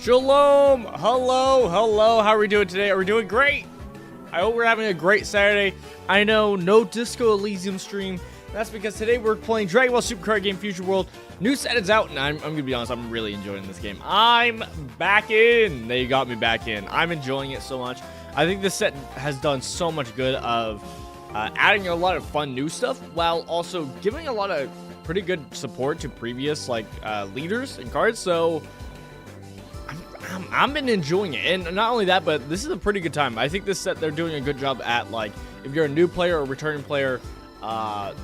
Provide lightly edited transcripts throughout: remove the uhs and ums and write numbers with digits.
Shalom! Hello, how are we doing today? Are we doing great? I hope we're having a great Saturday. I know, no Disco Elysium stream. That's because today we're playing Dragon Ball Super Card Game Future World. New set is out, and I'm gonna be honest, I'm really enjoying this game. I'm back in. They got me back in. I'm enjoying it so much. I think this set has done so much good of adding a lot of fun new stuff, while also giving a lot of pretty good support to previous leaders and cards. So I've been enjoying it, and not only that, but this is a pretty good time. I think this set, they're doing a good job at, like, if you're a new player or returning player, a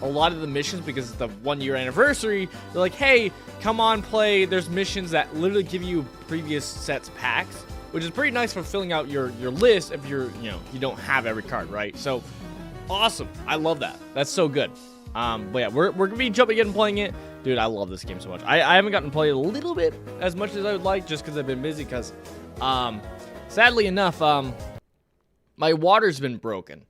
lot of the missions, because it's the 1 year anniversary, they're like, hey, come on, play. There's missions that literally give you previous sets packs, which is pretty nice for filling out your list if you don't have every card, right? So awesome. I love that. That's so good. But yeah, we're gonna be jumping in and playing it. Dude, I love this game so much. I haven't gotten to play it a little bit as much as I would like, just because I've been busy, because sadly enough, my water's been broken.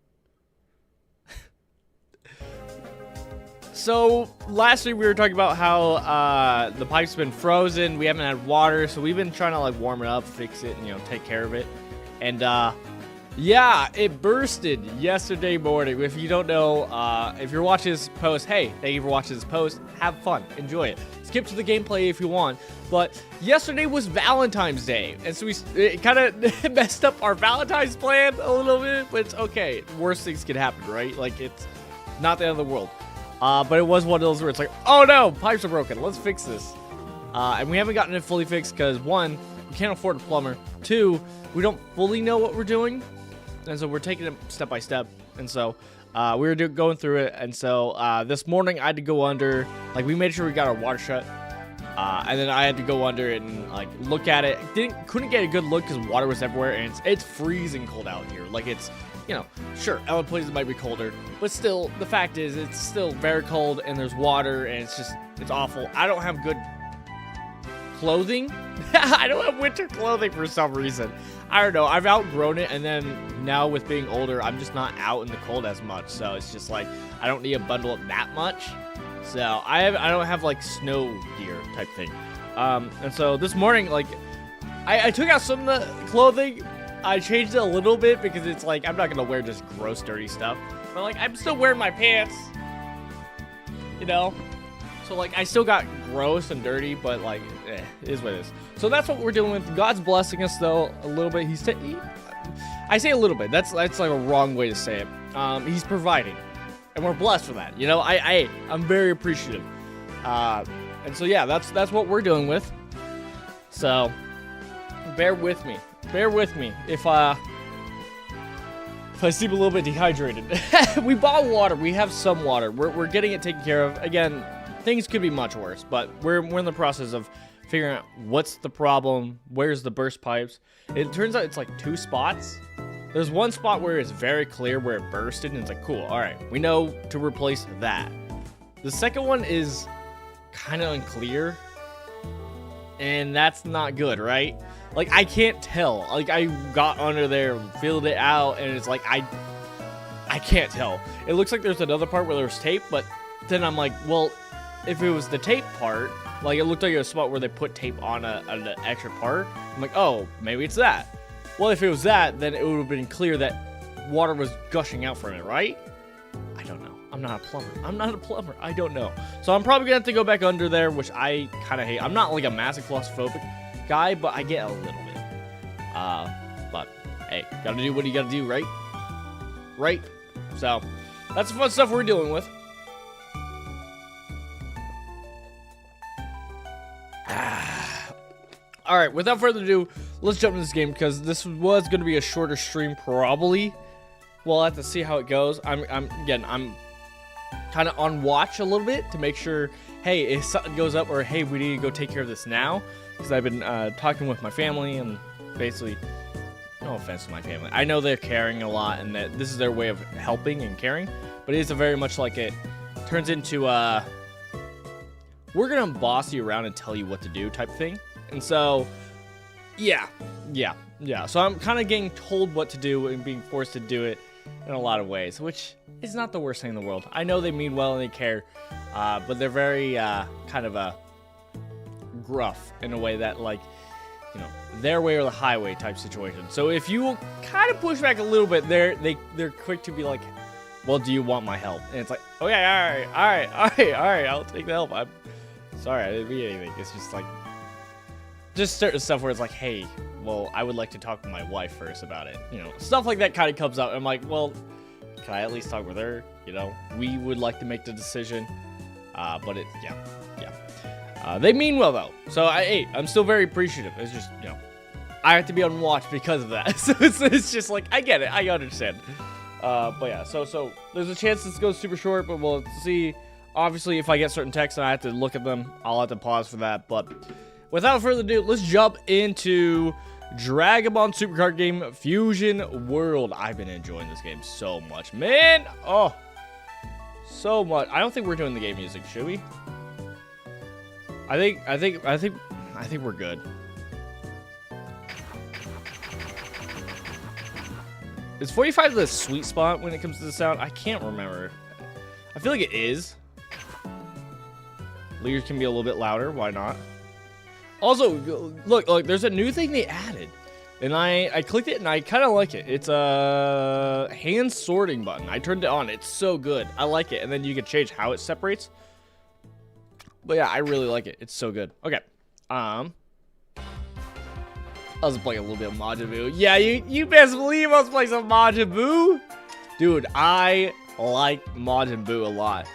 So last week we were talking about how the pipe's been frozen. We haven't had water, so we've been trying to like warm it up, fix it, and take care of it. And yeah, it bursted yesterday morning. If you don't know, if you're watching this post, hey, thank you for watching this post. Have fun, enjoy it. Skip to the gameplay if you want. But yesterday was Valentine's Day, and so it kind of messed up our Valentine's plan a little bit. But it's okay. Worst things can happen, right? Like, it's not the end of the world. But it was one of those where it's like, oh no, pipes are broken. Let's fix this. And we haven't gotten it fully fixed because, one, we can't afford a plumber. Two, we don't fully know what we're doing. And so we're taking it step by step. And so we were going through it. And so this morning I had to go under. Like, we made sure we got our water shut. And then I had to go under and like look at it. Couldn't get a good look because water was everywhere. And it's freezing cold out here. Like, it's, sure, other places might be colder. But still, the fact is, it's still very cold. And there's water. And it's awful. I don't have good clothing. I don't have winter clothing for some reason. I don't know. I've outgrown it, and then now with being older, I'm just not out in the cold as much. So it's just like I don't need to bundle up that much. So I don't have like snow gear type thing. And so this morning, like I took out some of the clothing. I changed it a little bit because it's like I'm not gonna wear just gross, dirty stuff. But like I'm still wearing my pants. So like I still got gross and dirty, but like it is what it is. So that's what we're dealing with. God's blessing us though a little bit. I say a little bit. That's like a wrong way to say it. He's providing, and we're blessed for that. I'm very appreciative. And so yeah, that's what we're dealing with. So bear with me. Bear with me if I seem a little bit dehydrated. We bought water. We have some water. We're getting it taken care of. Again, things could be much worse, but we're in the process of figuring out what's the problem, where's the burst pipes. It turns out it's like 2 spots. There's one spot where it's very clear where it bursted, and it's like, cool, all right, we know to replace that. The second one is kind of unclear, and that's not good, right? Like, I can't tell. Like, I got under there, filled it out, and it's like, I can't tell. It looks like there's another part where there's tape, but then I'm like, well, if it was the tape part, like it looked like a spot where they put tape on an extra part. I'm like, oh, maybe it's that. Well, if it was that, then it would have been clear that water was gushing out from it, right? I don't know. I'm not a plumber. I don't know. So I'm probably going to have to go back under there, which I kind of hate. I'm not like a massive claustrophobic guy, but I get a little bit. But hey, gotta do what you gotta do, right? Right? So that's the fun stuff we're dealing with. All right, without further ado, let's jump into this game because this was going to be a shorter stream probably. We'll have to see how it goes. I'm kind of on watch a little bit to make sure, hey, if something goes up or hey, we need to go take care of this now, because I've been talking with my family and basically, no offense to my family, I know they're caring a lot and that this is their way of helping and caring, but it is a very much like it turns into we're gonna boss you around and tell you what to do type thing. And so, yeah. So I'm kind of getting told what to do and being forced to do it in a lot of ways, which is not the worst thing in the world. I know they mean well and they care, but they're very kind of gruff in a way that, like, their way or the highway type situation. So if you kind of push back a little bit, they're quick to be like, well, do you want my help? And it's like, okay, all right, I'll take the help. I'm sorry, I didn't mean anything. It's just like, just certain stuff where it's like, hey, well, I would like to talk to my wife first about it. Stuff like that kind of comes out. And I'm like, well, can I at least talk with her? We would like to make the decision. But yeah. They mean well though. So I'm still very appreciative. It's just, I have to be on watch because of that. So it's just like, I get it. I understand. But yeah, so there's a chance this goes super short, but we'll see. Obviously, if I get certain texts and I have to look at them, I'll have to pause for that. But without further ado, let's jump into Dragon Ball Super Card Game Fusion World. I've been enjoying this game so much, man. Oh, so much. I don't think we're doing the game music, should we? I think we're good. Is 45 the sweet spot when it comes to the sound? I can't remember. I feel like it is. Leaders can be a little bit louder. Why not? Also, look, there's a new thing they added. And I clicked it and I kind of like it. It's a hand sorting button. I turned it on. It's so good. I like it. And then you can change how it separates. But yeah, I really like it. It's so good. Okay. I was playing a little bit of Majin Buu. Yeah, you best believe I was playing some Majin Buu. Dude, I like Majin Buu a lot.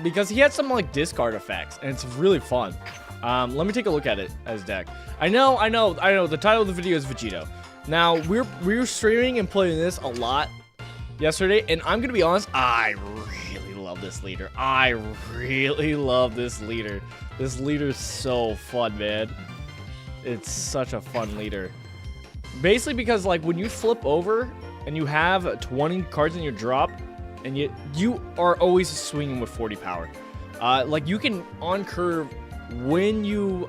Because he had some like discard effects, and it's really fun. Let me take a look at it as deck. I know. The title of the video is Vegito. Now, we were streaming and playing this a lot yesterday, and I'm gonna be honest, I really love this leader. I really love this leader. This leader's so fun, man. It's such a fun leader. Basically because like when you flip over and you have 20 cards in your drop and you are always swinging with 40 power. Like you can on curve when you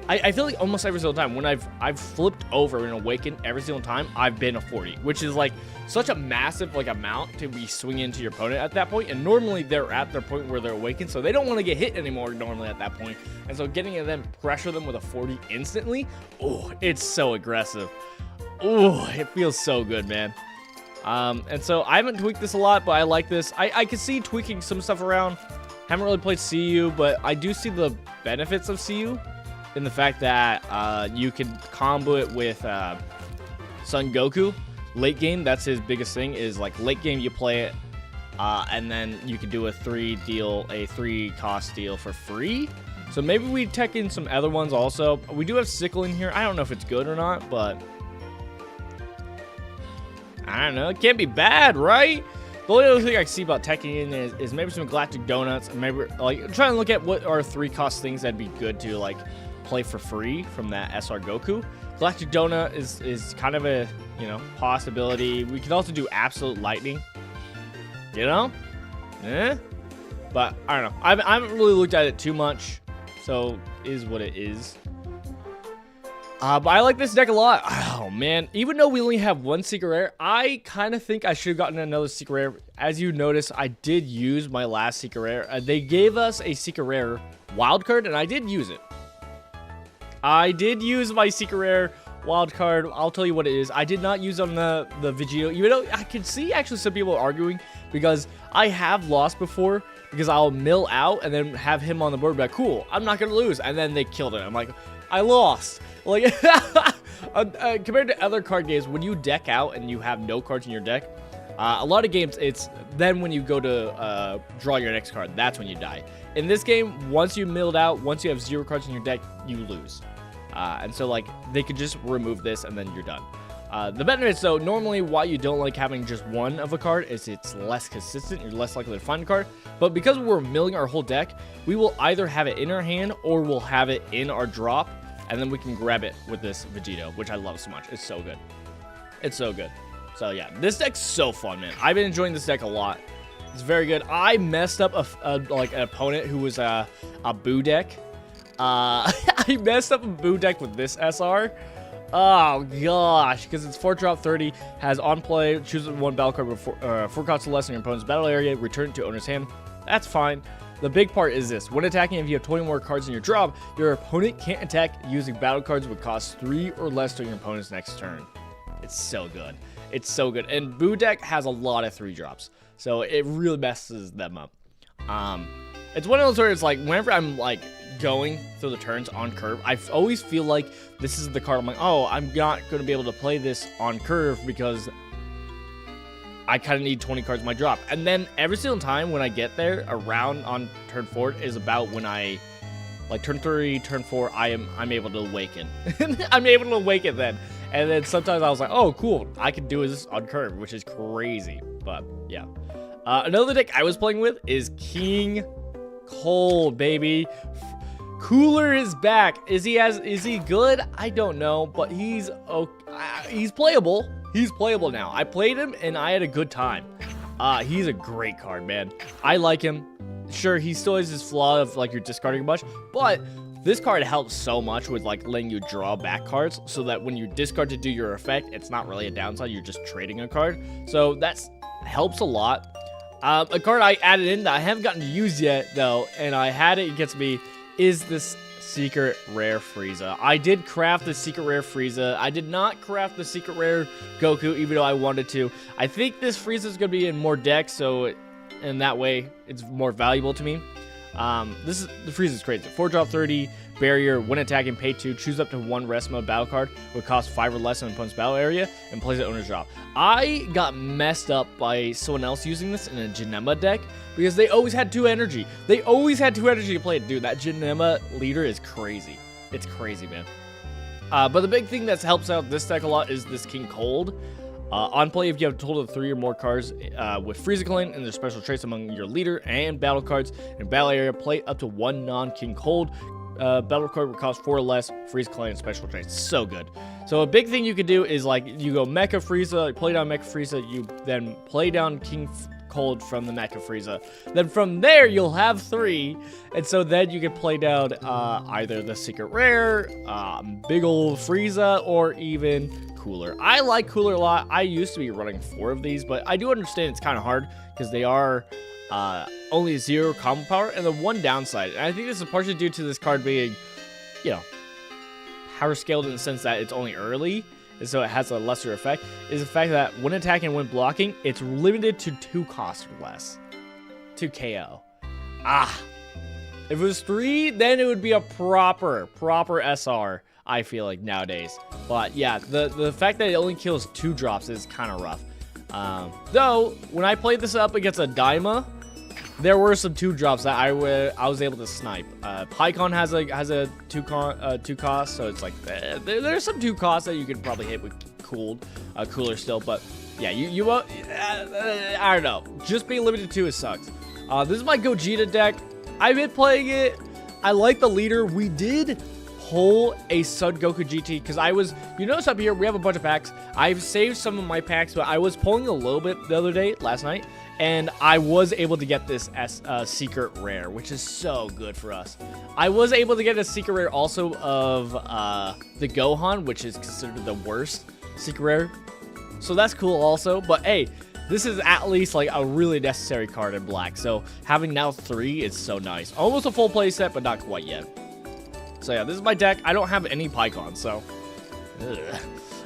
I feel like almost every single time when I've flipped over and awakened every single time, I've been a 40, which is like such a massive like amount to be swinging into your opponent at that point. And normally they're at their point where they're awakened, so they don't want to get hit anymore normally at that point. And so getting to them pressure them with a 40 instantly, oh, it's so aggressive. Oh, it feels so good, man. And so I haven't tweaked this a lot, but I like this. I can see tweaking some stuff around. Haven't really played CU, but I do see the benefits of CU in the fact that you can combo it with Son Goku. Late game, that's his biggest thing, is like late game you play it, and then you can do a 3 cost deal for free. So maybe we tech in some other ones also. We do have Sickle in here. I don't know if it's good or not, but I don't know. It can't be bad, right? The only other thing I see about teching in is maybe some Galactic Donuts, and maybe like trying to look at what are 3 cost things that'd be good to like play for free from that SR Goku. Galactic Donut is kind of a, possibility. We could also do Absolute Lightning, But I don't know. I haven't really looked at it too much, so is what it is. But I like this deck a lot. Oh, man. Even though we only have 1 Secret Rare, I kind of think I should have gotten another Secret Rare. As you notice, I did use my last Secret Rare. They gave us a Secret Rare wild card, and I did use it. I did use my Secret Rare wild card. I'll tell you what it is. I did not use on the Vegito. Even though I could see actually some people arguing, because I have lost before, because I'll mill out and then have him on the board, be like, cool, I'm not going to lose. And then they killed it. I'm like, I lost. Like, compared to other card games, when you deck out and you have no cards in your deck, a lot of games, it's then when you go to draw your next card, that's when you die. In this game, once you milled out, once you have 0 cards in your deck, you lose. And so, like, they could just remove this and then you're done. The benefits, though, normally why you don't like having just one of a card is it's less consistent. You're less likely to find a card. But because we're milling our whole deck, we will either have it in our hand or we'll have it in our drop. And then we can grab it with this Vegito, which I love so much. It's so good. It's so good. So, yeah, this deck's so fun, man. I've been enjoying this deck a lot. It's very good. I messed up like an opponent who was a Boo deck. I messed up a Boo deck with this SR. Oh, gosh. Because it's 4-drop 30, has on play, choose 1 battle card before 4 costs or less in your opponent's battle area, return it to owner's hand. That's fine. the big part is this. When attacking, if you have 20 more cards in your drop, your opponent can't attack using battle cards with cost 3 or less during your opponent's next turn. It's so good. It's so good. And Boo deck has a lot of 3 drops, so it really messes them up. It's one of those where it's like, whenever I'm like going through the turns on curve, I always feel like this is the card I'm like, oh, I'm not going to be able to play this on curve because I kind of need 20 cards in my drop. And then every single time when I get there, around on turn 4 is about when I, like turn 3, turn 4, I'm able to awaken. I'm able to awaken then. And then sometimes I was like, oh, cool, I can do this on curve, which is crazy. But yeah. Another deck I was playing with is King Cold, baby. Cooler is back. Is he good? I don't know, but he's playable. He's playable now. I played him and I had a good time. He's a great card, man. I like him. Sure, he still has his flaw of like you're discarding a bunch, but this card helps so much with like letting you draw back cards so that when you discard to do your effect, it's not really a downside. You're just trading a card. So that's helps a lot. A card I added in that I haven't gotten to use yet, though, and I had it gets me, is this secret rare Frieza. I did craft the secret rare Frieza. I did not craft the secret rare Goku, even though I wanted to. I think this Frieza is going to be in more decks, so in that way, it's more valuable to me. The Frieza is crazy. 4-drop 30, barrier, when attacking, pay 2, choose up to 1 rest mode battle card, would cost 5 or less in the opponent's battle area, and place it owner's drop. I got messed up by someone else using this in a Janemba deck, because they always had 2 energy. They always had 2 energy to play it. Dude, that Janemba leader is crazy. It's crazy, man. But the big thing that helps out this deck a lot is this King Cold. On play, if you have a total of 3 or more cards with Frieza Clan and their special traits among your leader and battle cards in battle area, play up to 1 non-King Cold battle card would cost 4 or less Frieza Clan and special traits. So good. So a big thing you could do is like you go Mecha Frieza, play down Mecha Frieza, you then play down King Cold from the Mecha Frieza. Then from there you'll have 3, and so then you can play down either the secret rare, big ol' Frieza, or even Cooler. I like Cooler a lot. I used to be running 4 of these, but I do understand it's kind of hard because they are only 0 combo power, and the one downside, and I think this is partially due to this card being, you know, power scaled in the sense that it's only early, and so it has a lesser effect, is the fact that when attacking and when blocking, it's limited to 2 costs or less to KO. If it was 3, then it would be a proper SR, I feel like, nowadays. But yeah, the fact that it only kills 2 drops is kind of rough. Though, when I played this up against a Daima, there were some 2 drops that I was able to snipe. Pycon has a 2 cost, so it's like there's some 2 costs that you could probably hit with Cooler still. But yeah, I don't know. Just being limited to 2, it sucks. This is my Gogeta deck. I've been playing it. I like the leader. We did pull a Sun Goku GT because you notice up here we have a bunch of packs. I've saved some of my packs, but I was pulling a little bit the other day, last night, and I was able to get this as secret rare, which is so good for us. I was able to get a secret rare also of the Gohan, which is considered the worst secret rare, so that's cool also. But hey, this is at least like a really necessary card in black, so having now 3 is so nice. Almost a full play set, but not quite yet. So yeah, this is my deck. I don't have any Pycon, so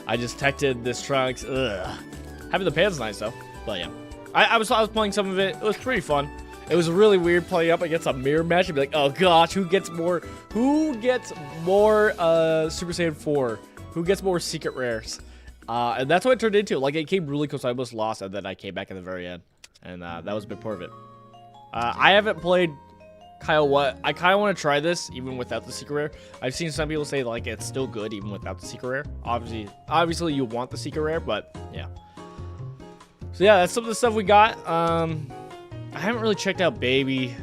I just teched this Trunks. Having the pan's nice though, but yeah, I was playing some of it. It was pretty fun. It was really weird playing up against a mirror match and be like, oh gosh, who gets more Super Saiyan 4? Who gets more secret rares? And that's what it turned into. Like, it came really close. I almost lost, and then I came back at the very end, and that was a big part of it. I haven't played Kyle what. I kind of want to try this even without the secret rare. I've seen some people say like it's still good even without the secret rare. Obviously you want the secret rare, but yeah. So yeah, that's some of the stuff we got. I haven't really checked out Baby,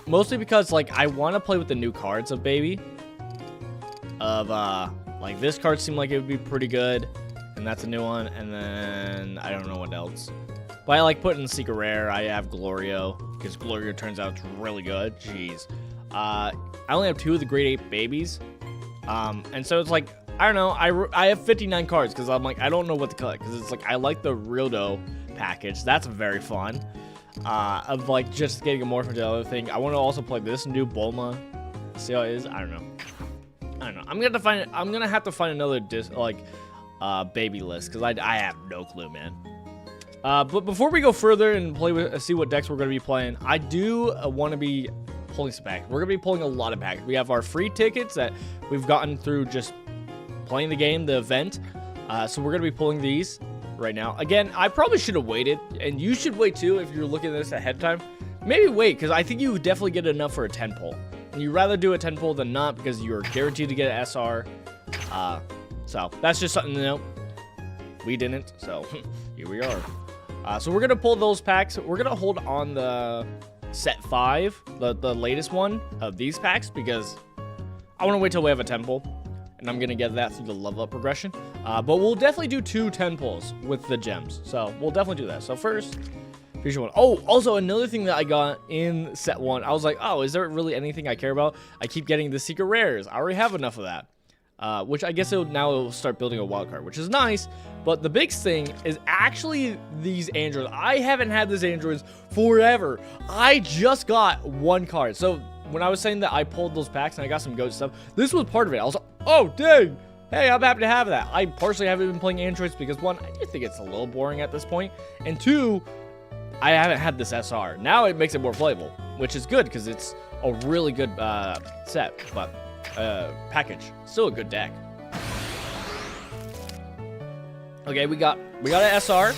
mostly because like I want to play with the new cards of Baby. Like this card seemed like it would be pretty good, and that's a new one. And then I don't know what else. But I like putting secret rare. I have Glorio because Glorio turns out it's really good. Jeez. I only have 2 of the grade 8 babies. And so it's like, I don't know. I have 59 cards because I'm like, I don't know what to collect. Because it's like, I like the Rildo package. That's very fun. of like just getting a morph into the other thing. I want to also play this new Bulma. See how it is? I don't know. I'm gonna have to find another baby list because I have no clue, man. But before we go further and see what decks we're gonna be playing, I do want to be pulling some packs. We're gonna be pulling a lot of packs. We have our free tickets that we've gotten through just playing the game, the event. So we're gonna be pulling these right now. Again, I probably should have waited, and you should wait too if you're looking at this ahead of time. Maybe wait, because I think you would definitely get enough for a 10 pull. And you'd rather do a 10 pull than not because you're guaranteed to get an SR. So that's just something to know. We didn't, so here we are. So we're gonna pull those packs. We're gonna hold on the set 5, the latest one of these packs, because I want to wait till we have a 10 pull, and I'm gonna get that through the level up progression. But we'll definitely do 2 10 pulls with the gems, so we'll definitely do that. So first, future one. Oh, also another thing that I got in set 1, I was like, oh, is there really anything I care about? I keep getting the secret rares. I already have enough of that. Which I guess it'll start building a wild card, which is nice. But the big thing is actually these androids. I haven't had these androids forever. I just got 1 card. So when I was saying that I pulled those packs and I got some goat stuff, this was part of it. I was like, oh, dang. Hey, I'm happy to have that. I partially haven't been playing androids because 1, I just think it's a little boring at this point. And 2, I haven't had this SR. Now it makes it more playable, which is good because it's a really good set. But package, still a good deck. Okay, we got an SR.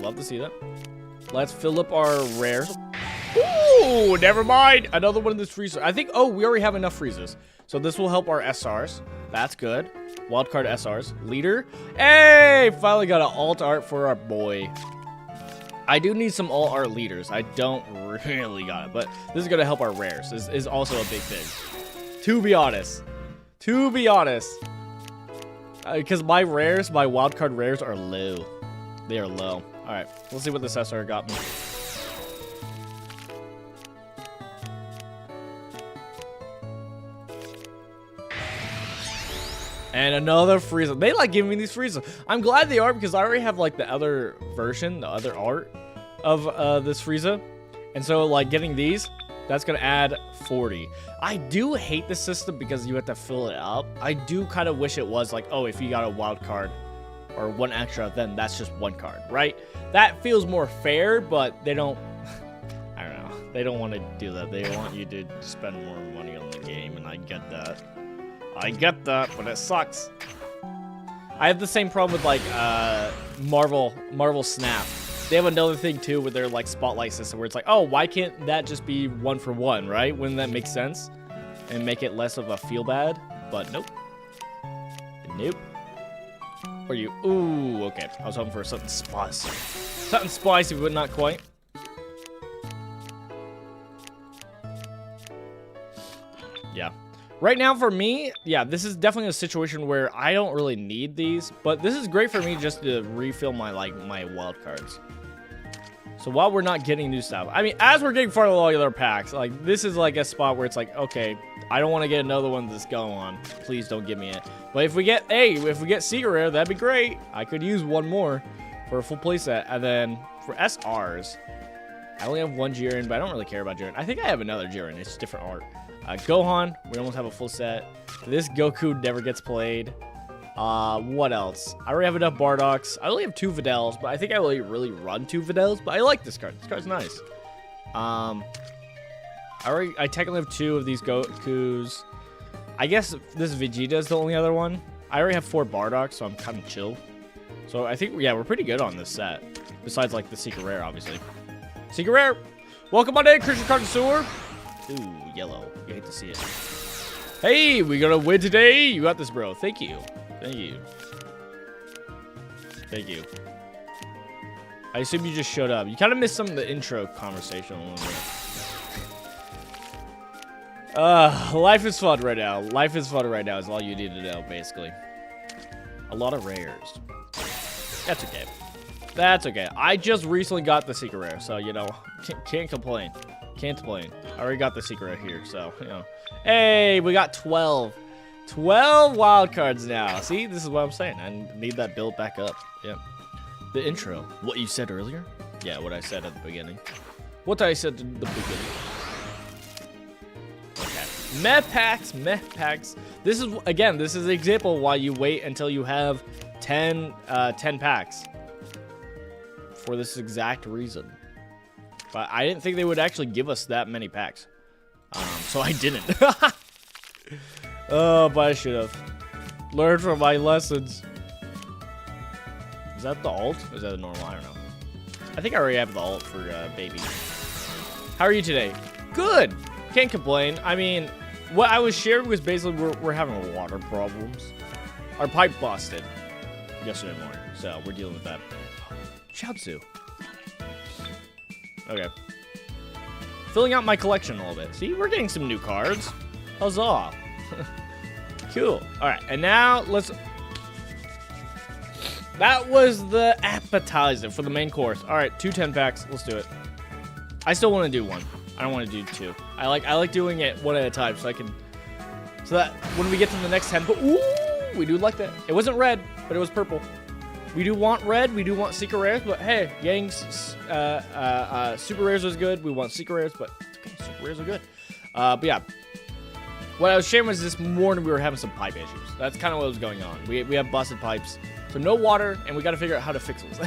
Love to see that. Let's fill up our rares. Ooh, never mind. Another one of these freezers. I think, oh, we already have enough freezers. So this will help our SRs. That's good. Wildcard SRs. Leader. Hey, finally got an alt art for our boy. I do need some alt art leaders. I don't really got it, but this is going to help our rares. This is also a big thing. To be honest. Because my wildcard rares are low. They are low. Alright, let's see what this SR got me. And another Frieza. They like giving me these Frieza. I'm glad they are because I already have like the other version, the other art of this Frieza. And so like getting these, that's going to add 40. I do hate the system because you have to fill it up. I do kind of wish it was like, oh, if you got a wild card or 1 extra, then that's just 1 card, right? That feels more fair, but they don't, I don't know. They don't want to do that. They want you to spend more money on the game, and I get that. But it sucks. I have the same problem with like Marvel Snap. They have another thing too with their like spotlight system where it's like, oh, why can't that just be 1 for 1, right? Wouldn't that make sense and make it less of a feel bad? But nope. Or you? Ooh, okay. I was hoping for something spicy, but not quite. Yeah. Right now for me, yeah, this is definitely a situation where I don't really need these, but this is great for me just to refill my wild cards. So while we're not getting new stuff, I mean, as we're getting farther along in other packs, like this is like a spot where it's like, okay, I don't want to get another one that's going on. Please don't give me it. But if we get secret rare, that'd be great. I could use 1 more for a full playset. And then for SRs, I only have 1 Jiren, but I don't really care about Jiren. I think I have another Jiren. It's different art. Gohan, we almost have a full set. This Goku never gets played. What else? I already have enough Bardoks. I only have 2 Videls, but I think I will really run 2 Videls. But I like this card. This card's nice. I technically have 2 of these Gokus. I guess this Vegeta is the only other one. I already have 4 Bardoks, so I'm kind of chill. So I think, yeah, we're pretty good on this set. Besides, like, the Secret Rare, obviously. Secret Rare! Welcome on in, Christian Connoisseur! Ooh, yellow. You hate to see it. Hey, we gonna win today? You got this, bro. Thank you. I assume you just showed up. You kind of missed some of the intro conversation a little bit. Life is fun right now. Life is fun right now is all you need to know, basically. A lot of rares. That's okay. That's okay. I just recently got the secret rare, so, you know, can't complain. Can't complain. I already got the secret right here, so, you know. Hey, we got 12. 12 wild cards now. See, this is what I'm saying. I need that build back up. Yep. The intro. What you said earlier? Yeah, what I said at the beginning. What I said at the beginning. Okay. Meth packs. This is, again, this is an example why you wait until you have 10 packs. For this exact reason. But I didn't think they would actually give us that many packs. So I didn't. Oh, but I should have. Learned from my lessons. Is that the alt? Or is that the normal? I don't know. I think I already have the alt for baby. How are you today? Good. Can't complain. I mean, what I was sharing was basically we're having water problems. Our pipe busted yesterday morning, so we're dealing with that. Chiaotzu. Okay. Filling out my collection a little bit. See, we're getting some new cards. Huzzah. Cool. All right, and now let's... That was the appetizer for the main course. All right, 2 10-packs. Let's do it. I still want to do one. I don't want to do 2. I like doing it one at a time so I can... So that when we get to the next 10... Ooh, we do like that. It wasn't red, but it was purple. We do want red. We do want secret rares, but hey, Yang's super rares was good. We want secret rares, but okay, super rares are good. But yeah. What I was sharing was this morning we were having some pipe issues. That's kind of what was going on. We have busted pipes. So no water, and we got to figure out how to fix those.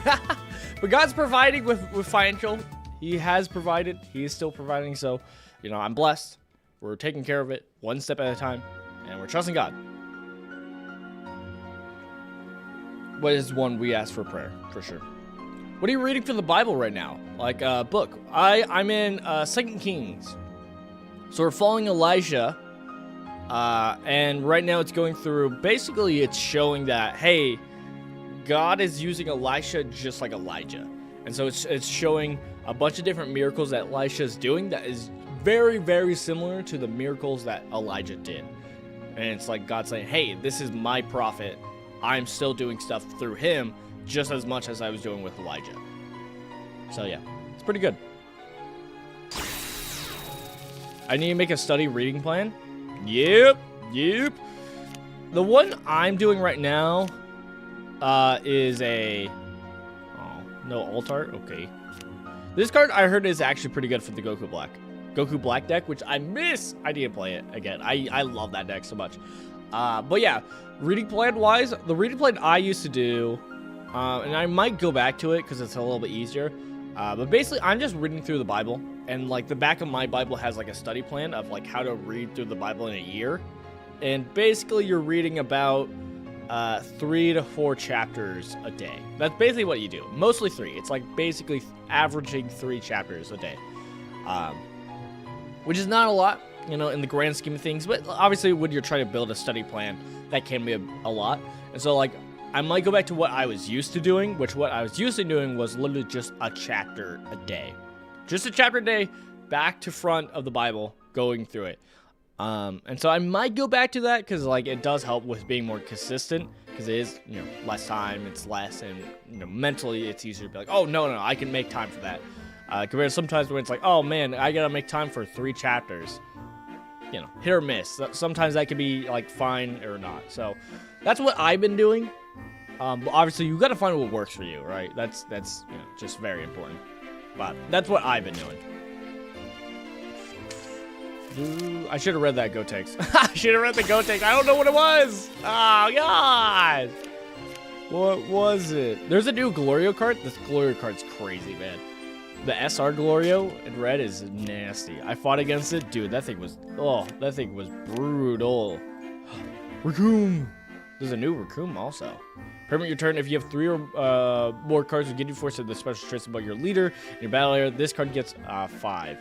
But God's providing with financial. He has provided. He is still providing. So, you know, I'm blessed. We're taking care of it one step at a time, and we're trusting God. What is one we ask for prayer, for sure. What are you reading from the Bible right now? Like a book. I'm in 2 Kings. So we're following Elijah. And right now it's going through, basically it's showing that, hey, God is using Elisha just like Elijah. And so it's showing a bunch of different miracles that Elisha is doing that is very, very similar to the miracles that Elijah did. And it's like God saying, hey, this is my prophet. I'm still doing stuff through him just as much as I was doing with Elijah. So yeah, it's pretty good. I need to make a study reading plan. Yep. The one I'm doing right now is a... Oh, no alt art? Okay. This card I heard is actually pretty good for the Goku Black deck, which I miss. I need to play it again. I love that deck so much. But yeah, reading plan wise, the reading plan I used to do, and I might go back to it because it's a little bit easier. But basically, I'm just reading through the Bible, and like the back of my Bible has like a study plan of like how to read through the Bible in a year. And basically, you're reading about 3 to 4 chapters a day. That's basically what you do. Mostly 3. It's like basically averaging 3 chapters a day, which is not a lot, you know, in the grand scheme of things. But obviously, when you're trying to build a study plan, that can be a lot. And so, like, I might go back to what I was used to doing, which what I was used to doing was literally just a chapter a day. Just a chapter a day, back to front of the Bible, going through it. And so I might go back to that because, like, it does help with being more consistent because it is, you know, less time, it's less, and, you know, mentally it's easier to be like, oh, no, I can make time for that. Compared to sometimes when it's like, oh, man, I gotta make time for 3 chapters. You know, hit or miss. Sometimes that could be, like, fine or not. So that's what I've been doing. But obviously, you got to find what works for you, right? That's you know, just very important. But that's what I've been doing. Ooh, I should have read that Gotenks. I should have read the Gotenks. I don't know what it was. Oh, God. What was it? There's a new Glorio card. This Glorio card's crazy, man. The SR Glorio in red is nasty. I fought against it. Dude, that thing was... Oh, that thing was brutal. Raccoon. There's a new Raccoon also. Permit your turn if you have 3 or more cards with Ginyu Force of the special traits about your leader in your battle area. This card gets 5.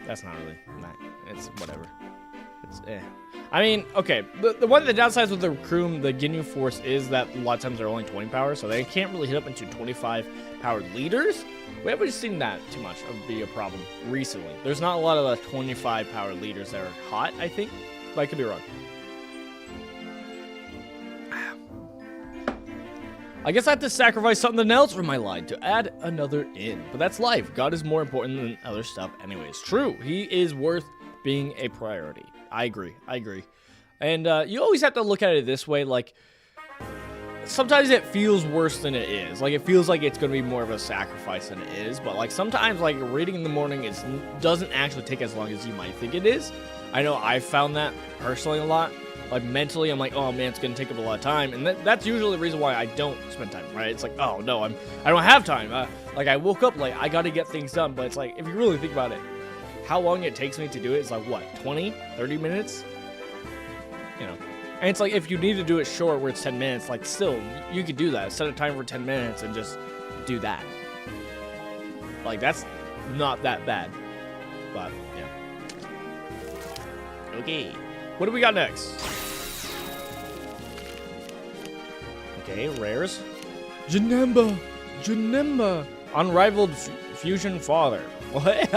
That's not really... It's whatever. It's I mean, okay. The one of the downsides with the Raccoon, the Ginyu Force, is that a lot of times they're only 20 power, so they can't really hit up into 25 powered leaders. We haven't seen that too much be a problem recently. There's not a lot of the 25 powered leaders that are hot, I think. But I could be wrong. I guess I have to sacrifice something else for my line to add another in. But that's life. God is more important than other stuff anyways. True. He is worth being a priority. I agree. And you always have to look at it this way. Like, sometimes it feels worse than it is. Like, it feels like it's going to be more of a sacrifice than it is. But, like, sometimes, like, reading in the morning doesn't actually take as long as you might think it is. I know I've found that personally a lot. Like, mentally, I'm like, oh, man, it's going to take up a lot of time. And that's usually the reason why I don't spend time, right? It's like, oh, no, I don't have time. Like, I woke up late. I got to get things done. But it's like, if you really think about it, how long it takes me to do it is like, what, 20, 30 minutes? You know. And it's like, if you need to do it short where it's 10 minutes, like, still, you could do that. Set a time for 10 minutes and just do that. Like, that's not that bad. But, yeah. Okay. What do we got next? Okay, rares. Janemba. Unrivaled fusion father. What?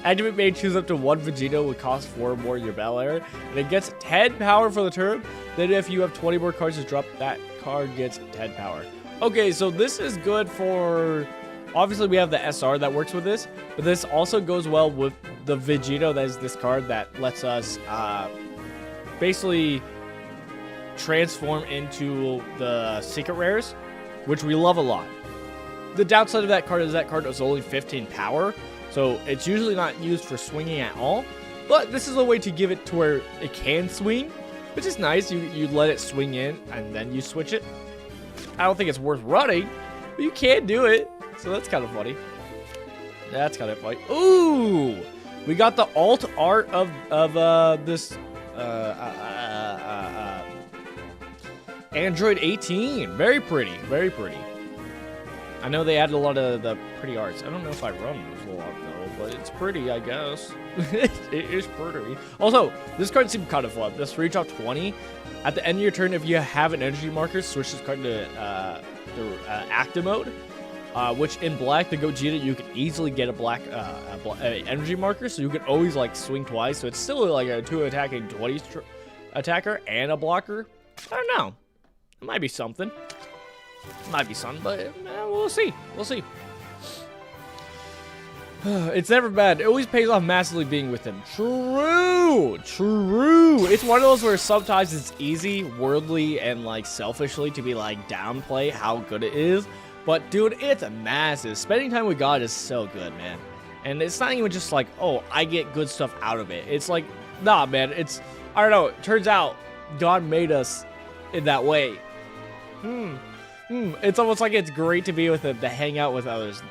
Activate may choose up to 1 Vegito would cost 4 more your battle area. And it gets 10 power for the turn. Then if you have 20 more cards to drop, that card gets 10 power. Okay, so this is good for... Obviously, we have the SR that works with this. But this also goes well with the Vegito. That is this card that lets us basically transform into the secret rares, which we love a lot. The downside of that card is only 15 power. So it's usually not used for swinging at all, but this is a way to give it to where it can swing, which is nice. You let it swing in and then you switch it. I don't think it's worth running, but you can do it. So that's kind of funny. That's kind of funny. Ooh, we got the alt art of this Android 18. Very pretty, very pretty. I know they added a lot of the pretty arts. I don't know if I run those a lot, though, but it's pretty, I guess. It is pretty. Also, this card seemed kind of fun. This reach off 20. At the end of your turn, if you have an energy marker, switch this card to active mode, which in black, the Gogeta, you can easily get a black energy marker, so you can always, like, swing twice. So it's still, like, a 2-attacking 20 attacker and a blocker. I don't know. It might be something. Might be something, but we'll see. We'll see. It's never bad. It always pays off massively being with him. True. It's one of those where sometimes it's easy, worldly, and like selfishly to be like downplay how good it is. But dude, it's a massive. Spending time with God is so good, man. And it's not even just like, oh, I get good stuff out of it. It's like, nah, man. It's, I don't know. It turns out God made us in that way. It's almost like it's great to be with him, to hang out with others.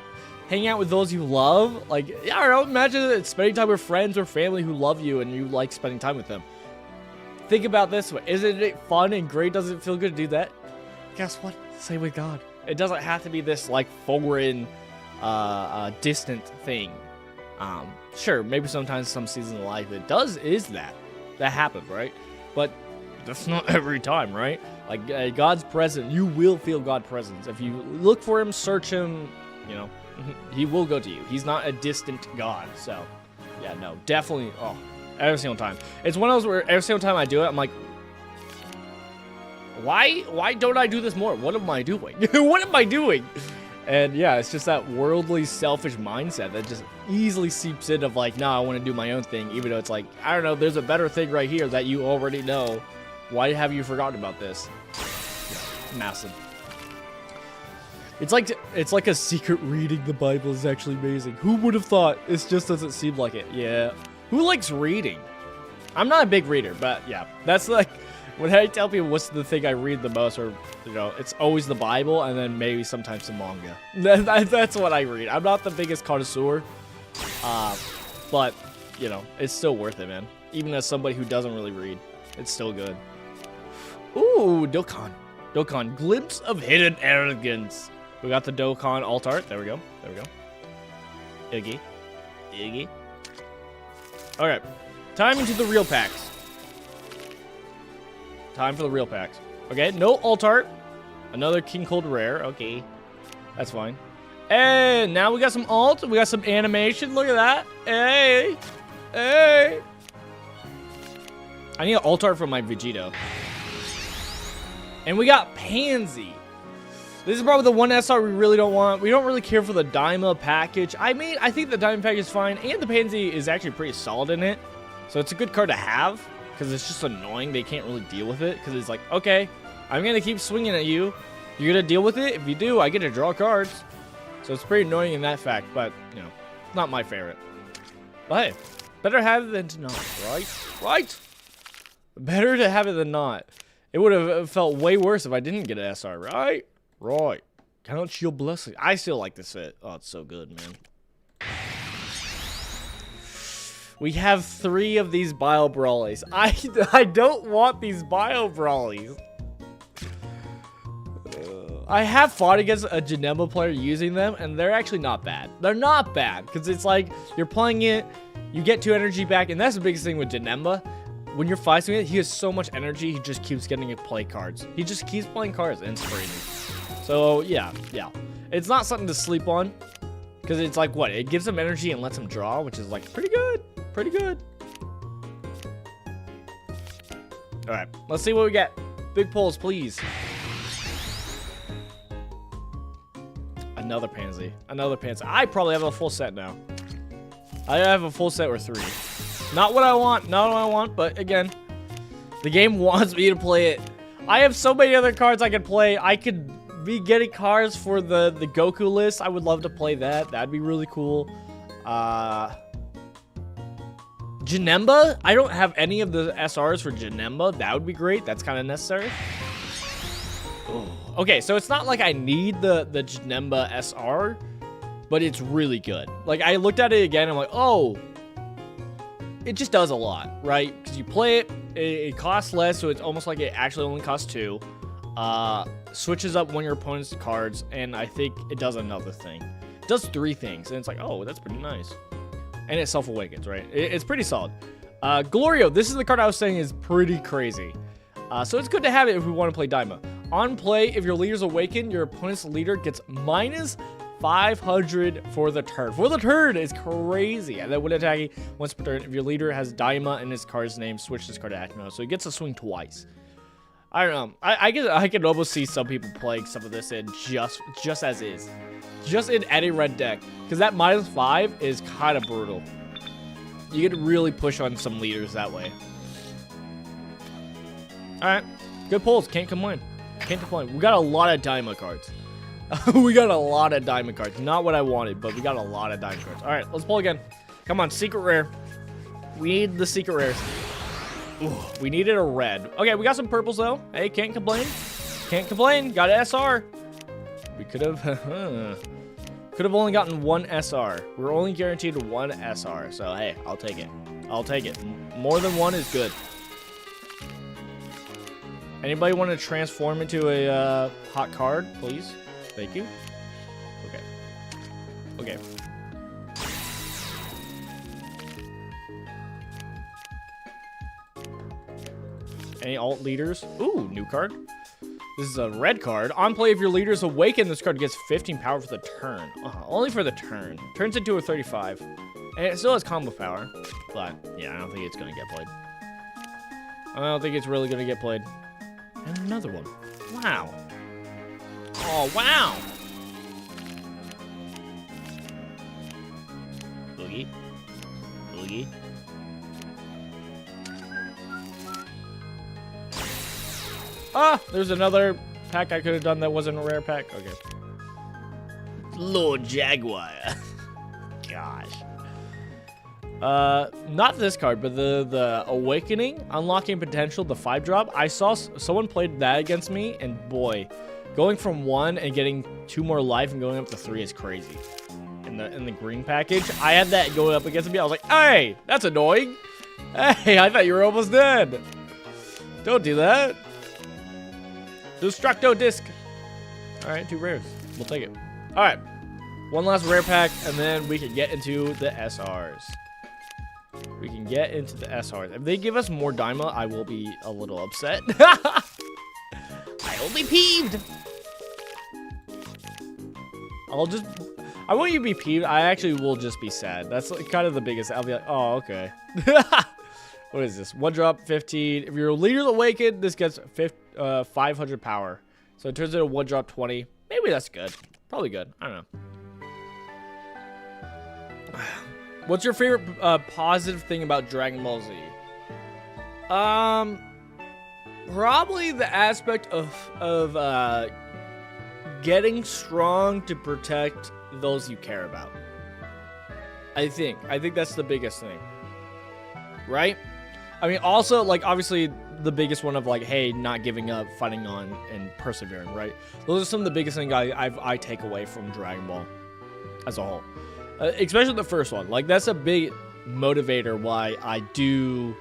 Hang out with those you love. Like, I don't know, imagine spending time with friends or family who love you and you like spending time with them. Think about this way. Isn't it fun and great? Doesn't it feel good to do that? Guess what? Same with God. It doesn't have to be this, like, foreign, distant thing. Sure, maybe sometimes some seasons of life is that. That happens, right? But that's not every time, right? Like, God's presence, you will feel God's presence. If you look for him, search him, you know, he will go to you. He's not a distant God. So, yeah, no, definitely, every single time. It's one of those where every single time I do it, I'm like, why don't I do this more? What am I doing? What am I doing? And yeah, it's just that worldly, selfish mindset that just easily seeps in of like, nah, I want to do my own thing, even though it's like, I don't know, there's a better thing right here that you already know. Why have you forgotten about this? Yeah, massive. It's like a secret reading the Bible is actually amazing. Who would have thought? It just doesn't seem like it. Yeah. Who likes reading? I'm not a big reader, but yeah. That's like, when I tell people what's the thing I read the most, or, you know, it's always the Bible and then maybe sometimes some manga. That's what I read. I'm not the biggest connoisseur, but, you know, it's still worth it, man. Even as somebody who doesn't really read, it's still good. Ooh, Dokkan. Dokkan, glimpse of hidden arrogance. We got the Dokkan alt art. There we go. There we go. Iggy. Okay. Time into the real packs. Time for the real packs. Okay, no alt art. Another King Cold rare. Okay. That's fine. And now we got some alt. We got some animation. Look at that. Hey. I need an alt art for my Vegito. And we got Pansy. This is probably the one SR we really don't want. We don't really care for the Daima package. I mean, I think the Daima package is fine, and the Pansy is actually pretty solid in it. So it's a good card to have, because it's just annoying. They can't really deal with it, because it's like, okay, I'm gonna keep swinging at you. You're gonna deal with it. If you do, I get to draw cards. So it's pretty annoying in that fact, but, you know, not my favorite. But hey, better have it than to not, right? Right? Better to have it than not. It would have felt way worse if I didn't get an SR, right? Right. Count your blessings. I still like this fit. Oh, it's so good, man. We have 3 of these Bio Brawlies. I don't want these Bio Brawlies. I have fought against a Janemba player using them, and they're actually not bad. They're not bad, because it's like, you're playing it, you get 2 energy back, and that's the biggest thing with Janemba. When you're fighting it, he has so much energy, he just keeps getting to play cards. He just keeps playing cards, and it's crazy. So, yeah. It's not something to sleep on, because it's like, what? It gives him energy and lets him draw, which is like, pretty good. Pretty good. Alright, let's see what we get. Big pulls, please. Another pansy. Another pansy. I probably have a full set now. I have a full set or 3. Not what I want. Not what I want, but again, the game wants me to play it. I have so many other cards I could play. I could be getting cards for the Goku list. I would love to play that. That'd be really cool. Janemba? I don't have any of the SRs for Janemba. That would be great. That's kind of necessary. Oh. Okay, so it's not like I need the Janemba SR, but it's really good. Like, I looked at it again, and I'm like, oh, it just does a lot, right? Because you play it, it costs less, so it's almost like it actually only costs 2. Switches up one of your opponent's cards, and I think it does another thing. It does 3 things, and it's like, oh, that's pretty nice. And it self-awakens, right? It's pretty solid. Glorio, this is the card I was saying is pretty crazy. So it's good to have it if we want to play Daima. On play, if your leader's awakened, your opponent's leader gets minus 500 for the turn. For the turn is crazy. And then when attacking once per turn, if your leader has Daima in his card's name, switch this card to active mode. So he gets to swing twice. I don't know. I can almost see some people playing some of this in just as is. Just in any red deck. Because that minus 5 is kind of brutal. You get to really push on some leaders that way. Alright. Good pulls. Can't complain. Can't complain. We got a lot of Daima cards. We got a lot of Diamond cards. Not what I wanted, but we got a lot of Diamond cards. Alright, let's pull again. Come on, secret rare. We need the secret rares. Ooh, we needed a red. Okay, we got some purples, though. Hey, can't complain. Can't complain. Got an SR. We could have... could have only gotten 1 SR. We're only guaranteed 1 SR. So, hey, I'll take it. I'll take it. More than 1 is good. Anybody want to transform into a hot card, please? Thank you. Okay. Okay. Any alt leaders? Ooh, new card. This is a red card. On play, if your leader is awakened, this card gets 15 power for the turn. Only for the turn. Turns into a 35. And it still has combo power. But, yeah, I don't think it's going to get played. I don't think it's really going to get played. And another one. Wow. Oh, wow. Boogie. Boogie. Ah, there's another pack I could have done that wasn't a rare pack. Okay. Lord Jaguar. Gosh. Not this card, but the Awakening, Unlocking Potential, the 5-drop. I saw someone played that against me, and boy, going from 1 and getting 2 more life and going up to 3 is crazy. In the green package, I had that going up against me. I was like, hey, that's annoying. Hey, I thought you were almost dead. Don't do that. Destructo Disc. All right, 2 rares. We'll take it. All right, 1 last rare pack, and then we can get into the SRs. We can get into the SRs. If they give us more Daima, I will be a little upset. I will be peeved. I won't even be peeved. I actually will just be sad. That's like kind of the biggest. I'll be like, oh, okay. What is this? 1 drop, 15. If your leader's awakened, this gets 500 power. So it turns into 1 drop, 20. Maybe that's good. Probably good. I don't know. What's your favorite positive thing about Dragon Ball Z? Probably the aspect of getting strong to protect those you care about. I think that's the biggest thing, right? I mean, also, like, obviously the biggest one of, like, hey, not giving up, fighting on, and persevering, right? Those are some of the biggest things I take away from Dragon Ball as a whole, especially the first one. Like, that's a big motivator why I do,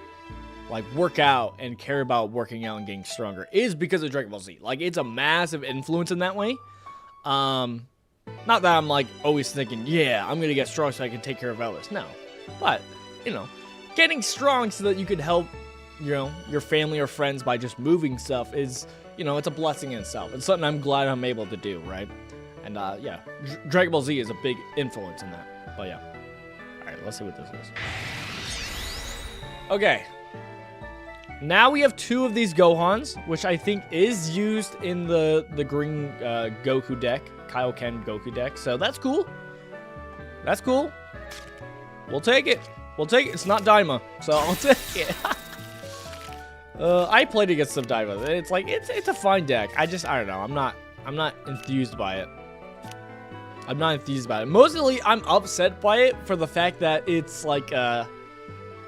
like, work out and care about working out and getting stronger, is because of Dragon Ball Z. Like, it's a massive influence in that way. Not that I'm, like, always thinking, yeah, I'm gonna get strong so I can take care of others. No, but, you know, getting strong so that you can help, you know, your family or friends by just moving stuff is, you know, it's a blessing in itself. It's something I'm glad I'm able to do, right? And, yeah, Dragon Ball Z is a big influence in that. But, yeah. Alright, let's see what this is. Okay. Now we have 2 of these Gohans, which I think is used in the green Goku deck. Kaioken Goku deck. So that's cool. That's cool. We'll take it. We'll take it. It's not Daima, so I'll take it. I played against some Daima. It's like it's a fine deck. I don't know. I'm not enthused by it. I'm not enthused by it. Mostly I'm upset by it for the fact that it's like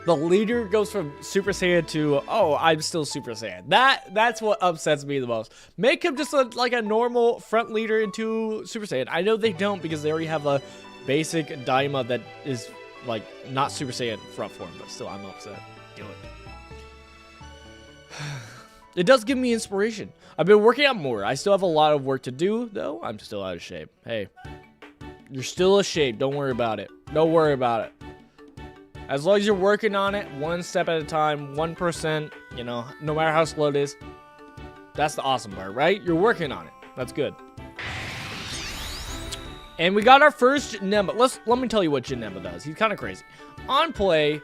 the leader goes from Super Saiyan to, oh, I'm still Super Saiyan. That's what upsets me the most. Make him just like a normal front leader into Super Saiyan. I know they don't because they already have a basic Daima that is like not Super Saiyan front form, but still I'm upset. Do it. It does give me inspiration. I've been working out more. I still have a lot of work to do, though. I'm still out of shape. Hey, you're still out of shape. Don't worry about it. Don't worry about it. As long as you're working on it, one step at a time, 1%, you know, no matter how slow it is. That's the awesome part, right? You're working on it. That's good. And we got our first Janemba. Let me tell you what Janemba does. He's kind of crazy. On play,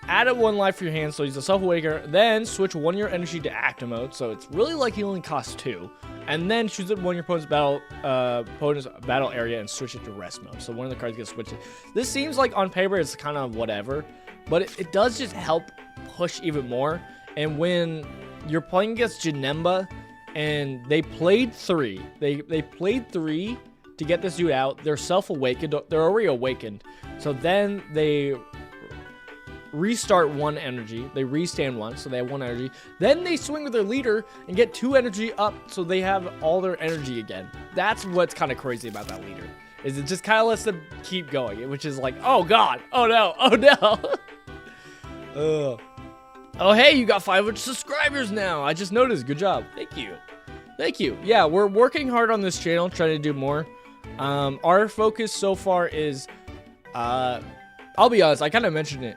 add 1 life for your hand, so he's a self-awakener. Then switch 1 of your energy to active mode, so it's really like he only costs 2. And then choose it 1 of your opponent's battle area and switch it to rest mode. So one of the cards gets switched. This seems like on paper it's kind of whatever, but it does just help push even more. And when you're playing against Janemba and they played 3, they played 3 to get this dude out. They're self-awakened. They're already awakened. So then they restart 1 energy. They restand 1, so they have 1 energy. Then they swing with their leader and get 2 energy up, so they have all their energy again. That's what's kind of crazy about that leader, is it just kind of lets them keep going, which is like, oh god, oh no, oh no. Oh hey, you got 500 subscribers now. I just noticed. Good job. Thank you. Thank you. Yeah, we're working hard on this channel, trying to do more. Our focus so far is, I'll be honest, I kind of mentioned it.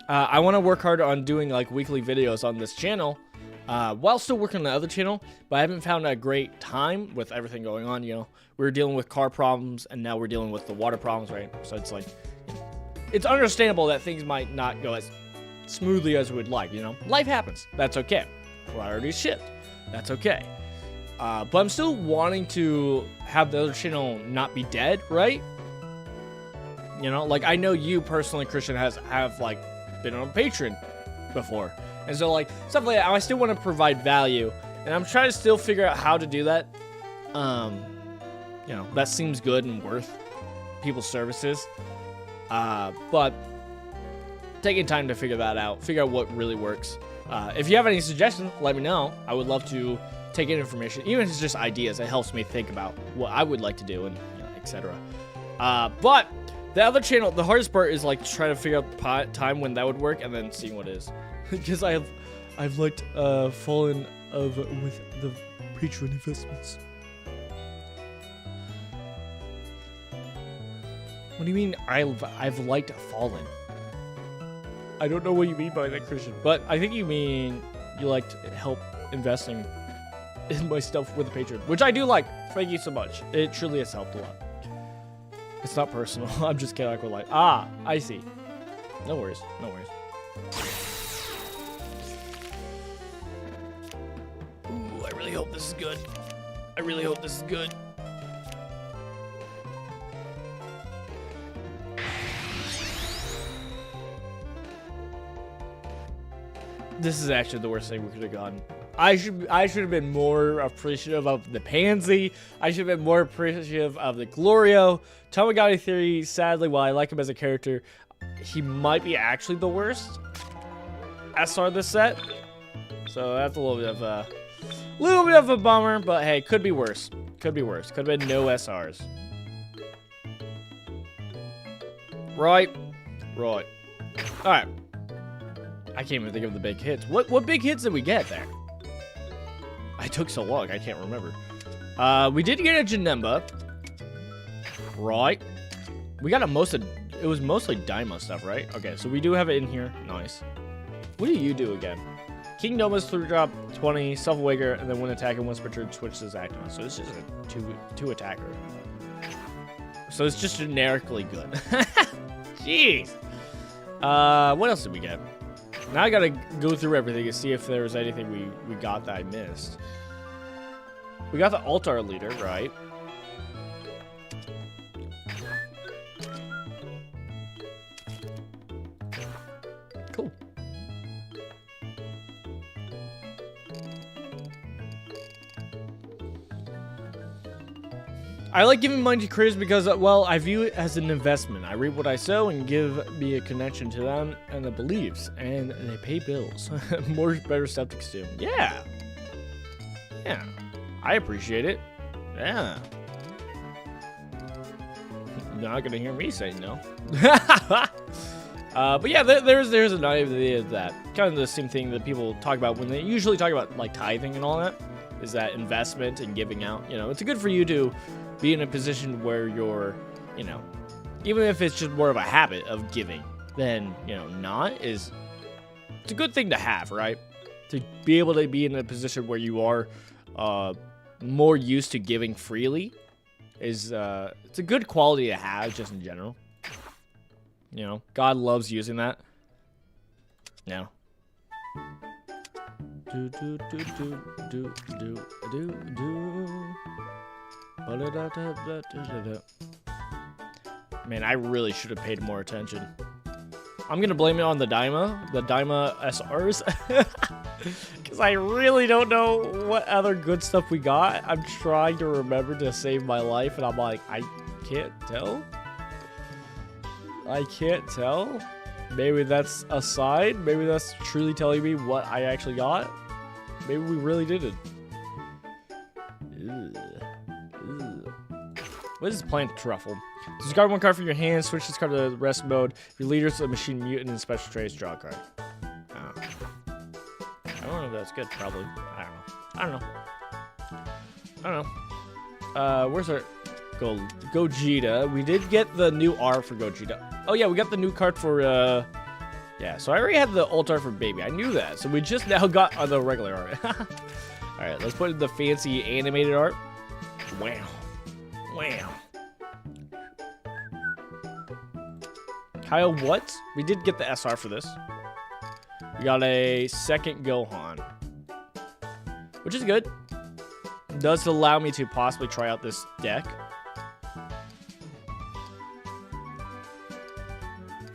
I want to work hard on doing like weekly videos on this channel while still working on the other channel, but I haven't found a great time with everything going on. You know, we were dealing with car problems and now we're dealing with the water problems, right? So it's like, it's understandable that things might not go as smoothly as we would like, you know? Life happens. That's okay. Priorities shift. That's okay. But I'm still wanting to have the other channel not be dead, right? You know, like I know you personally, Christian, have like been on Patreon before, and so like stuff like that, I still want to provide value, and I'm trying to still figure out how to do that. You know, that seems good and worth people's services, but taking time to figure that out, figure out what really works. If you have any suggestions, let me know. I would love to take in information, even if it's just ideas. It helps me think about what I would like to do, and you know, etc. But the other channel, the hardest part is like trying to figure out the time when that would work, and then seeing what it is. Because I've like fallen with the Patreon investments. What do you mean I've liked fallen? I don't know what you mean by that, Christian, but I think you mean you liked help investing in my stuff with the Patreon, which I do like. Thank you so much. It truly has helped a lot. It's not personal. I'm just kidding. Like, I see. No worries. No worries. Ooh, I really hope this is good. I really hope this is good. This is actually the worst thing we could have gotten. I should have been more appreciative of the Pansy. I should have been more appreciative of the Glorio. Tamagotchi Theory, sadly, while I like him as a character, he might be actually the worst SR this set. So that's a little bit of a bummer, but hey, could be worse. Could be worse. Could have been no SRs. Right. All right. I can't even think of the big hits. What big hits did we get there? I took so long, I can't remember. We did get a Janemba. Right. We got it was mostly Daima stuff, right? Okay, so we do have it in here. Nice. What do you do again? King Doma's 3-drop, 20, Self-Awaker, and then when attacking once per turn, switch this active. So it's just a two attacker. So it's just generically good. Jeez. What else did we get? Now I gotta go through everything and see if there was anything we got that I missed. We got the Altar Leader, right? Cool. I like giving money to creators because, well, I view it as an investment. I reap what I sow and give me a connection to them and the beliefs, and they pay bills. Better stuff to consume. Yeah. Yeah. I appreciate it. Yeah. You're not gonna hear me say no. But yeah, there's an idea of that. Kind of the same thing that people talk about when they usually talk about like tithing and all that. Is that investment and giving out. You know, it's good for you to be in a position where you're, you know, even if it's just more of a habit of giving, then, you know, it's a good thing to have, right? To be able to be in a position where you are more used to giving freely is, it's a good quality to have just in general. You know, God loves using that. No. Man, I really should have paid more attention. I'm gonna blame it on the Daima SRs. Because I really don't know what other good stuff we got. I'm trying to remember to save my life, and I'm like, I can't tell. Maybe that's a sign. Maybe that's truly telling me what I actually got. Maybe we really didn't. What is Plant Truffle? Discard one card from your hand, switch this card to the rest mode. Your leader's a machine mutant and special traits, draw a card. Oh. I don't know if that's good, probably. I don't know. Where's our Gogeta? We did get the new art for Gogeta. Oh yeah, we got the new card for yeah, so I already had the alt art for Baby. I knew that. So we just now got the regular art. Alright, let's put in the fancy animated art. Wow. Kyle, what? We did get the SR for this. We got a second Gohan, which is good. It does allow me to possibly try out this deck.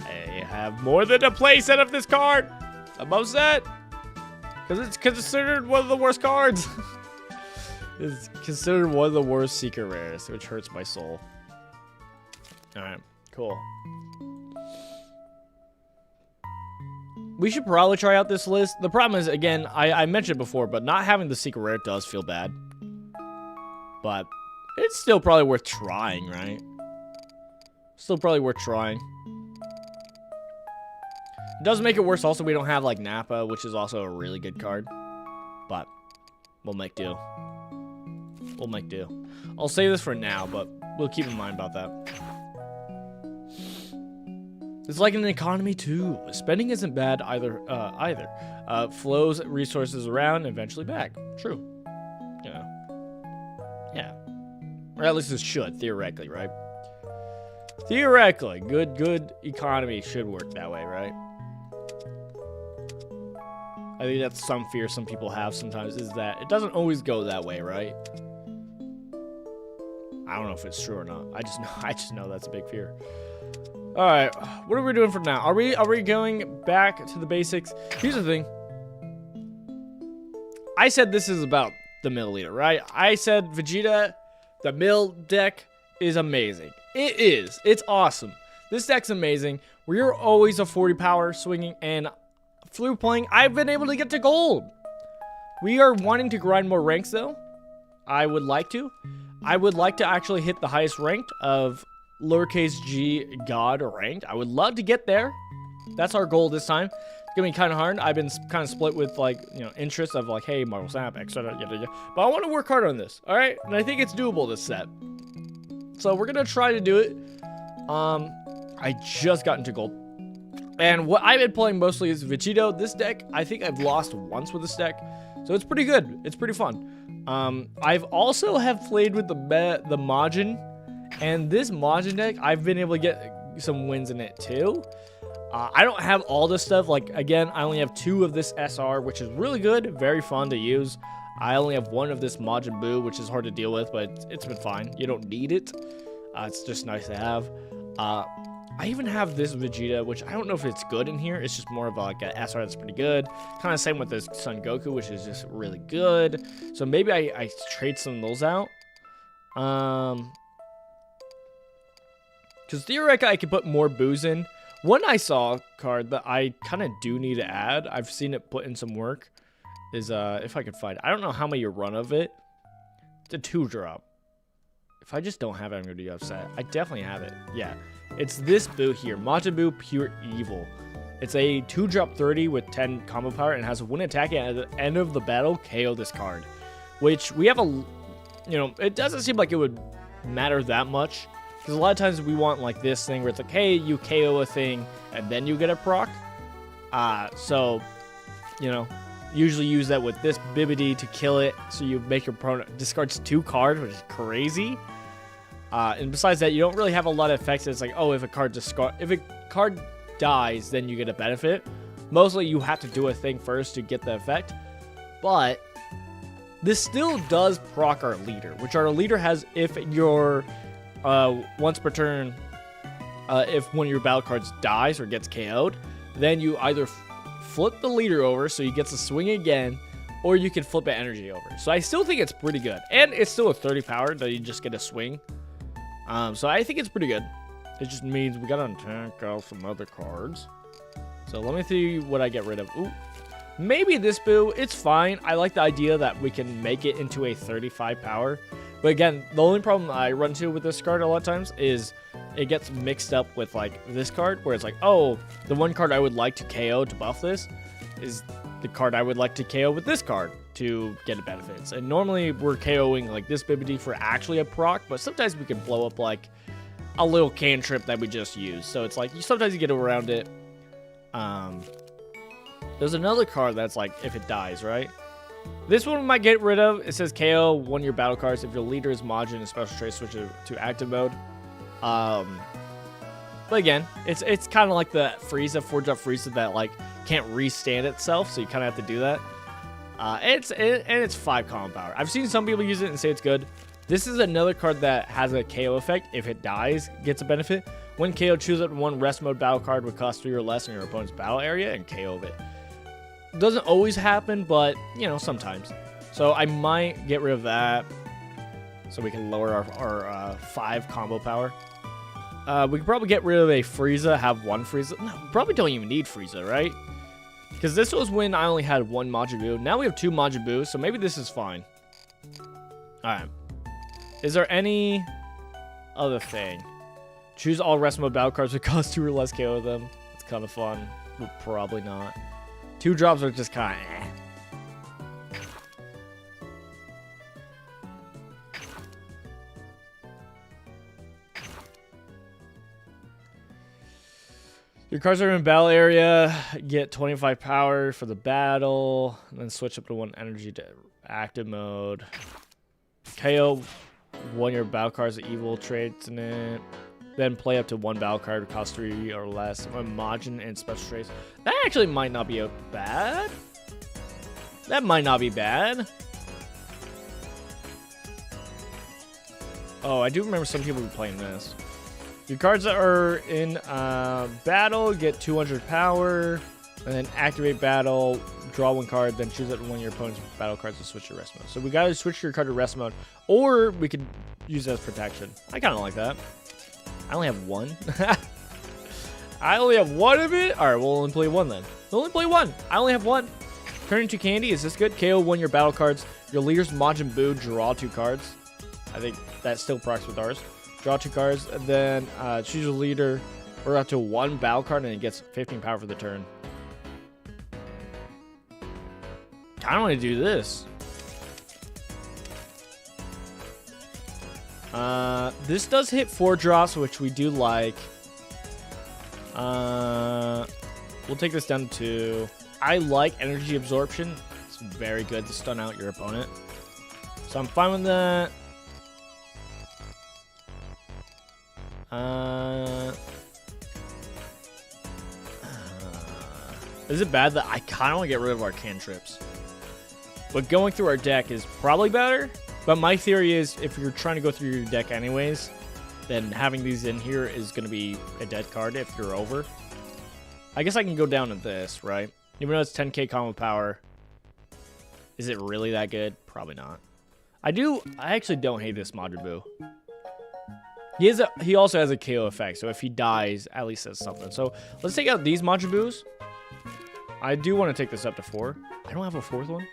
I have more than a playset of this card. I'm upset because it's considered one of the worst cards. It's considered one of the worst secret rares, which hurts my soul. Alright, cool. We should probably try out this list. The problem is, again, I mentioned it before, but not having the secret rare does feel bad. But it's still probably worth trying, right? Still probably worth trying. It does make it worse also we don't have like Nappa, which is also a really good card. But we'll make do. I'll save this for now, but we'll keep in mind about that. It's like an economy too. Spending isn't bad either. Flows resources around, eventually back. True. Yeah. Or at least it should, theoretically, right? Theoretically, good economy should work that way, right? I think that's some fear some people have sometimes, is that it doesn't always go that way, right? I don't know if it's true or not. I just know that's a big fear. All right, what are we doing for now? Are we going back to the basics? Here's the thing. I said this is about the mill leader, right? I said Vegeta, the mill deck is amazing. It is. It's awesome. This deck's amazing. We're always a 40 power swinging, and through playing, I've been able to get to gold. We are wanting to grind more ranks, though. I would like to. I would like to actually hit the highest ranked of lowercase g god ranked. I would love to get there. That's our goal this time. It's gonna be kind of hard. I've been kind of split with, like, you know, interests of like, hey, Marvel Snap, etc. But I want to work hard on this. All right, and I think it's doable this set. So we're gonna try to do it. I just got into gold, and what I've been playing mostly is Vegito. This deck, I think I've lost once with this deck, so it's pretty good. It's pretty fun. I've also have played with the Majin, and this Majin deck, I've been able to get some wins in it too. I don't have all this stuff. Like, again, I only have 2 of this SR, which is really good, very fun to use. I only have 1 of this Majin Buu, which is hard to deal with, but it's been fine. You don't need it. It's just nice to have. I even have this Vegeta, which I don't know if it's good in here. It's just more of like a SR that's pretty good. Kind of same with this Son Goku, which is just really good. So maybe I trade some of those out. Because theoretically, I could put more Boos in. One I saw card that I kind of do need to add, I've seen it put in some work, is, if I could find it. I don't know how many run of it. It's a 2-drop. If I just don't have it, I'm going to be upset. I definitely have it. Yeah. It's this Buu here. Majin Buu Pure Evil. It's a 2-drop 30 with 10 combo power and has a win attack at the end of the battle, KO this card. Which we have a, you know, it doesn't seem like it would matter that much. Because a lot of times we want like this thing where it's like, hey, you KO a thing and then you get a proc. So, you know, usually use that with this Bibbidi to kill it. So you make your opponent discards 2 cards, which is crazy. And besides that, you don't really have a lot of effects. It's like, oh, if a card dies, then you get a benefit. Mostly you have to do a thing first to get the effect. But this still does proc our leader, which our leader has if your once per turn, if one of your battle cards dies or gets KO'd, then you either flip the leader over so he gets to swing again, or you can flip an energy over. So I still think it's pretty good. And it's still a 30 power that you just get a swing. So I think it's pretty good. It just means we gotta attack out some other cards. So let me see what I get rid of. Ooh, maybe this Buu. It's fine. I like the idea that we can make it into a 35 power. But again, the only problem I run into with this card a lot of times is it gets mixed up with like this card, where it's like, oh, the one card I would like to KO to buff this is the card I would like to KO with this card to get benefits. And normally we're KOing like this Bibbidi for actually a proc, but sometimes we can blow up like a little cantrip that we just use. So it's like sometimes you get around it. There's another card that's like if it dies, right? This one we might get rid of. It says KO one of your battle cards if your leader is Majin and special trait switch it to active mode. But again, it's kind of like the Frieza 4-drop Frieza that like can't restand itself, so you kind of have to do that. And it's 5 combo power. I've seen some people use it and say it's good. This is another card that has a KO effect. If it dies, gets a benefit. When KO, choose up one rest mode battle card with cost 3 or less in your opponent's battle area and KO it. Doesn't always happen, but you know, sometimes. So I might get rid of that so we can lower our 5 combo power. We could probably get rid of a Frieza, have 1 Frieza. No, we probably don't even need Frieza, right? Because this was when I only had 1 Majin Buu. Now we have 2 Majin Buu, so maybe this is fine. Alright. Is there any other thing? Choose all rest mode battle cards with cost 2 or less, KO them. It's kind of fun, but probably not. 2 drops are just kind of eh. Your cards are in battle area, get 25 power for the battle, and then switch up to 1 energy to active mode. KO one of your battle cards with evil traits in it. Then play up to 1 battle card with cost 3 or less. Majin and special traits. That actually might not be bad. That might not be bad. Oh, I do remember some people were playing this. Your cards that are in battle get 200 power. And then activate battle, draw one card, then choose one of your opponent's battle cards to switch to rest mode. So we gotta switch your card to rest mode, or we could use it as protection. I kind of like that. I only have one. I only have one of it? All right, we'll only play one then. We'll only play one. I only have one. Turn into candy. Is this good? KO one your battle cards. Your leader's Majin Buu. Draw 2 cards. I think that still procs with ours. Draw 2 cards, and then choose a leader. We're up to 1 battle card, and it gets 15 power for the turn. I don't want to do this. This does hit 4 drops, which we do like. We'll take this down to 2. I like energy absorption. It's very good to stun out your opponent. So I'm fine with that. Is it bad that I kind of want to get rid of our cantrips? But going through our deck is probably better. But my theory is if you're trying to go through your deck anyways, then having these in here is going to be a dead card if you're over. I guess I can go down to this, right? Even though it's 10k combo power. Is it really that good? Probably not. I actually don't hate this Majin Buu. He also has a KO effect, so if he dies, at least that's something. So let's take out these Majin Buus. I do want to take this up to 4. I don't have a 4th one.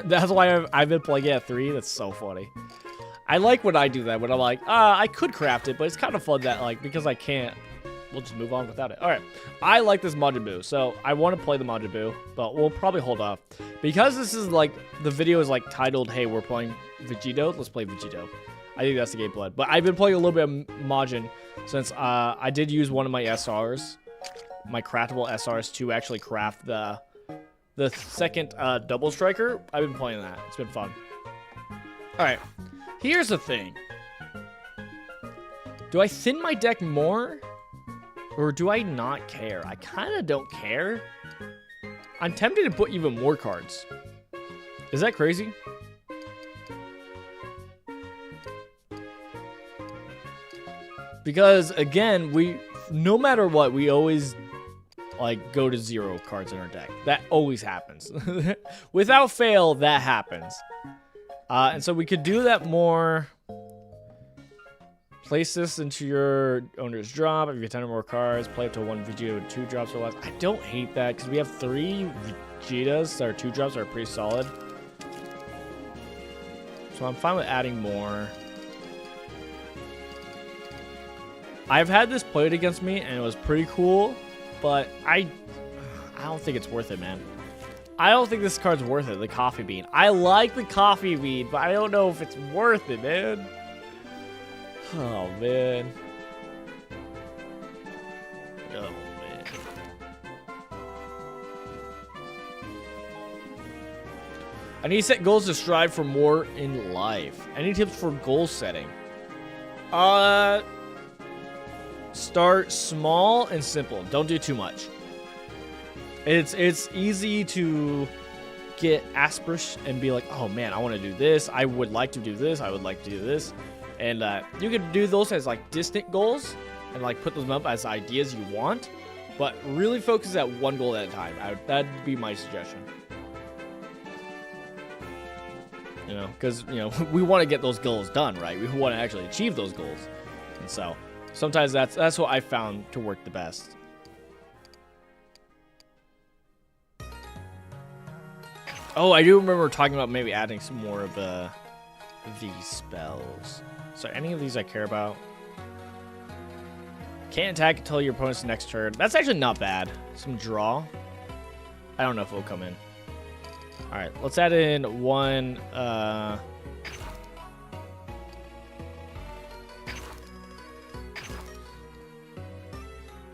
That's why I've been playing it at 3. That's so funny. I like when I do that, when I'm like, I could craft it, but it's kind of fun that, like, because I can't, we'll just move on without it. All right. I like this Majin Buu, so I want to play the Majin Buu, but we'll probably hold off. Because this is, like, the video is, like, titled, hey, we're playing Vegito, let's play Vegito. I think that's the gameplay. But I've been playing a little bit of Majin since I did use one of my SRs, my craftable SRs, to actually craft the second double striker. I've been playing that. It's been fun. All right. Here's the thing. Do I thin my deck more? Or do I not care? I kind of don't care. I'm tempted to put even more cards. Is that crazy? Because, again, no matter what, we always, like, go to 0 cards in our deck. That always happens. Without fail, that happens. And so we could do that more. Place this into your owner's drop. If you get 10 or more cards, play up to 1 Vegeta with 2 drops or less. I don't hate that because we have 3 Vegetas that are 2 drops that are pretty solid. So I'm fine with adding more. I've had this played against me and it was pretty cool, but I don't think it's worth it, man. I don't think this card's worth it, the Coffee Bean. I like the Coffee Bean, but I don't know if it's worth it, man. Oh, man. Oh, man. I need to set goals to strive for more in life. Any tips for goal setting? Start small and simple. Don't do too much. It's easy to get aspirational and be like, oh man, I want to do this. I would like to do this. I would like to do this. And you could do those as like distant goals and like put them up as ideas you want, but really focus at one goal at a time. That'd be my suggestion. You know, because, you know, we want to get those goals done, right? We want to actually achieve those goals. And so sometimes that's what I found to work the best. Oh, I do remember talking about maybe adding some more of these spells. So any of these I care about. Can't attack until your opponent's next turn. That's actually not bad. Some draw. I don't know if it'll come in. All right, let's add in one.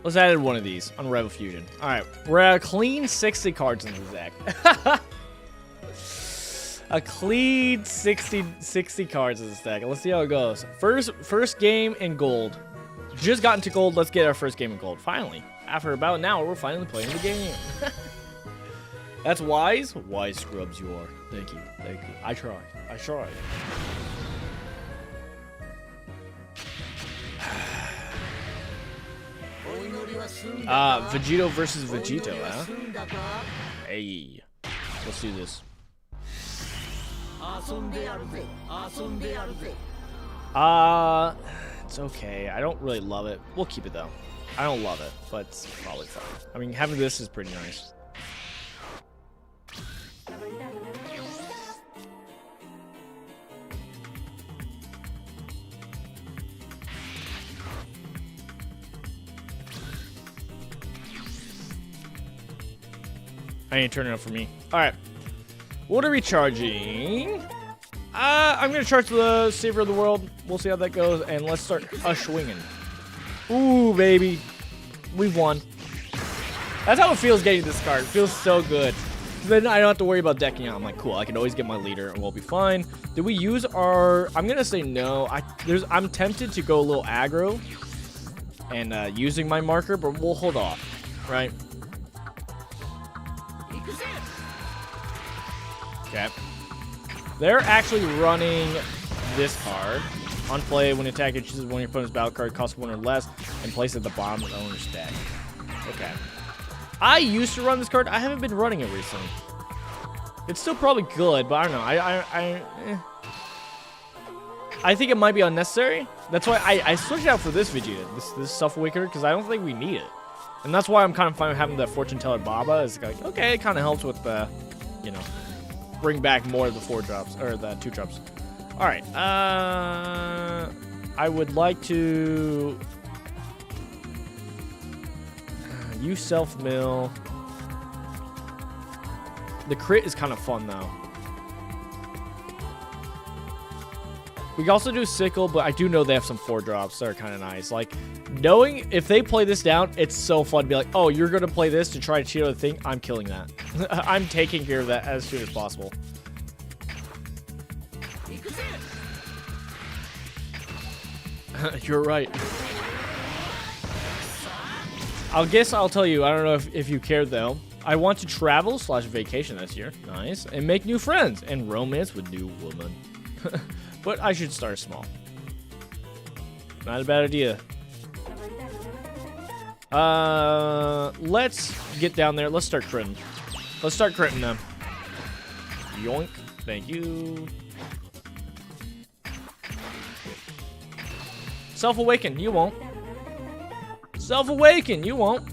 Let's add in one of these on Rebel Fusion. All right, we're at a clean 60 cards in the deck. A clean 60 cards in this deck. Let's see how it goes. First game in gold. Just got into gold. Let's get our first game in gold. Finally. After about an hour, we're finally playing the game. That's wise. Wise scrubs you are. Thank you. Thank you. I tried. I tried. Vegito versus Vegito, huh? Hey, let's do this. It's okay. I don't really love it. We'll keep it though. I don't love it, but it's probably fine. I mean, having this is pretty nice. I ain't turning up for me. All right. Water recharging. I'm gonna charge the Savior of the World. We'll see how that goes, and let's start swinging. Ooh, baby, we've won. That's how it feels getting this card. It feels so good. Then I don't have to worry about decking out. I'm like, cool. I can always get my leader, and we'll be fine. Did we use our? I'm gonna say no. I'm tempted to go a little aggro, and using my marker, but we'll hold off, right? Okay. They're actually running this card. On play, when attacking, chooses one of your opponent's battle card, costs 1 or less, and place it at the bottom of the owner's deck. Okay. I used to run this card. I haven't been running it recently. It's still probably good, but I don't know. I think it might be unnecessary. That's why I switched out for this Vegeta, this Self-Awakener, because I don't think we need it. And that's why I'm kind of fine with having the Fortune Teller Baba. It's like, okay, it kind of helps with the, you know, bring back more of the 4-drops, or the 2-drops. Alright, I would like to use self-mill. The crit is kind of fun, though. We can also do sickle, but I do know they have some 4-drops that are kind of nice. Like, knowing if they play this down, it's so fun to be like, oh, you're going to play this to try to cheat on the thing? I'm killing that. I'm taking care of that as soon as possible. You're right. I'll tell you, I don't know if you cared, though. I want to travel / vacation this year. Nice. And make new friends and romance with new woman. But I should start small. Not a bad idea. Let's get down there. Let's start critting. Let's start critting them. Yoink. Thank you. Self-awaken. You won't. Self-awaken. You won't.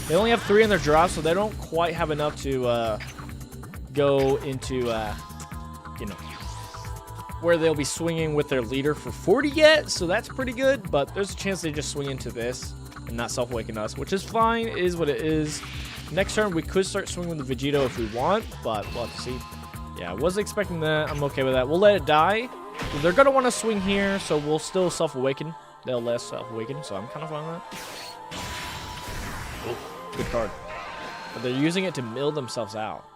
They only have 3 in their drop, so they don't quite have enough to go into, you know, where they'll be swinging with their leader for 40 yet. So that's pretty good, but there's a chance they just swing into this and not self-awaken us, which is fine. It is what it is. Next turn, we could start swinging with the Vegito if we want, but we'll have to see. Yeah, I wasn't expecting that. I'm okay with that. We'll let it die. They're going to want to swing here, so we'll still self-awaken. They'll let us self-awaken, so I'm kind of fine with that. Oh, good card. But they're using it to mill themselves out.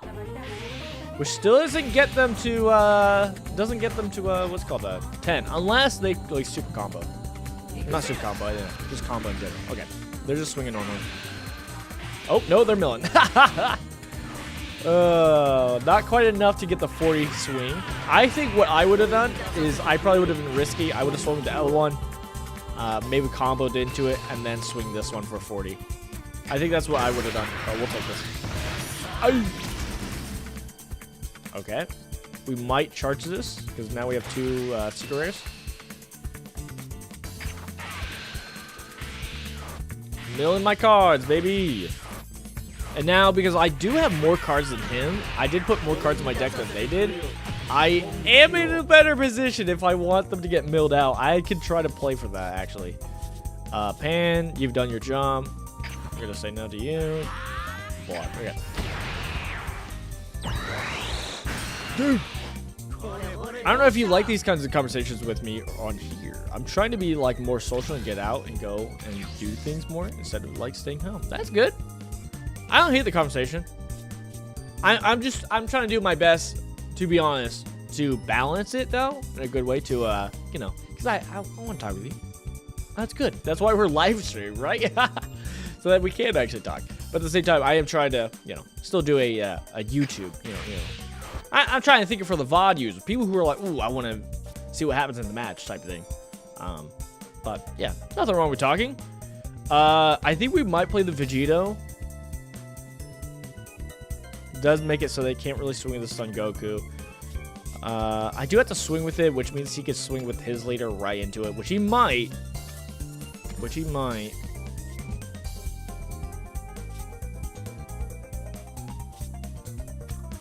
Which still doesn't get them to, what's it called, 10. Unless they, like, super combo. Not super combo, yeah. Just combo in general. Okay. They're just swinging normally. Oh, no, they're milling. Not quite enough to get the 40 swing. I think what I would have done is I probably would have been risky. I would have swung the L1, maybe comboed into it, and then swing this one for 40. I think that's what I would have done. Oh, we'll take this. Oh. Okay. We might charge this, because now we have 2 secret rares. Milling my cards, baby. And now, because I do have more cards than him, I did put more cards in my deck than they did. I am in a better position if I want them to get milled out. I could try to play for that, actually. Pan, you've done your jump. I'm going to say no to you. Block. Okay. Dude. I don't know if you like these kinds of conversations with me on here. I'm trying to be, like, more social and get out and go and do things more instead of, like, staying home. That's good. I don't hate the conversation. I'm trying to do my best, to be honest, to balance it, though, in a good way to, you know, because I want to talk with you. That's good. That's why we're live stream, right? So that we can actually talk. But at the same time, I am trying to, you know, still do a YouTube, you know. I'm trying to think for the VOD users, people who are like, ooh, I want to see what happens in the match type of thing. But yeah, nothing wrong with talking. I think we might play the Vegito. Does make it so they can't really swing with the Son Goku. I do have to swing with it, which means he could swing with his leader right into it, which he might.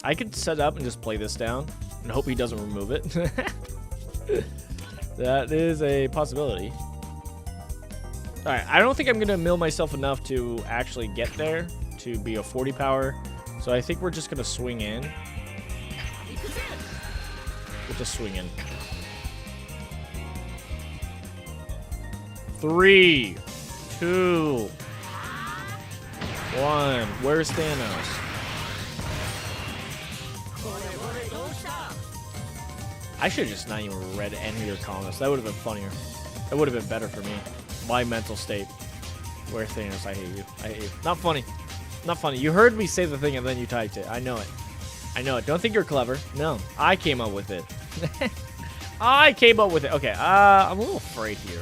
I could set up and just play this down and hope he doesn't remove it. That is a possibility. Alright, I don't think I'm going to mill myself enough to actually get there to be a 40 power. So I think we're just going to swing in. We'll just swing in. 3, 2, 1. Where's Thanos? I should have just not even read any of your comments. That would have been funnier. That would have been better for me. My mental state. Where's Thanos? I hate you. I hate you. Not funny. Not funny. You heard me say the thing and then you typed it. I know it. I know it. Don't think you're clever. No. I came up with it. I came up with it. Okay. I'm a little afraid here.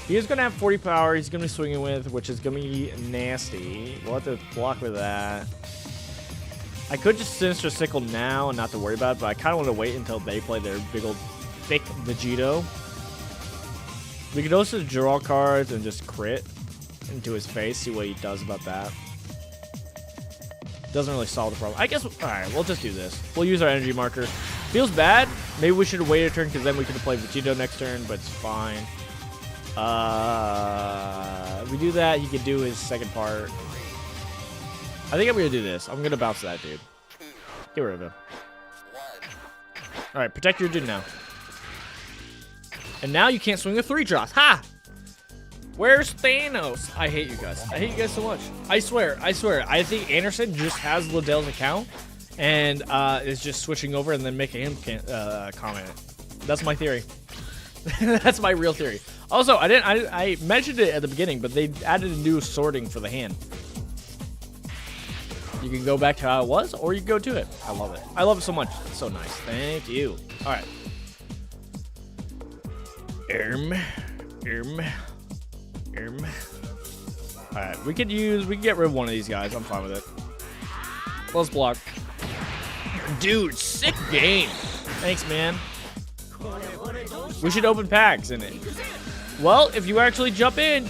He is going to have 40 power. He's going to be swinging with, which is going to be nasty. We'll have to block with that. I could just Sinister Sickle now and not to worry about it, but I kind of want to wait until they play their big old thick Vegito. We could also draw cards and just crit into his face, see what he does about that. Doesn't really solve the problem. I guess, alright, we'll just do this. We'll use our energy marker. Feels bad. Maybe we should have waited a turn because then we could have played Vegito next turn, but it's fine. If we do that, he could do his second part. I think I'm going to do this. I'm going to bounce that dude. Get rid of him. Alright, protect your dude now. And now you can't swing a 3-drop. Ha! Where's Thanos? I hate you guys. I hate you guys so much. I swear. I think Anderson just has Liddell's account and is just switching over and then making him comment. That's my theory. That's my real theory. Also, I mentioned it at the beginning, but they added a new sorting for the hand. You can go back to how it was, or you can go to it. I love it. I love it so much. It's so nice. Thank you. All right. All right. We can get rid of one of these guys. I'm fine with it. Let's block. Dude, sick game. Thanks, man. We should open packs in it. Well, if you actually jump in,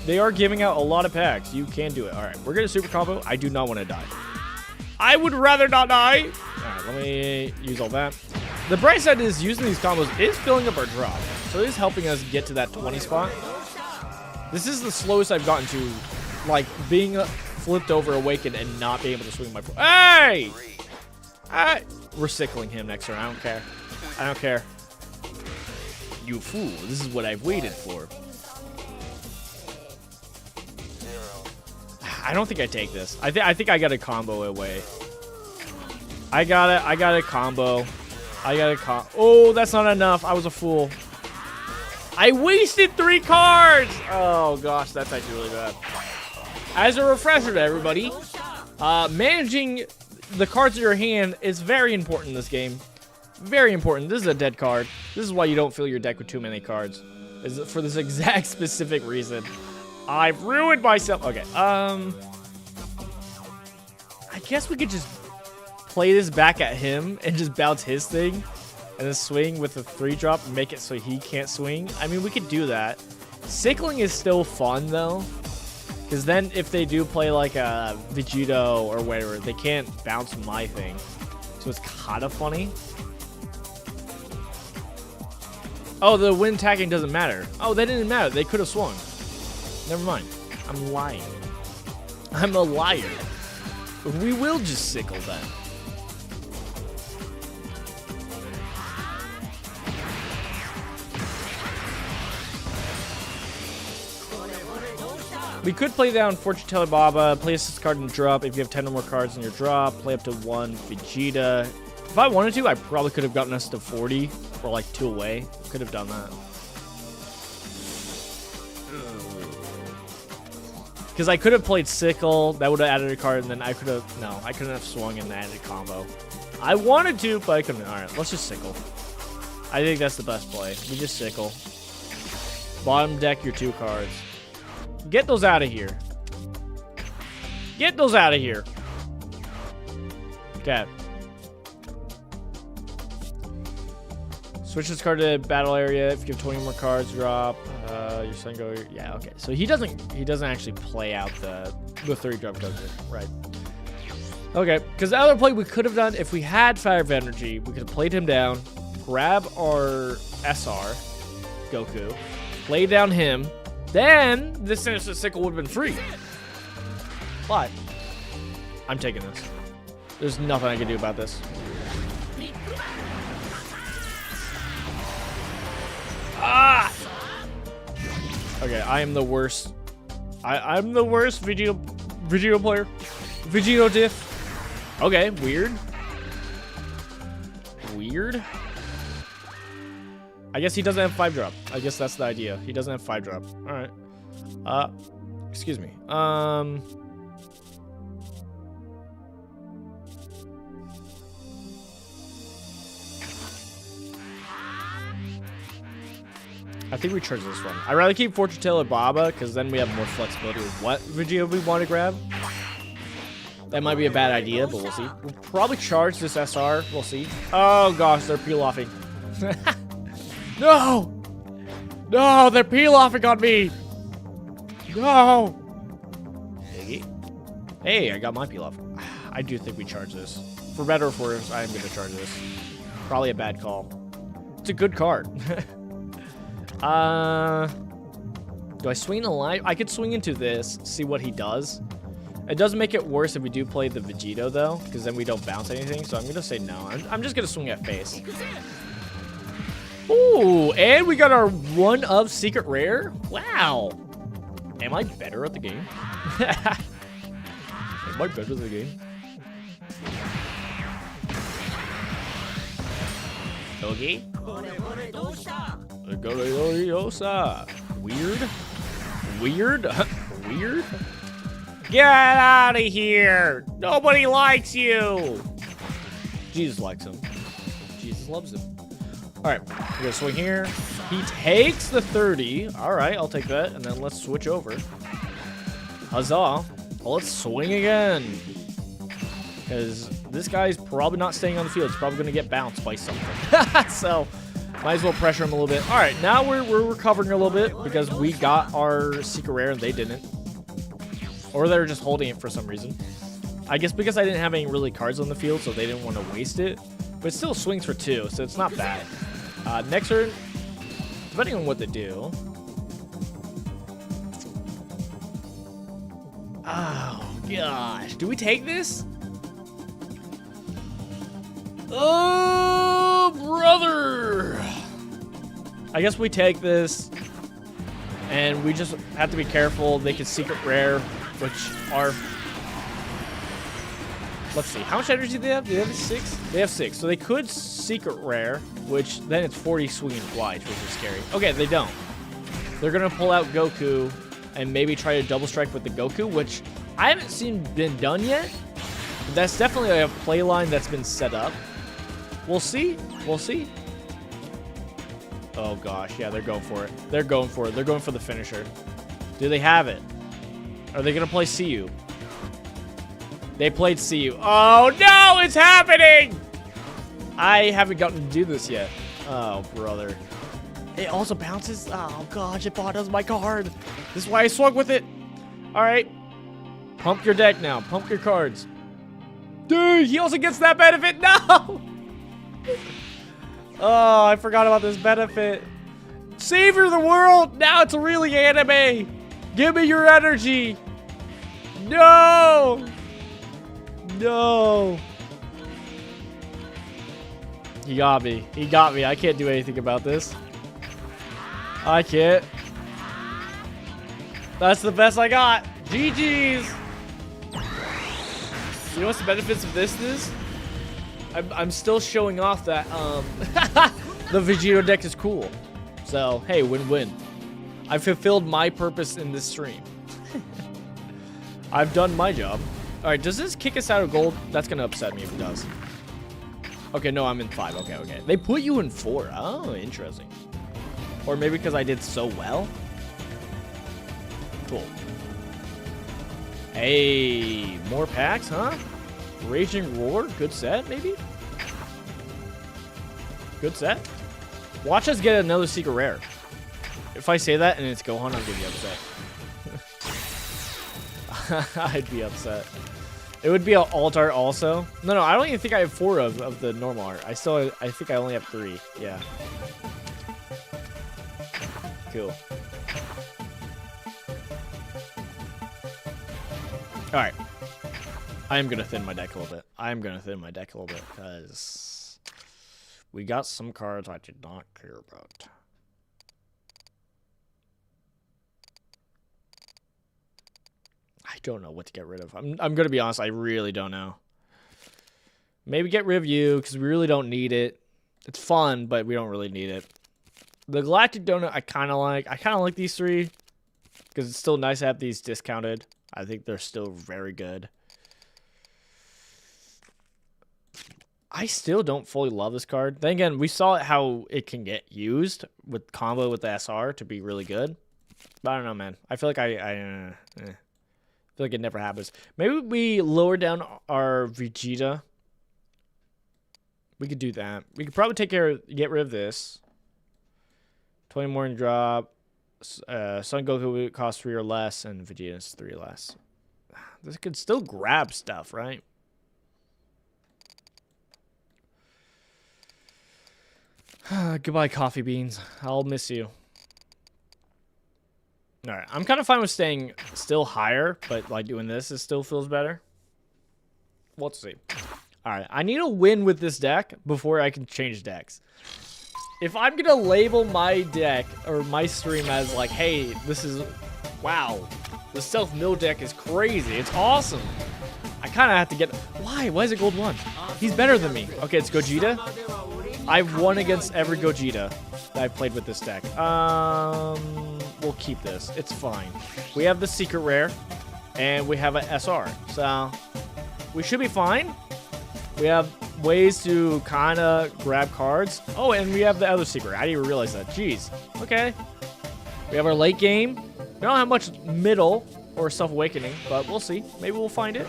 they are giving out a lot of packs. You can do it. All right, we're gonna super combo. I do not want to die. I would rather not die. All right, let me use all that. The bright side is using these combos is filling up our drop, so it is helping us get to that 20 spot. This is the slowest I've gotten to, like being flipped over, awakened, and not being able to swing my. Hey! We're sickling him next turn. I don't care. I don't care. You fool, this is what I've waited for. I don't think I take this. I think I got a combo away. I got a combo. Oh, that's not enough. I was a fool. I wasted 3 cards! Oh gosh, that's actually really bad. As a refresher to everybody, managing the cards in your hand is very important in this game. Very important. This is a dead card. This is why you don't fill your deck with too many cards. Is for this exact specific reason. I've ruined myself. Okay. I guess we could just play this back at him and just bounce his thing and then swing with a 3-drop and make it so he can't swing. I mean, we could do that. Sickling is still fun though, because then if they do play like a Vegito or whatever, they can't bounce my thing. So it's kind of funny. Oh, the wind tagging doesn't matter. Oh, that didn't matter. They could have swung. Never mind. I'm lying. I'm a liar. We will just sickle then. We could play down Fortune Teller Baba, play a 6 card in drop. If you have 10 or more cards in your drop, play up to 1 Vegeta. If I wanted to, I probably could have gotten us to 40 or like 2 away. Could have done that. Because I could have played Sickle. That would have added a card, and then I could have... No, I couldn't have swung and added a combo. I wanted to, but I couldn't. All right, let's just Sickle. I think that's the best play. We just Sickle. Bottom deck your 2 cards. Get those out of here. Get those out of here. Okay. Switch this card to battle area. If you give 20 more cards, drop. Your son go. Yeah, okay. So he doesn't actually play out the 3 drop Goku. Right. Okay, because the other play we could have done, if we had Fire of Energy, we could have played him down, grab our SR, Goku, play down him, then this Sinister Sickle would have been free. But I'm taking this. There's nothing I can do about this. Ah! Okay, I am the worst. I'm the worst Vegito player. Vegito diff. Okay, weird. Weird. I guess he doesn't have 5 drop. I guess that's the idea. He doesn't have 5 drop. All right. Excuse me. I think we charge this one. I'd rather keep Fortune Teller Baba because then we have more flexibility with what Vegeta we want to grab. That might be a bad idea, but we'll see. We'll probably charge this SR. We'll see. Oh gosh, they're peel-offing. No! No, they're peel-offing on me! No! Hey, I got my peel-off. I do think we charge this. For better or for worse, I am going to charge this. Probably a bad call. It's a good card. Do I swing a light? I could swing into this, see what he does. It does make it worse if we do play the Vegito, though, because then we don't bounce anything. So I'm going to say no. I'm just going to swing at face. Ooh, and we got our one of Secret Rare. Wow. Am I better at the game? Am I better at the game? Okay. Weird. Weird. Weird. Get out of here. Nobody likes you. Jesus likes him. Jesus loves him. All right, we're gonna swing here. He takes the 30. All right, I'll take that. And then let's switch over. Huzzah. Well, let's swing again. Because this guy's probably not staying on the field. He's probably gonna get bounced by something. So, might as well pressure him a little bit. All right, now we're recovering a little bit because we got our Secret Rare and they didn't. Or they were just holding it for some reason. I guess because I didn't have any really cards on the field, so they didn't want to waste it. But it still swings for 2, so it's not bad. Next turn, depending on what they do. Oh, gosh. Do we take this? Oh, brother. I guess we take this. And we just have to be careful. They can Secret Rare, which are... Let's see. How much energy do they have? Do they have 6? They have 6. So they could Secret Rare, which then it's 40 swinging twice, which is scary. Okay, they don't. They're going to pull out Goku and maybe try to double strike with the Goku, which I haven't seen been done yet. But that's definitely a play line that's been set up. We'll see. We'll see. Oh, gosh. Yeah, they're going for it. They're going for it. They're going for the finisher. Do they have it? Are they going to play CU? They played CU. Oh, no! It's happening! I haven't gotten to do this yet. Oh, brother. It also bounces. Oh, gosh. It bought us my card. This is why I swung with it. All right. Pump your deck now. Pump your cards. Dude, he also gets that benefit. No! Oh, I forgot about this benefit. Savor the world. Now it's really anime. Give me your energy. No. No. He got me. He got me. I can't do anything about this. I can't. That's the best I got. GG's. You know what's the benefits of this is? I'm still showing off that the Vegito deck is cool. So, hey, win-win. I fulfilled my purpose in this stream. I've done my job. All right, does this kick us out of gold? That's going to upset me if it does. Okay, no, I'm in 5. Okay, okay. They put you in 4. Oh, interesting. Or maybe because I did so well. Cool. Hey, more packs, huh? Raging Roar, good set, maybe? Good set. Watch us get another secret rare. If I say that and it's Gohan, I'm gonna be upset. I'd be upset. It would be an alt art also. No, I don't even think I have 4 of the normal art. I think I only have 3. Yeah. Cool. Alright. I am gonna thin my deck a little bit. Because we got some cards I did not care about. I don't know what to get rid of. I'm gonna be honest, I really don't know. Maybe get rid of you, because we really don't need it. It's fun, but we don't really need it. The Galactic Donut I kinda like. I kinda like these 3. Because it's still nice to have these discounted. I think they're still very good. I still don't fully love this card. Then again, we saw how it can get used with combo with the SR to be really good. But I don't know, man. I feel like I feel like it never happens. Maybe we lower down our Vegeta. We could do that. We could probably get rid of this. 20 more in drop. Son Goku would cost 3 or less, and Vegeta's 3 less. This could still grab stuff, right? Goodbye, Coffee Beans. I'll miss you. Alright, I'm kind of fine with staying still higher, but like doing this, it still feels better. Let's see. Alright, I need to win with this deck before I can change decks. If I'm gonna label my deck or my stream as like, hey, this is, wow, the self-mill deck is crazy. It's awesome. I kind of have to get, why? Why is it gold 1? He's better than me. Okay, it's Gogeta. I've won against every Gogeta that I've played with this deck. We'll keep this. It's fine. We have the secret rare, and we have an SR. So, we should be fine. We have ways to kind of grab cards. Oh, and we have the other secret. I didn't even realize that. Jeez. Okay. We have our late game. We don't have much middle or self-awakening, but we'll see. Maybe we'll find it.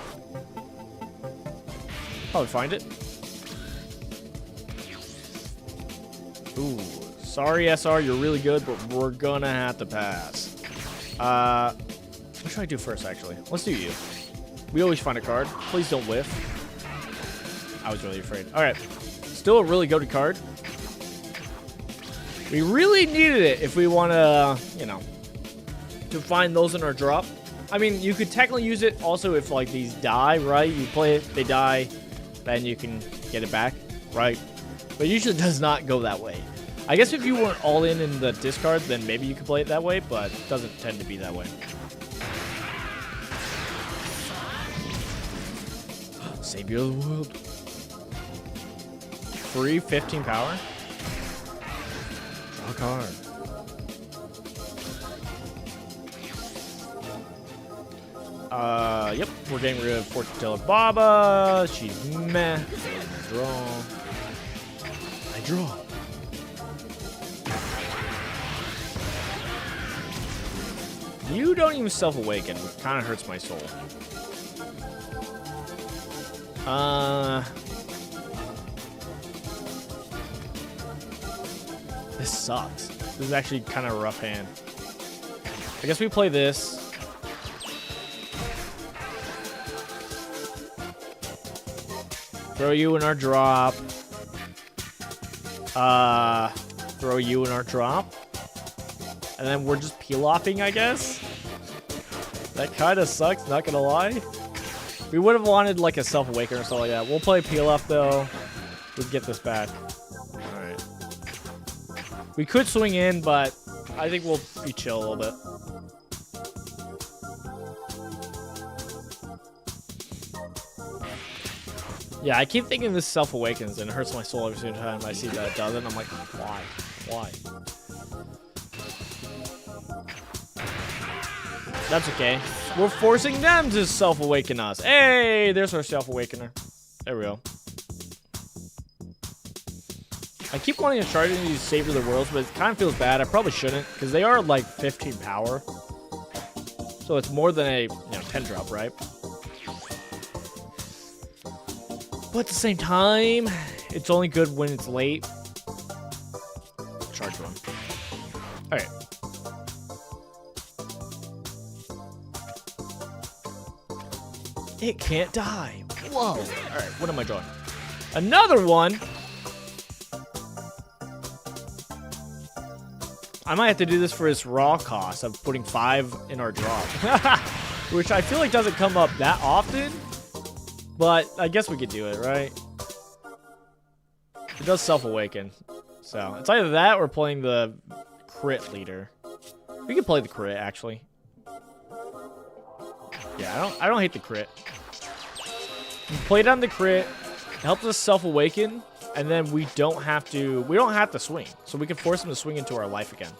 Probably find it. Ooh. Sorry, SR. You're really good, but we're gonna have to pass. What should I do first, actually? Let's do you. We always find a card. Please don't whiff. I was really afraid. All right. Still a really good card. We really needed it if we want to, you know, to find those in our drop. I mean, you could technically use it also if, like, these die, right? You play it, they die, then you can get it back, right? But usually it does not go that way. I guess if you weren't all in the discard, then maybe you could play it that way, but it doesn't tend to be that way. Savior of the world. Free 15 power. Draw a card. Yep, we're getting rid of Fortune Teller Baba. She's meh. Draw. I draw. You don't even self-awaken. It kind of hurts my soul. This sucks. This is actually kind of a rough hand. I guess we play this. Throw you in our drop. Throw you in our drop. And then we're just peel-offing, I guess? That kind of sucks, not gonna lie. We would have wanted like a self-awaken or something like that. We'll play peel-off though. We'll get this back. Alright. We could swing in, but I think we'll be chill a little bit. Yeah, I keep thinking this self-awakens and it hurts my soul every single time I see that it doesn't. I'm like, why? Why? That's okay. We're forcing them to self-awaken us. Hey, there's our self-awakener. There we go. I keep wanting to try to use Savor the Worlds, but it kind of feels bad. I probably shouldn't, because they are like 15 power. So it's more than a 10 drop, right? But at the same time, it's only good when it's late. Charge one. Alright. It can't die. Whoa. Alright, what am I drawing? Another one? I might have to do this for its raw cost of putting 5 in our drop. Which I feel like doesn't come up that often. But I guess we could do it, right? It does self-awaken. So it's either that or playing the crit leader. We can play the crit, actually. Yeah, I don't hate the crit. We play down the crit. It helps us self-awaken. And then we don't have to swing. So we can force him to swing into our life again.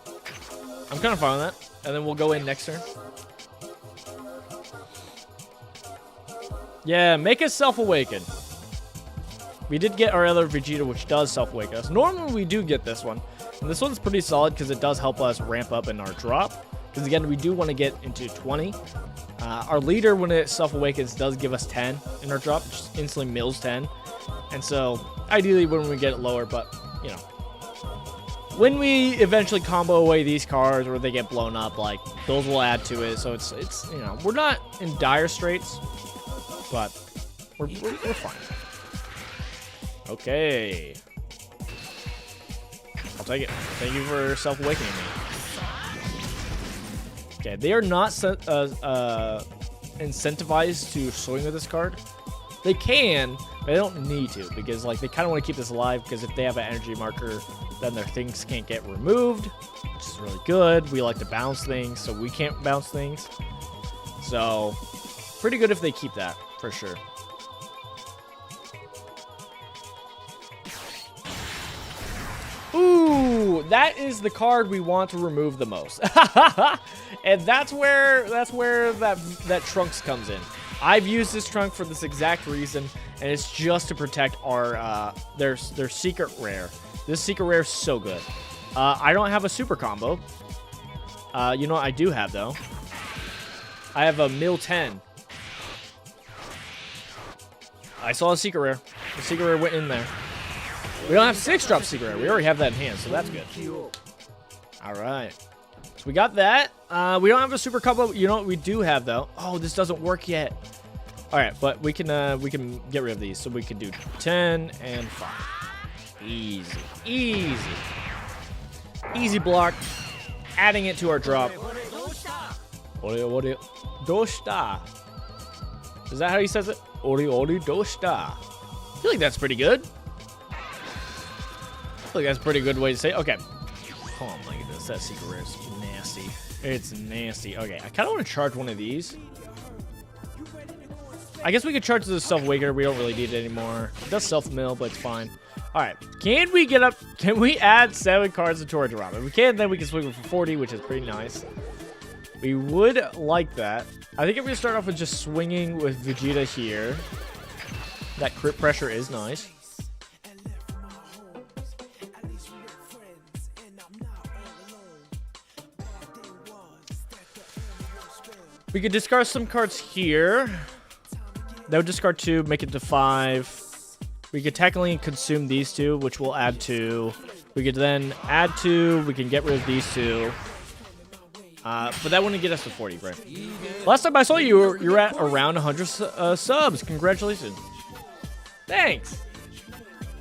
I'm kind of fine with that. And then we'll go in next turn. Yeah, make us self-awaken. We did get our other Vegeta, which does self-awaken us. Normally we do get this one. And this one's pretty solid because it does help us ramp up in our drop. Because again, we do want to get into 20. Our leader, when it self-awakens, does give us 10 in our drop. It just instantly mills 10. And so, ideally, when we get it lower, but, you know. When we eventually combo away these cards or they get blown up, like, those will add to it. So it's you know, we're not in dire straits, but we're fine. Okay. I'll take it. Thank you for self-awakening me. Okay, they are not incentivized to swing with this card. They can, but they don't need to, because like they kind of want to keep this alive, because if they have an energy marker, then their things can't get removed, which is really good. We like to bounce things, so we can't bounce things. So, pretty good if they keep that, for sure. Ooh, that is the card we want to remove the most. And that's where that Trunks comes in. I've used this trunk for this exact reason, and it's just to protect our their secret rare. This secret rare is so good. I don't have a super combo. You know what I do have though? I have a Mill 10. I saw a secret rare. The secret rare went in there. We don't have 6-drop secret rare. We already have that in hand, so that's good. All right. So we got that. We don't have a super combo. You know what we do have though? Oh, this doesn't work yet. All right, but we can get rid of these. So we can do 10 and 5. Easy, easy, easy block. Adding it to our drop. Ori doshita. Is that how he says it? Ori doshita. I feel like that's pretty good. I feel like that's a pretty good way to say it. Okay. Oh my goodness, that secret rare is nasty. It's nasty. Okay, I kind of want to charge one of these. I guess we could charge the self-awakener. We don't really need it anymore. It does self-mill, but it's fine. All right, can we get up? Can we add 7 cards into our drop? If we can, then we can swing it for 40, which is pretty nice. We would like that. I think if we start off with just swinging with Vegeta here, that crit pressure is nice. We could discard some cards here. That would discard 2, make it to 5. We could technically consume these 2, which will add 2. We could then add 2. We can get rid of these 2. But that wouldn't get us to 40, right? Last time I saw you, you're at around 100 subs. Congratulations. Thanks.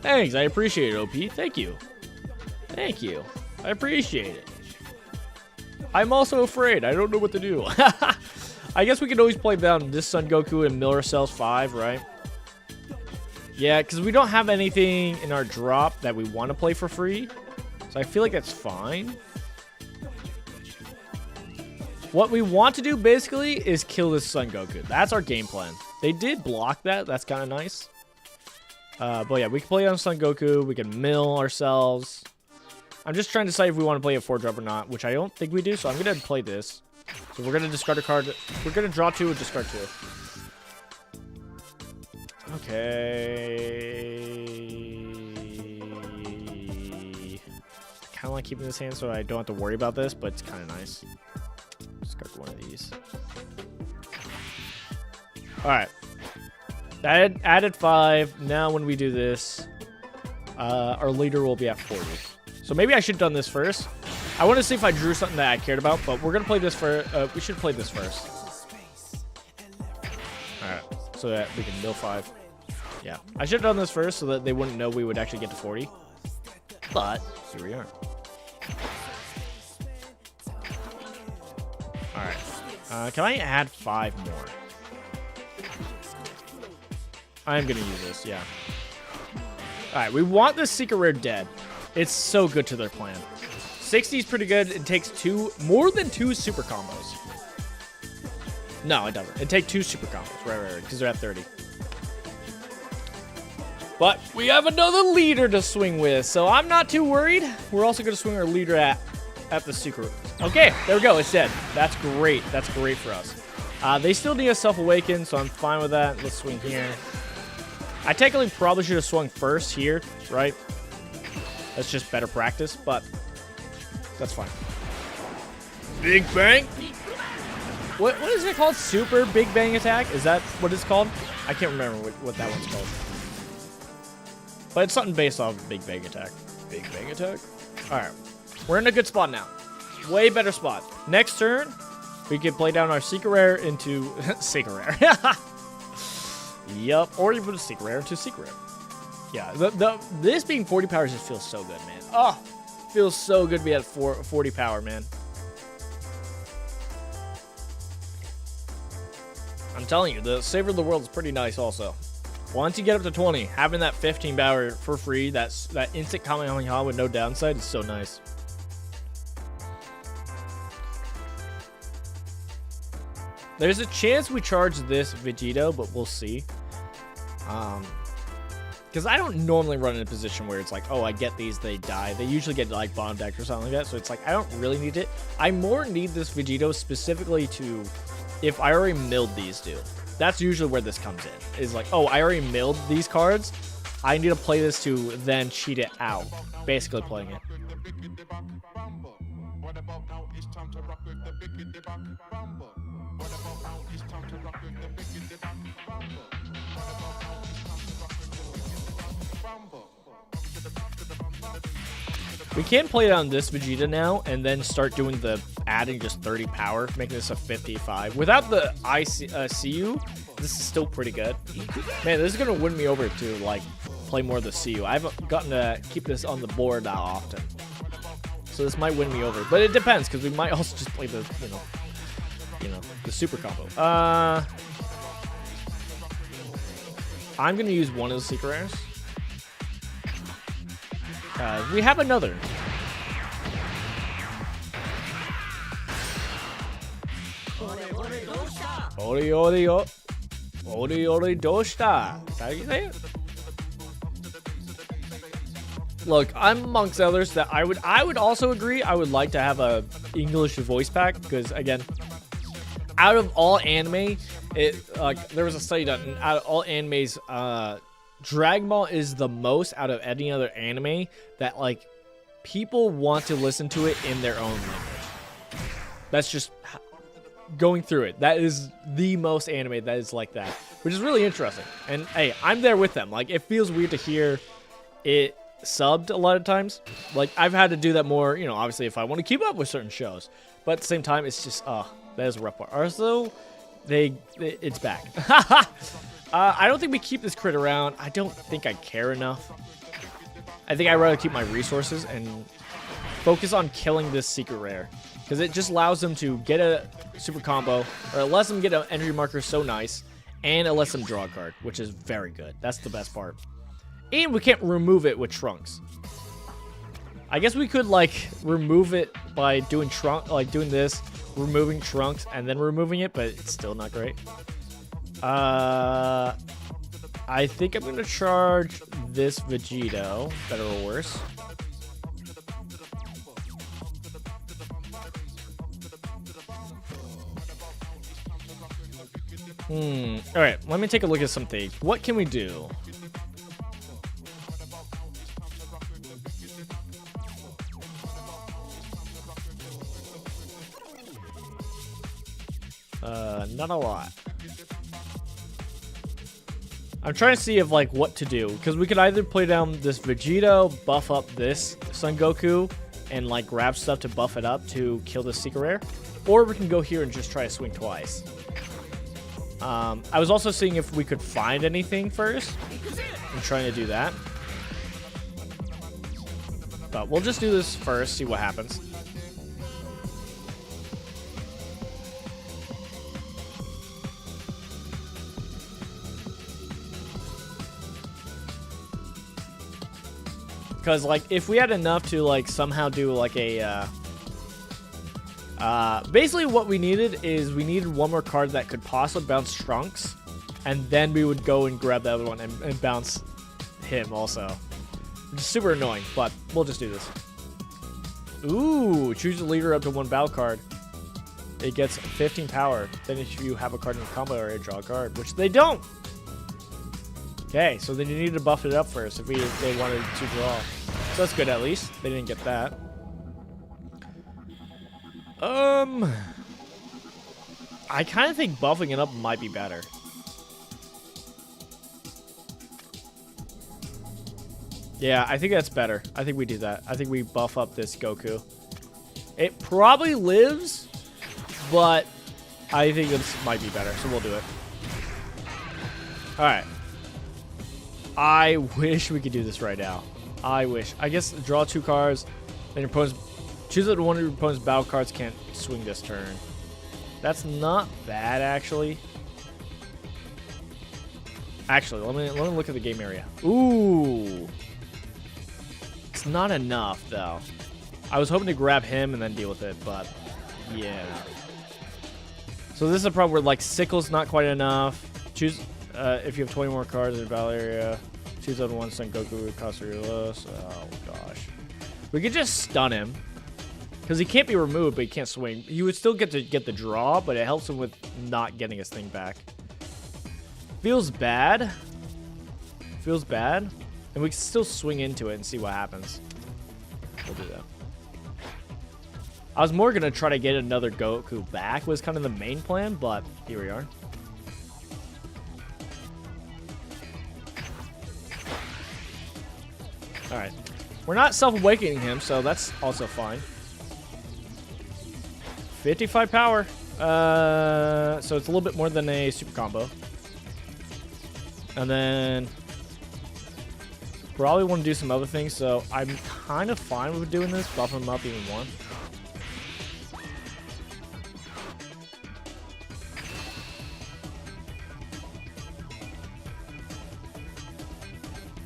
Thanks. I appreciate it, OP. Thank you. Thank you. I appreciate it. I'm also afraid. I don't know what to do. I guess we could always play down this Son Goku and mill ourselves 5, right? Yeah, because we don't have anything in our drop that we want to play for free. So I feel like that's fine. What we want to do, basically, is kill this Son Goku. That's our game plan. They did block that. That's kind of nice. But yeah, we can play on Son Goku. We can mill ourselves. I'm just trying to decide if we want to play a 4-drop or not, which I don't think we do. So I'm going to play this. So we're going to discard a card. We're going to draw 2 and discard 2. Okay. of like keeping this hand so I don't have to worry about this, but it's kind of nice. Just got one of these. All right. Added 5. Now when we do this, our leader will be at 40. So maybe I should have done this first. I want to see if I drew something that I cared about, but we're gonna play this for. We should play this first. All right, so that we can mill 5. Yeah, I should have done this first so that they wouldn't know we would actually get to 40. But here we are. All right, can I add 5 more? I'm gonna use this. Yeah. All right, we want this secret rare dead. It's so good to their plan. 60 is pretty good. It takes more than 2 super combos. No, it doesn't. It takes 2 super combos. Right, because they're at 30. But we have another leader to swing with, so I'm not too worried. We're also going to swing our leader at the secret. Okay, there we go. It's dead. That's great. That's great for us. They still need a self-awaken, so I'm fine with that. Let's swing here. I technically probably should have swung first here, right? That's just better practice, but that's fine. Big Bang? What is it called? Super Big Bang Attack? Is that what it's called? I can't remember what that one's called. But it's something based off Big Bang Attack. Big Bang Attack? Alright. We're in a good spot now. Way better spot. Next turn, we can play down our secret rare into... secret rare. Yup. Or even a secret rare into secret rare. Yeah. This being 40 power just feels so good, man. Oh! Feels so good to be at 40 power, man. I'm telling you, the Savor of the World is pretty nice also. Once you get up to 20, having that 15 power for free, that instant Kamehameha with no downside is so nice. There's a chance we charge this Vegito, but we'll see. Because I don't normally run in a position where it's like, oh, I get these, they die. They usually get like bomb decked or something like that, so it's like, I don't really need it. I more need this Vegito specifically to, if I already milled these two. That's usually where this comes in. Is like, oh, I already milled these cards. I need to play this to then cheat it out. Basically playing it. We can play it on this Vegeta now and then start doing the adding just 30 power, making this a 55. Without the CU, this is still pretty good. Man, this is going to win me over to like play more of the CU. I haven't gotten to keep this on the board that often. So this might win me over. But it depends, because we might also just play the, you know, the super combo. I'm going to use one of the secret rares. We have another. Ori ori o. Ori ori doshita. Is that how you say it? Look, I'm amongst others that I would also agree. I would like to have a English voice pack because again, out of all anime, there was a study done. Out of all animes, Dragon Ball is the most out of any other anime that like people want to listen to it in their own language. That's just going through it. That is the most anime that is like that, which is really interesting. And hey, I'm there with them. Like it feels weird to hear it subbed a lot of times. Like I've had to do that more, you know, obviously if I want to keep up with certain shows. But at the same time, it's just that is a rough part. Also, it's back. I don't think we keep this crit around. I don't think I care enough. I think I'd rather keep my resources and focus on killing this secret rare. Because it just allows them to get a super combo, or it lets them get an entry marker so nice, and it lets them draw a card, which is very good. That's the best part. And we can't remove it with Trunks. I guess we could, like, remove it by doing doing this, removing Trunks, and then removing it, but it's still not great. I think I'm going to charge this Vegito, better or worse. Alright, let me take a look at some things. What can we do? Not a lot. I'm trying to see if like what to do, because we could either play down this Vegito, buff up this Son Goku, and like grab stuff to buff it up to kill the secret rare, or we can go here and just try to swing twice. I was also seeing if we could find anything first. I'm trying to do that, but we'll just do this first, see what happens. Because, like, if we had enough to, like, somehow do, like, a, basically what we needed is we needed one more card that could possibly bounce Trunks, and then we would go and grab the other one and bounce him also. Which is super annoying, but we'll just do this. Ooh, choose the leader up to 1 battle card. It gets 15 power. Then if you have a card in your combo area, draw a card, which they don't. Okay, so then you need to buff it up first if they wanted to draw. So that's good at least. They didn't get that. I kind of think buffing it up might be better. Yeah, I think that's better. I think we do that. I think we buff up this Goku. It probably lives, but I think this might be better, so we'll do it. Alright. I wish we could do this right now. I wish. I guess draw 2 cards, then your opponent's choose that one of your opponent's battle cards can't swing this turn. That's not bad, actually. Actually, let me look at the game area. Ooh, it's not enough though. I was hoping to grab him and then deal with it, but yeah. So this is a problem where like Sickle's not quite enough. Choose. If you have 20 more cards in the battle area, choose out one Son Goku, cost your less. Oh gosh. We could just stun him. Because he can't be removed, but he can't swing. He would still get to get the draw, but it helps him with not getting his thing back. Feels bad. Feels bad. And we can still swing into it and see what happens. We'll do that. I was more going to try to get another Goku back was kind of the main plan, but here we are. Alright. We're not self-awakening him, so that's also fine. 55 power. So it's a little bit more than a super combo. And then probably want to do some other things, so I'm kind of fine with doing this. Buff him up even more.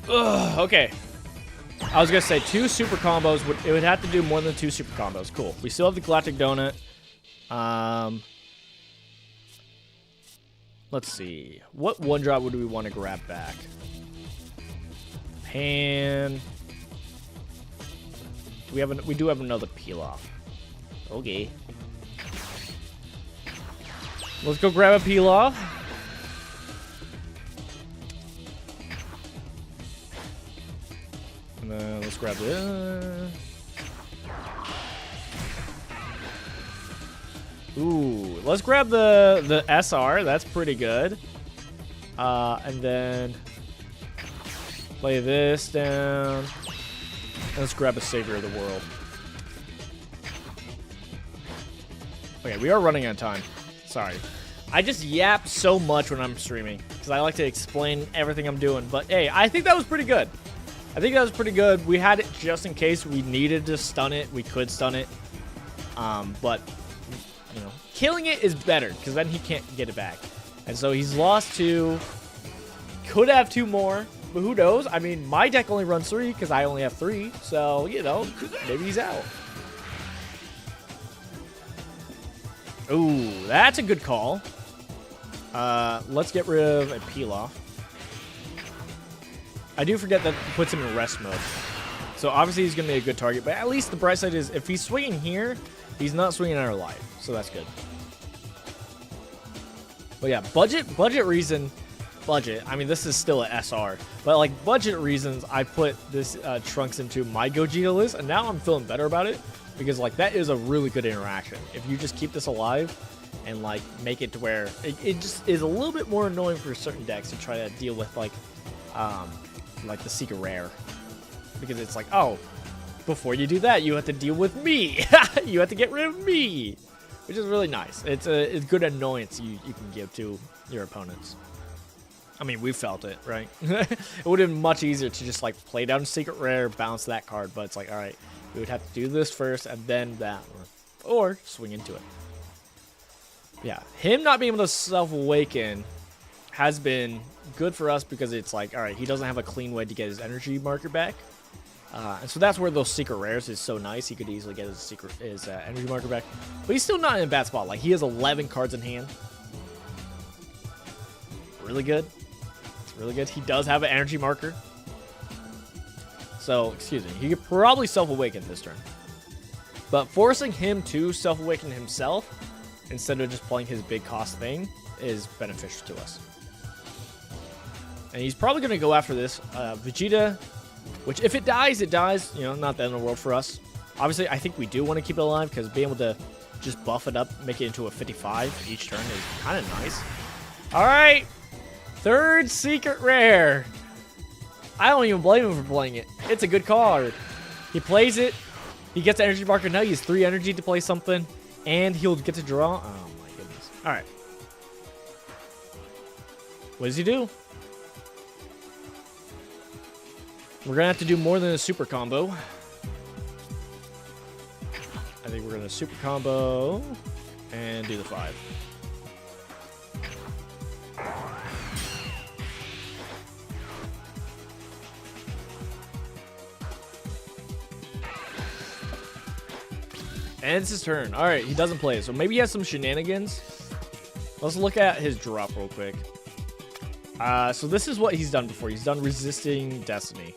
Ugh, okay. I was gonna say 2 super combos. It would have to do more than 2 super combos. Cool. We still have the Galactic Donut. Let's see. What 1-drop would we want to grab back? Pan. We do have another peel off. Okay. Let's go grab a peel off. And then let's grab this. Ooh, let's grab the SR. That's pretty good. And then lay this down. Let's grab a Savior of the World. Okay, we are running out of time. Sorry. I just yap so much when I'm streaming because I like to explain everything I'm doing. But hey, I think that was pretty good. I think that was pretty good. We had it just in case we needed to stun it. We could stun it. But you know, killing it is better because then he can't get it back. And so he's lost 2. Could have 2 more, but who knows? I mean, my deck only runs 3 because I only have 3. So, you know, maybe he's out. Ooh, that's a good call. Let's get rid of a peel off. I do forget that puts him in rest mode. So obviously he's going to be a good target, but at least the bright side is if he's swinging here, he's not swinging our life, so that's good. But yeah, budget reason, I mean, this is still an SR, but like budget reasons, I put this Trunks into my Gogeta list, and now I'm feeling better about it because like that is a really good interaction. If you just keep this alive, and like make it to where it just is a little bit more annoying for certain decks to try to deal with like the secret rare, because it's like, oh, before you do that, you have to deal with me. You have to get rid of me, which is really nice. It's a good annoyance you can give to your opponents. I mean, we felt it, right? It would have been much easier to just like play down secret rare, bounce that card, but it's like, all right, we would have to do this first and then that one, or swing into it. Yeah, him not being able to self-awaken has been good for us because it's like, all right, he doesn't have a clean way to get his energy marker back. And so that's where those secret rares is so nice. He could easily get his energy marker back. But he's still not in a bad spot. Like, he has 11 cards in hand. Really good. It's really good. He does have an energy marker. So, excuse me. He could probably self-awaken this turn. But forcing him to self-awaken himself instead of just playing his big cost thing is beneficial to us. And he's probably going to go after this Vegeta, which if it dies, it dies. You know, not the end of the world for us. Obviously, I think we do want to keep it alive because being able to just buff it up, make it into a 55 each turn is kind of nice. All right. Third secret rare. I don't even blame him for playing it. It's a good card. He plays it. He gets the energy marker. Now he has 3 energy to play something. And he'll get to draw. Oh, my goodness. All right. What does he do? We're going to have to do more than a super combo. I think we're going to super combo and do the 5. And it's his turn. All right, he doesn't play it, so maybe he has some shenanigans. Let's look at his drop real quick. So this is what he's done before. He's done Resisting Destiny.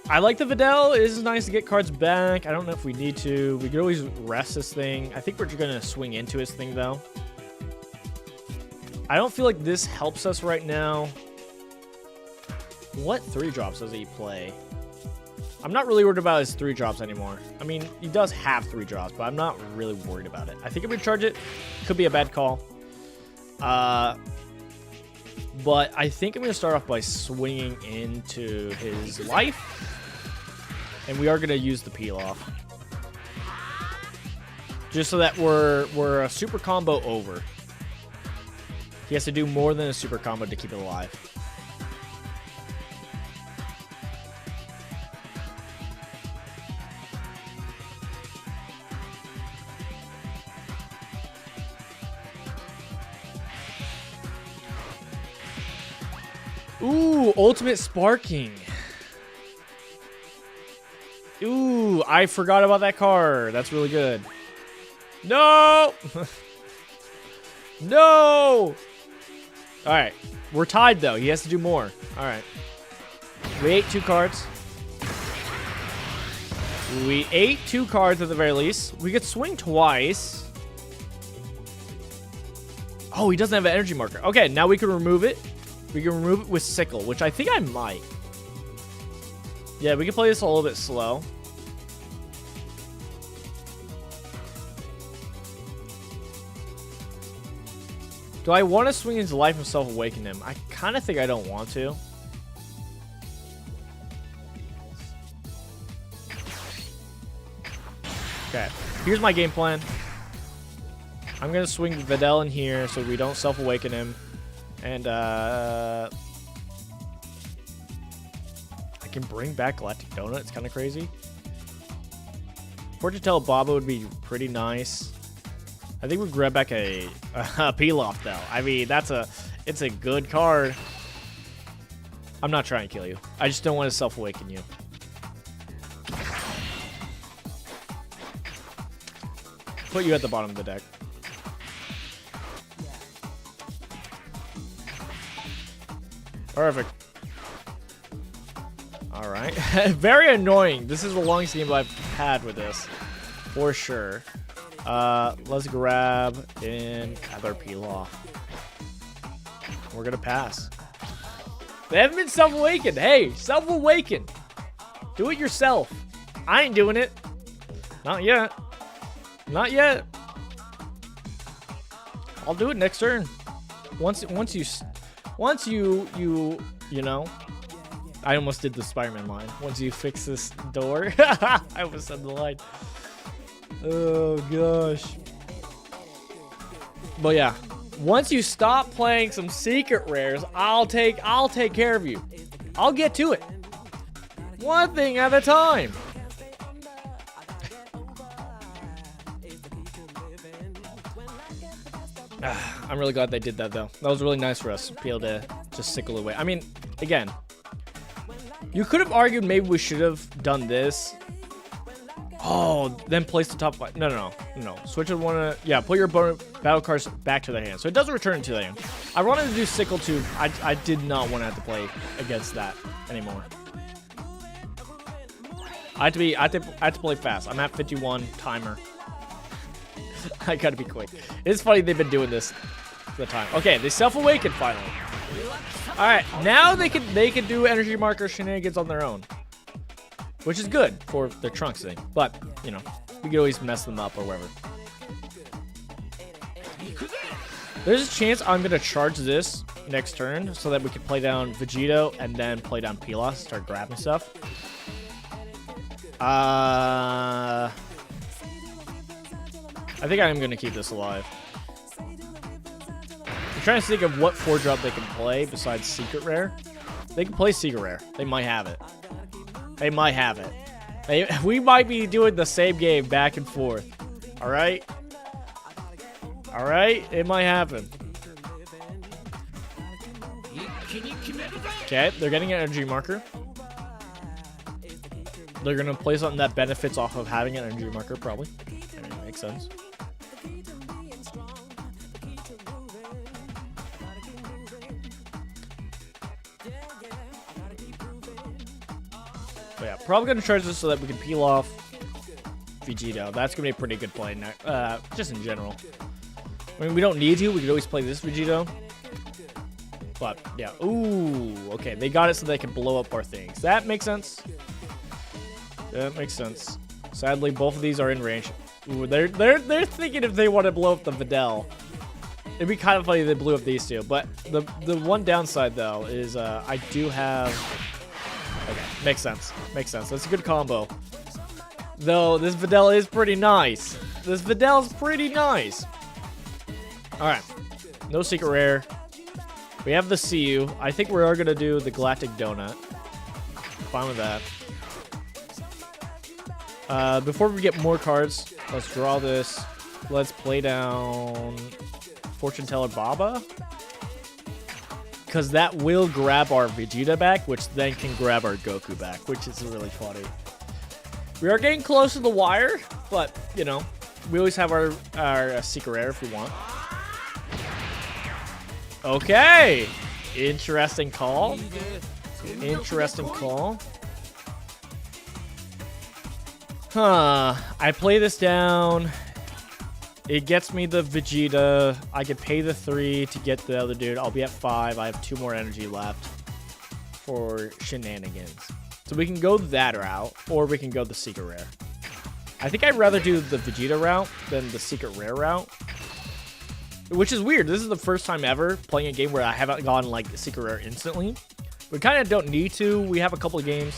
I like the Videl. It is nice to get cards back. I don't know if we need to. We could always rest this thing. I think we're going to swing into his thing, though. I don't feel like this helps us right now. What 3-drops does he play? I'm not really worried about his 3-drops anymore. I mean, he does have 3-drops, but I'm not really worried about it. I think if we charge it, could be a bad call. But I think I'm going to start off by swinging into his life. And we are going to use the peel off. Just so that we're a super combo over. He has to do more than a super combo to keep it alive. Ooh, ultimate sparking. Ooh, I forgot about that card. That's really good. No! No! Alright, we're tied though. He has to do more. Alright. We ate 2 cards. We ate 2 cards at the very least. We could swing twice. Oh, he doesn't have an energy marker. Okay, now we can remove it. We can remove it with Sickle, which I think I might. Yeah, we can play this a little bit slow. Do I want to swing into life and self-awaken him? I kind of think I don't want to. Okay, here's my game plan. I'm going to swing Videl in here so we don't self-awaken him. And, I can bring back Galactic Donut. It's kind of crazy. Fortune Tell Baba would be pretty nice. I think we'd grab back a Peel-Off, though. I mean, it's a good card. I'm not trying to kill you. I just don't want to self-awaken you. Put you at the bottom of the deck. Perfect. All right. Very annoying. This is the longest game I've had with this, for sure. Let's grab another Peel-Off. We're gonna pass. They haven't been self-awakened. Hey, self-awaken. Do it yourself. I ain't doing it. Not yet. Not yet. I'll do it next turn. Once you know. I almost did the Spider-Man line. Once you fix this door. I almost said the line. Oh gosh. But yeah, once you stop playing some secret rares, I'll take care of you. I'll get to it. One thing at a time. I'm really glad they did that though. That was really nice for us to be able to just sickle away. I mean, again, you could have argued maybe we should have done this. Oh, then place the top five. No. Switch it one. Yeah, put your battle cards back to their hand. So it doesn't return to their hand. I wanted to do sickle too. I did not want to have to play against that anymore. I had to play fast. I'm at 51 timer. I gotta be quick. It's funny they've been doing this the time. Okay, they self-awakened finally. All right, now they can do energy marker shenanigans on their own, which is good for the Trunks thing. But you know, we can always mess them up or whatever. There's a chance I'm gonna charge this next turn so that we can play down Vegito and then play down Pilas, start grabbing stuff. I think I am going to keep this alive. I'm trying to think of what 4-drop they can play besides Secret Rare. They can play Secret Rare. They might have it. They might have it. We might be doing the same game back and forth. Alright? Alright? It might happen. Okay, they're getting an energy marker. They're going to play something that benefits off of having an energy marker, probably. I mean, makes sense. But yeah, probably going to charge this so that we can peel off Vegito. That's going to be a pretty good play, just in general. I mean, we don't need to. We could always play this Vegito. But, yeah. Ooh, okay. They got it so they can blow up our things. That makes sense. That makes sense. Sadly, both of these are in range. Ooh, they're thinking if they want to blow up the Videl. It'd be kind of funny if they blew up these two. But the one downside, though, is I do have... Okay, makes sense. Makes sense. That's a good combo. Though, this Videl is pretty nice. This Videl's pretty nice. Alright. No secret rare. We have the CU. I think we are going to do the Galactic Donut. Fine with that. Before we get more cards, let's draw this. Let's play down Fortune Teller Baba. Because that will grab our Vegeta back, which then can grab our Goku back, which is really funny. We are getting close to the wire, but, you know, we always have our secret rare if we want. Okay. Interesting call. Interesting call. Huh. I play this down. It gets me the Vegeta. I could pay the 3 to get the other dude. I'll be at 5. I have 2 more energy left for shenanigans. So we can go that route, or we can go the secret rare. I think I'd rather do the Vegeta route than the secret rare route. Which is weird. This is the first time ever playing a game where I haven't gone like secret rare instantly. We kind of don't need to. We have a couple of games.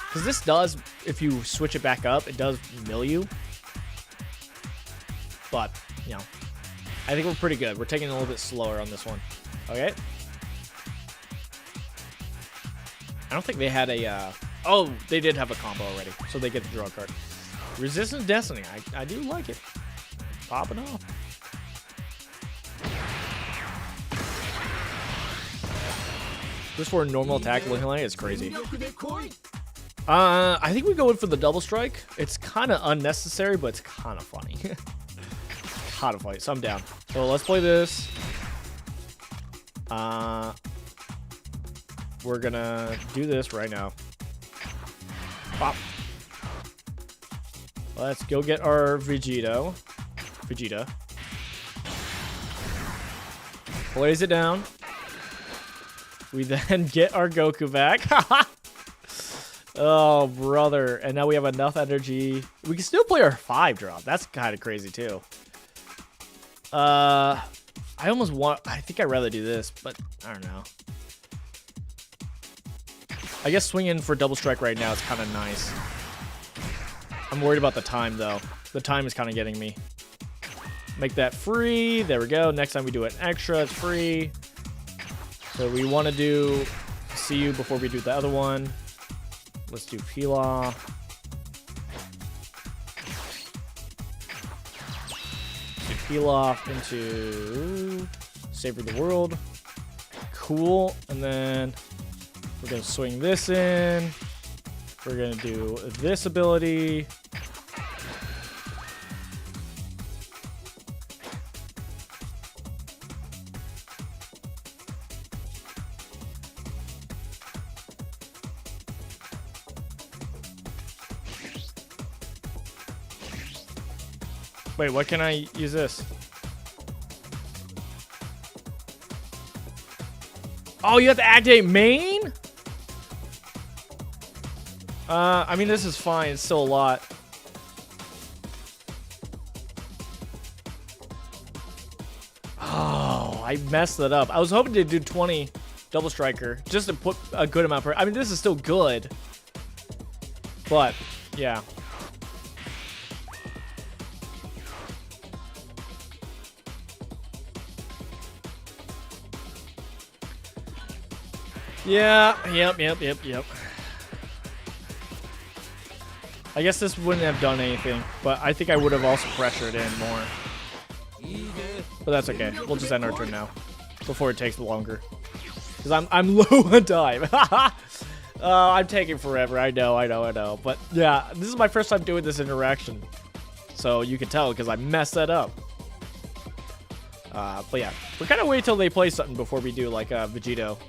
Because this does, if you switch it back up, it does mill you. But, you know, I think we're pretty good. We're taking it a little bit slower on this one. Okay. I don't think they had a... Oh, they did have a combo already. So they get to draw a card. Resistance Destiny. I do like it. Popping off. Just for a normal attack looking like it's crazy. I think we go in for the double strike. It's kind of unnecessary, but it's kind of funny. Kind of funny. So I'm down. So let's play this. We're gonna do this right now. Pop. Let's go get our Vegeta. Plays it down. We then get our Goku back. Oh, brother. And now we have enough energy. We can still play our 5-drop. That's kind of crazy, too. I almost want... I think I'd rather do this, but I don't know. I guess swinging for double strike right now is kind of nice. I'm worried about the time, though. The time is kind of getting me. Make that free. There we go. Next time we do an extra, it's free. So we want to do CU before we do the other one. Let's do peel off. Peel off into Savor the World. Cool. And then we're going to swing this in. We're going to do this ability. Wait, what can I use this? Oh, you have to activate main? I mean, this is fine. It's still a lot. Oh, I messed it up. I was hoping to do 20 double striker just to put a good amount I mean, this is still good. But, yeah. Yeah, yep. I guess this wouldn't have done anything, but I think I would have also pressured in more. But that's okay. We'll just end our turn now before it takes longer. Because I'm low on time. I'm taking forever. I know. But yeah, this is my first time doing this interaction. So you can tell because I messed that up. But yeah, we're kind of wait till they play something before we do like Vegito.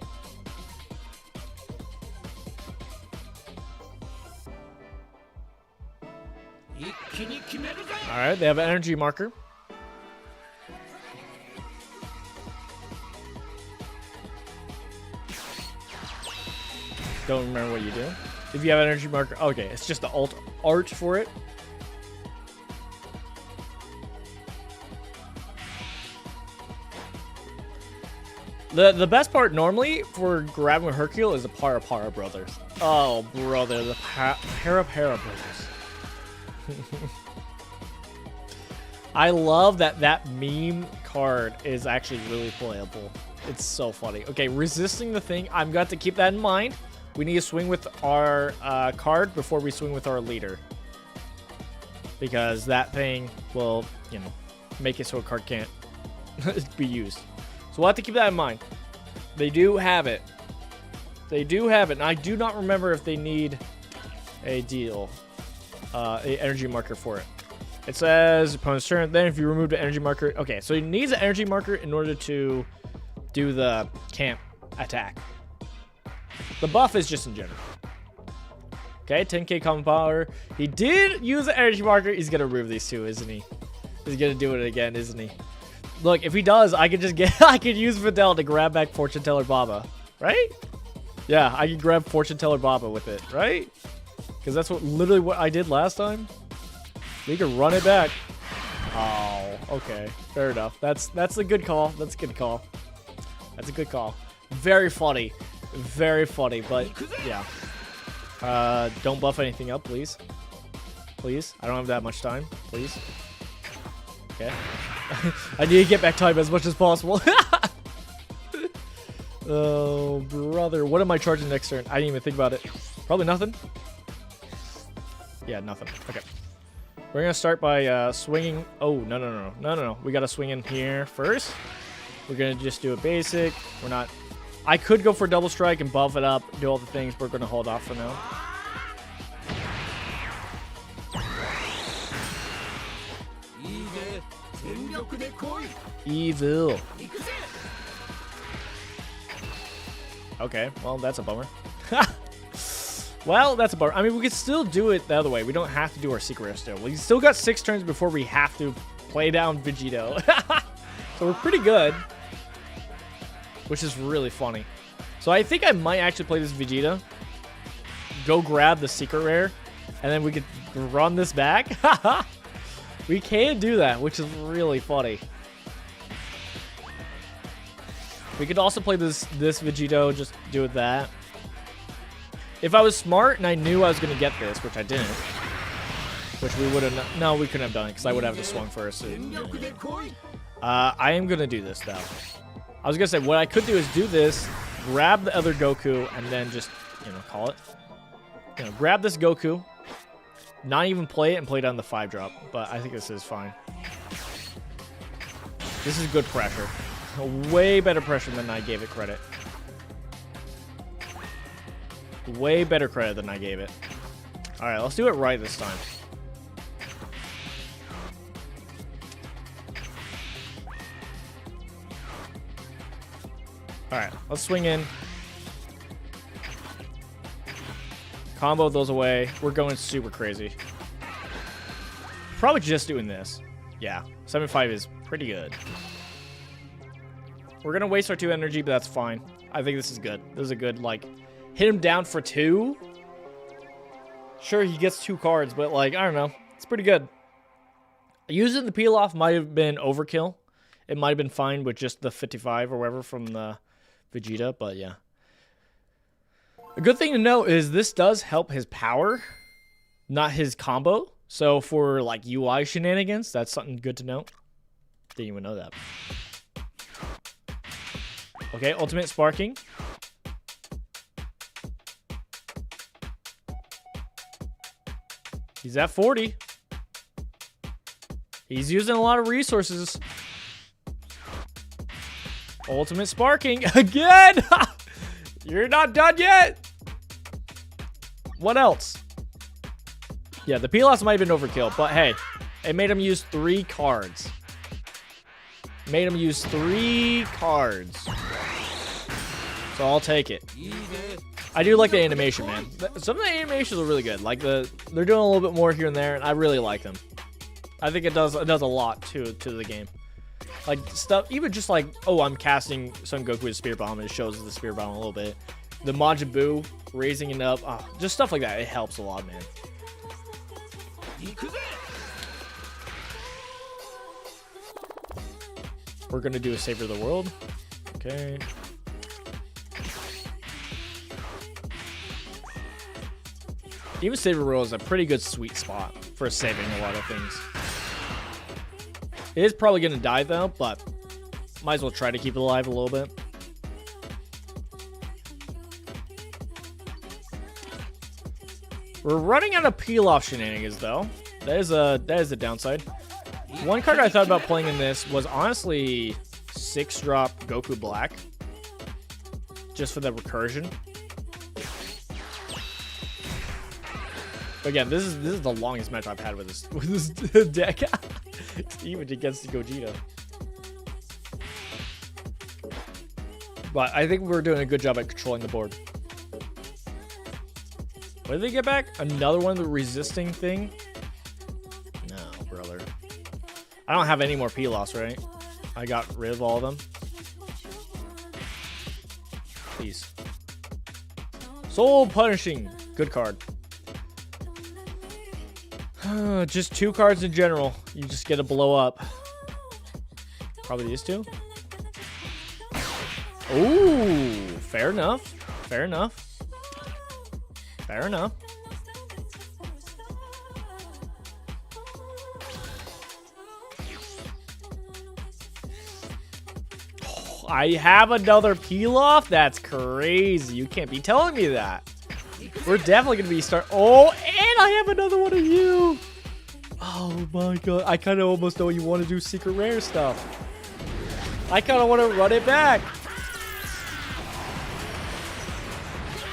Alright, they have an energy marker. Don't remember what you do. If you have an energy marker, okay, it's just the alt art for it. The best part normally for grabbing with Hercule is the Para brothers. Oh, brother, the Para brothers. I love that meme card is actually really playable. It's so funny. Okay, resisting the thing. I've got to keep that in mind. We need to swing with our card before we swing with our leader. Because that thing will, you know, make it so a card can't be used. So we'll have to keep that in mind. They do have it. They do have it. And I do not remember if they need a deal. An energy marker for it. It says opponent's turn. Then if you remove the energy marker. Okay, so it needs an energy marker in order to do the camp attack. The buff is just in general. Okay, 10k common power. He did use the energy marker. He's gonna remove these two, isn't he? He's gonna do it again, isn't he? Look, if he does, I could just get I could use Videl to grab back Fortune Teller Baba. Right? Yeah, I can grab Fortune Teller Baba with it, right? Because that's literally what I did last time. We can run it back. Oh, okay. Fair enough. That's a good call. That's a good call. That's a good call. Very funny. Very funny, but yeah. Don't buff anything up, please. Please. I don't have that much time. Please. Okay. I need to get back time as much as possible. Oh, brother. What am I charging next turn? I didn't even think about it. Probably nothing. Yeah, nothing. Okay. We're going to start by swinging. Oh, no. We got to swing in here first. We're going to just do a basic. We're not... I could go for double strike and buff it up, do all the things, but we're going to hold off for now. Evil. Okay, well, that's a bummer. Well, that's a bummer. I mean, we could still do it the other way. We don't have to do our secret rare still. We still got 6 turns before we have to play down Vegito. So we're pretty good. Which is really funny. So I think I might actually play this Vegeta. Go grab the secret rare. And then we could run this back. We can do that, which is really funny. We could also play this Vegito, just do it that. If I was smart and I knew I was going to get this, which I didn't, which we would have... No, we couldn't have done it because I would have just swung first. I am going to do this, though. I was going to say, what I could do is do this, grab the other Goku, and then just, call it. Grab this Goku, not even play it, and play it on the 5-drop. But I think this is fine. This is good pressure. Way better pressure than I gave it credit. Way better credit than I gave it. Alright, let's do it right this time. Alright, let's swing in. Combo those away. We're going super crazy. Probably just doing this. Yeah, 7-5 is pretty good. We're going to waste our 2 energy, but that's fine. I think this is good. This is a good, hit him down for 2. Sure, he gets 2 cards, but, I don't know. It's pretty good. Using the peel-off might have been overkill. It might have been fine with just the 55 or whatever from the Vegeta, but yeah. A good thing to note is this does help his power, not his combo. So for, UI shenanigans, that's something good to note. Didn't even know that. Okay, ultimate sparking. He's at 40. He's using a lot of resources. Ultimate sparking again. You're not done yet. What else? Yeah, the Pilos might have been overkill, but hey, it made him use 3 cards. Made him use 3 cards. So I'll take it. I do like the animation, man. Some of the animations are really good. They're doing a little bit more here and there, and I really like them. I think it does a lot to the game. Stuff, even just oh, I'm casting Son Goku with Spear Bomb, and it shows the Spear Bomb a little bit. The Majin Buu, raising it up. Oh, just stuff like that. It helps a lot, man. We're going to do a Savor the World. Okay. Even Savor the World is a pretty good sweet spot for saving a lot of things. It is probably going to die, though, but might as well try to keep it alive a little bit. We're running out of peel-off shenanigans, though. That is a downside. One card I thought about playing in this was honestly 6-drop Goku Black. Just for the recursion. But again, this is the longest match I've had with this deck. Even against Gogeta. But I think we're doing a good job at controlling the board. What did they get back? Another one of the resisting thing? No, brother. I don't have any more P-Loss, right? I got rid of all of them. Please. Soul Punishing. Good card. Just 2 cards in general. You just get to blow up. Probably these 2. Ooh, fair enough. Fair enough. Fair enough. Oh, I have another peel-off? That's crazy. You can't be telling me that. We're definitely going to be Oh, and I have another one of you. Oh my god. I kind of almost know you want to do secret rare stuff. I kind of want to run it back.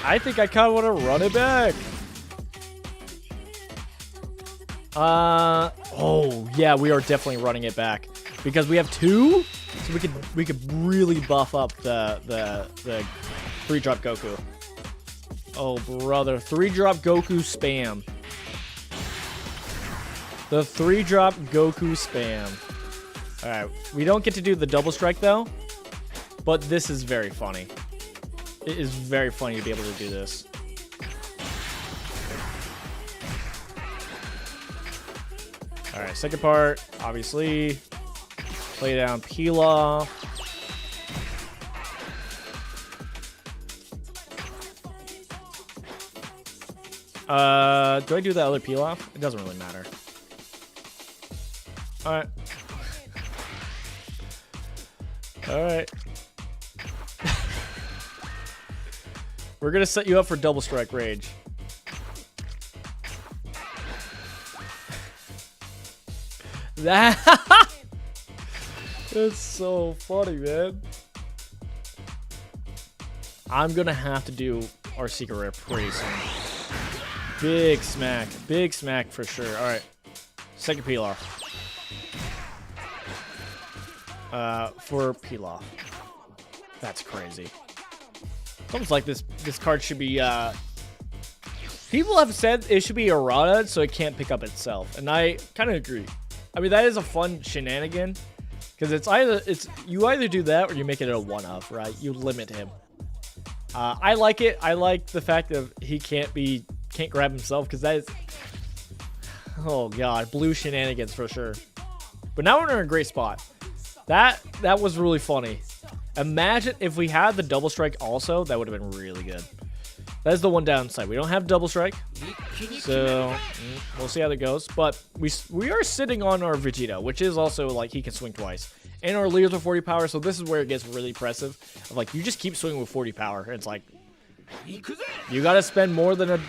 I think I kind of want to run it back. Oh, yeah, we are definitely running it back. Because we have 2, so we could really buff up the 3-drop Goku. Oh, brother. 3-drop Goku spam. The 3-drop Goku spam. Alright, we don't get to do the double strike, though. But this is very funny. It is very funny to be able to do this. Alright, second part, obviously. Play down Peel-Off. Do I do the other peel off? It doesn't really matter. Alright. Alright. We're gonna set you up for double strike rage. That's so funny, man. I'm gonna have to do our secret rare pretty soon. Big smack for sure. All right, second peel off. For peel off. That's crazy. It's almost like this card should be. People have said it should be errata so it can't pick up itself, and I kind of agree. I mean, that is a fun shenanigan because you either do that or you make it a one-off, right? You limit him. I like it. I like the fact that he can't grab himself because that is, oh god, blue shenanigans for sure. But now we're in a great spot. That was really funny. Imagine if we had the double strike also, that would have been really good. That's the one downside. We don't have double strike, so we'll see how that goes. But we are sitting on our Vegeta, which is also like he can swing twice, and our Leers are 40 power. So this is where it gets really impressive. Of like you just keep swinging with 40 power. And it's like you got to spend more than a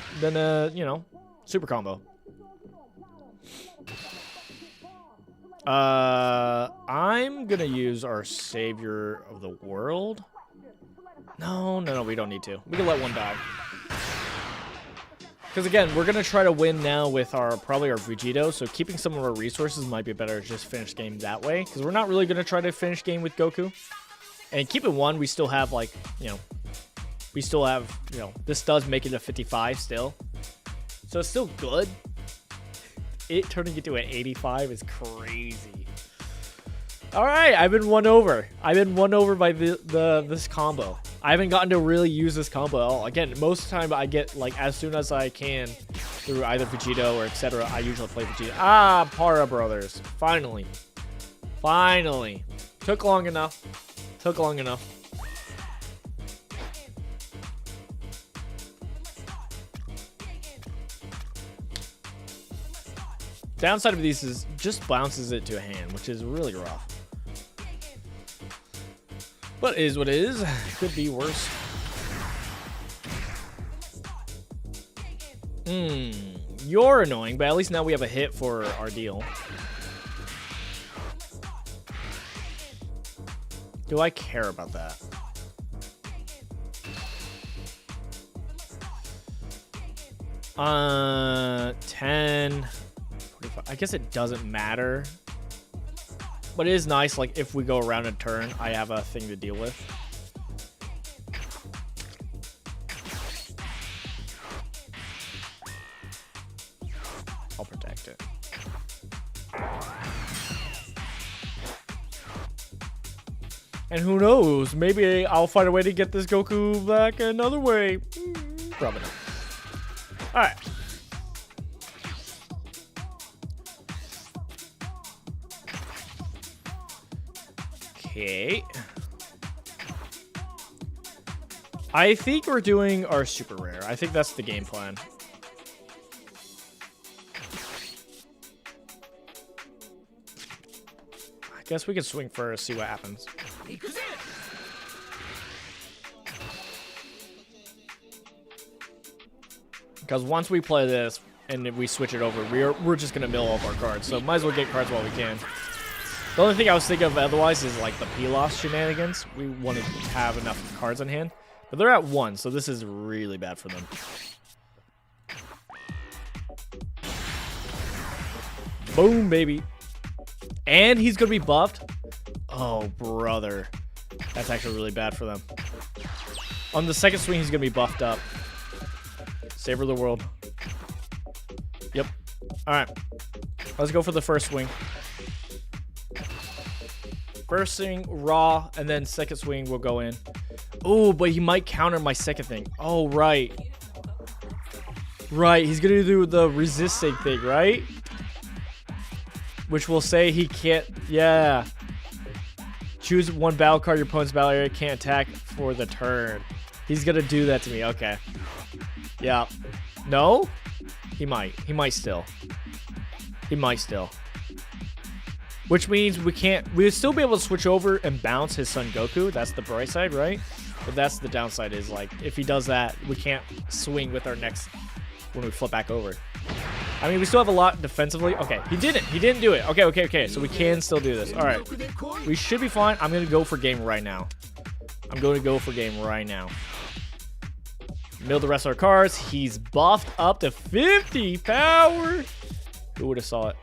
super combo. I'm gonna use our Savior of the World. No, we don't need to. We can let one die. Because again, we're gonna try to win now with probably our Vegito, so keeping some of our resources might be better to just finish game that way. Because we're not really gonna try to finish game with Goku. And keep it one, we still have like, this does make it a 55 still. So it's still good. It turning it to an 85 is crazy. All right, I've been won over. I've been won over by this combo. I haven't gotten to really use this combo at all. Again, most of the time I get like as soon as I can through either Vegito or etc. I usually play Vegeta. Ah, Para Brothers. Finally. Took long enough. Downside of these is just bounces it to a hand, which is really rough. But it is what it is. Could be worse. You're annoying, but at least now we have a hit for our deal. Do I care about that? $10. I guess it doesn't matter. But it is nice, like, if we go around a turn, I have a thing to deal with. I'll protect it. And who knows? Maybe I'll find a way to get this Goku back another way. Probably not. Alright. Okay. I think we're doing our super rare. I think that's the game plan. I guess we can swing first, see what happens. Because once we play this and if we switch it over, we're just gonna mill up our cards. So might as well get cards while we can. The only thing I was thinking of otherwise is like the Pilos shenanigans. We want to have enough cards on hand. But they're at 1, so this is really bad for them. Boom, baby. And he's going to be buffed. Oh, brother. That's actually really bad for them. On the second swing, he's going to be buffed up. Savor the world. Yep. All right. Let's go for the first swing. First swing, raw, and then second swing will go in. Oh, but he might counter my second thing. Oh, right. Right, he's going to do the resisting thing, right? Which will say he can't... Yeah. Choose one battle card your opponent's battle area can't attack for the turn. He's going to do that to me. Okay. Yeah. No? He might. He might still. He might still. Which means we can't... We would still be able to switch over and bounce his Son Goku. That's the bright side, right? But that's the downside is, like, if he does that, we can't swing with our next... When we flip back over. I mean, we still have a lot defensively. Okay, he didn't. He didn't do it. Okay. So we can still do this. All right. We should be fine. I'm going to go for game right now. I'm going to go for game right now. Mill the rest of our cards. He's buffed up to 50 power. Who would have saw it?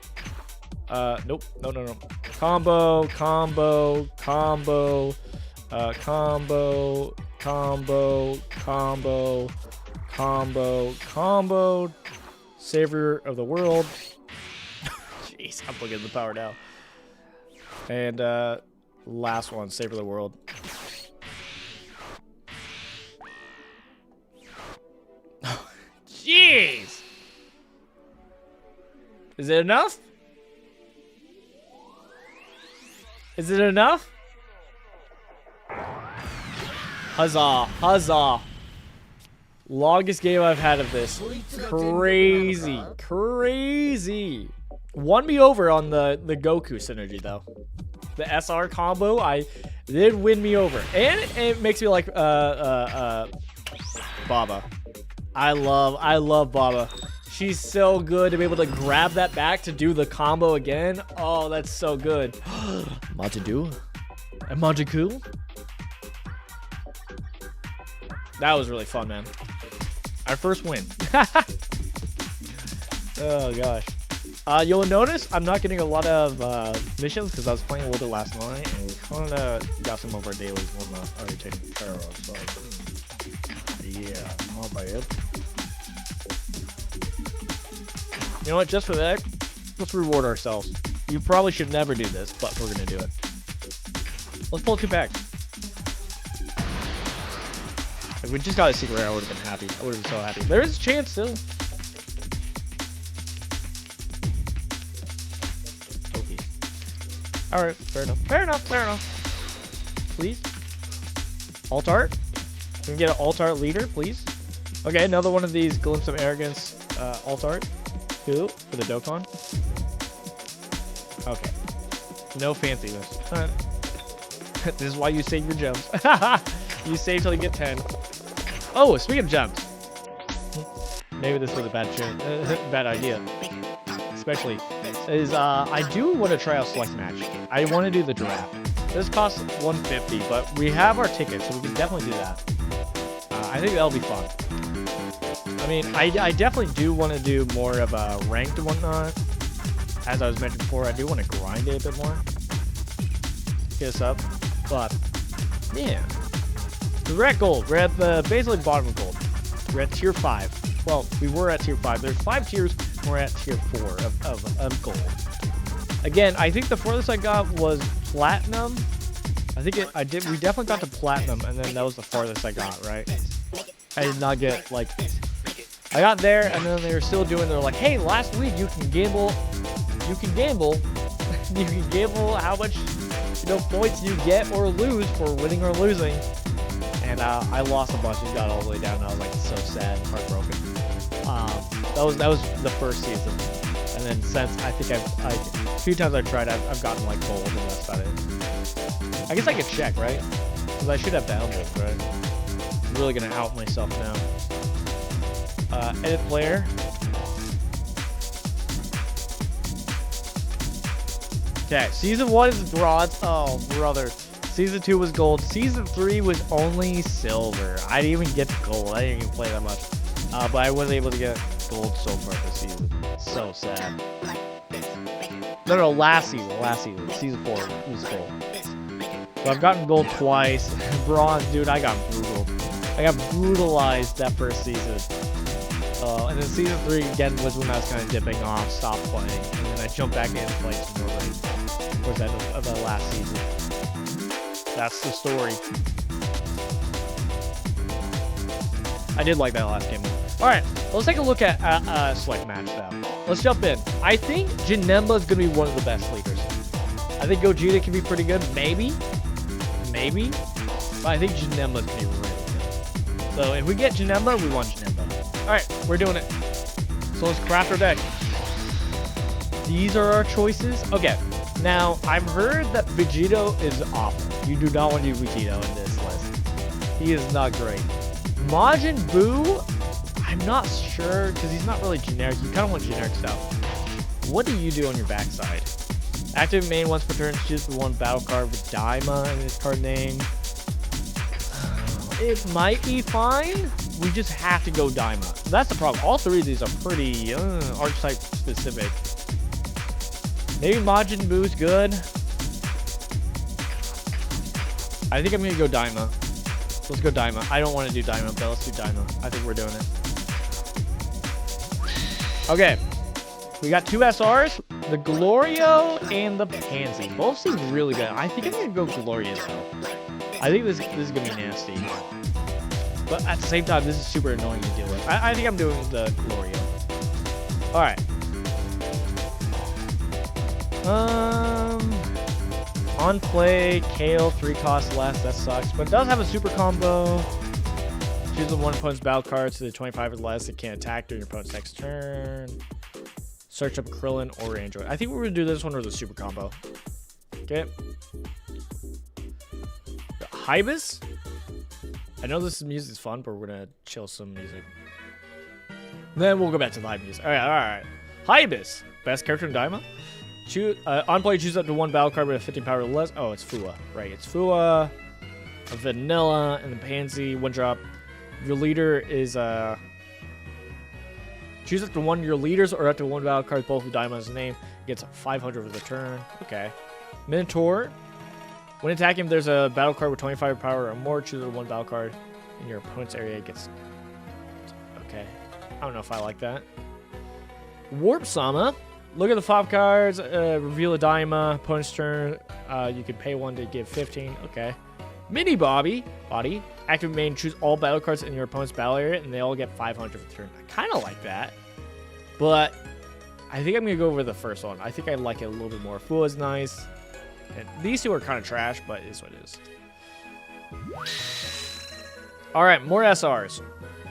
Nope. No. Combo. Savior of the world. Jeez, I'm looking at the power now. And last one, Savior of the world. Jeez. Is it enough? Is it enough? Huzzah. Longest game I've had of this. Crazy. Won me over on the Goku synergy, though. The SR combo, did win me over. And it makes me like Baba. I love Baba. She's so good to be able to grab that back to do the combo again. Oh, that's so good. Majadu? And Majiku? That was really fun, man. Our first win. Oh, gosh. You'll notice I'm not getting a lot of missions because I was playing a little bit last night and we kind of got some of our dailies on already taken care of. So, yeah, not bad. You know what? Just for that, let's reward ourselves. You probably should never do this, but we're going to do it. Let's pull 2 packs. If we just got a secret rare, I would have been happy. I would have been so happy. There is a chance still. Okay. Alright, fair enough. Please. Alt art? Can we get an alt art leader, please? Okay, another one of these Glimpse of Arrogance alt art. Cool. For the Dokkan. Okay. No fanciness. This is why you save your gems. You save till you get 10. Oh, speaking of gems. Maybe this was a bad idea. Especially is I do want to try out select match. I want to do the draft. This costs 150, but we have our tickets, so we can definitely do that. I think that'll be fun. I mean, I definitely do want to do more of a ranked and whatnot. As I was mentioning before, I do want to grind it a bit more. Get us up. But, yeah. So we're at gold. We're at the basically bottom of gold. We're at tier 5. Well, we were at tier 5. There's 5 tiers. We're at tier 4 of gold. Again, I think the furthest I got was platinum. I think we definitely got to platinum, and then that was the farthest I got, right? I did not get, like, I got there, and then they were still doing, they're like, hey, last week you can gamble how much, points you get or lose for winning or losing. And I lost a bunch and got all the way down, and I was like so sad and heartbroken. That was the first season. And then since, I think a few times I've tried, I've gotten like gold, and that's about it. I guess I could check, right? Because I should have downloads, right? I'm really gonna out myself now. Edit player. Okay, season 1 is bronze. Oh, brother. Season 2 was gold. Season 3 was only silver. I didn't even get to gold. I didn't even play that much. But I was able to get gold so far this season. So sad. No, last season. Season 4 was gold. So I've gotten gold twice. Bronze, dude, I got brutal. I got brutalized that first season. And then season 3 again was when I was kind of dipping off, stopped playing, and then I jumped back in and played some more towards the end of the last season. That's the story. I did like that last game. Alright, let's take a look at select match now. Let's jump in. I think Janemba is going to be one of the best leaders. I think Gogeta can be pretty good. Maybe. But I think Janemba is going to be really good. So if we get Janemba, we want Janemba. All right, we're doing it. So let's craft our deck. These are our choices. Okay, now I've heard that Vegito is awful. You do not want to do Vegito in this list. He is not great. Majin Buu, I'm not sure because he's not really generic. You kind of want generic stuff. What do you do on your backside? Active main once per turn, choose the one battle card with Daima in its card name. It might be fine. We just have to go Daima. That's the problem. All three of these are pretty archetype specific. Maybe Majin Buu's good. I think I'm going to go Daima. Let's go Daima. I don't want to do Daima, but let's do Daima. I think we're doing it. Okay. We got two SRs, the Glorio and the Pansy. Both seem really good. I think I'm going to go Glorio, though. I think this is going to be nasty. But at the same time, this is super annoying to deal with. I think I'm doing the Glorio. All right. On play, KO, 3 costs less. That sucks. But it does have a super combo. Choose the one opponent's battle cards to the 25 or less. It can't attack during your opponent's next turn. Search up Krillin or Android. I think we're going to do this one with a super combo. Okay. Hibis? I know this music is fun, but we're going to chill some music. Then we'll go back to the hype music. All right. Hibis. Best character in Daima? On play, choose up to one battle card with a 15 power or less. Oh, it's Fua. Right, it's Fua, a Vanilla, and the Pansy. One drop. Your leader is... Choose up to one of your leaders or up to one battle card, both with Daima's name. Gets 500 for the turn. Okay. Minotaur. When attacking, there's a battle card with 25 power or more. Choose one battle card in your opponent's area. It gets... Okay. I don't know if I like that. Warp Sama. Look at the 5 cards. Reveal a Daima. Opponent's turn. You can pay 1 to give 15. Okay. Mini Body. Active main. Choose all battle cards in your opponent's battle area, and they all get 500 for the turn. I kind of like that. But I think I'm going to go over the first one. I think I like it a little bit more. Fua is nice. And these two are kind of trash, but it is what it is. All right, more SRs.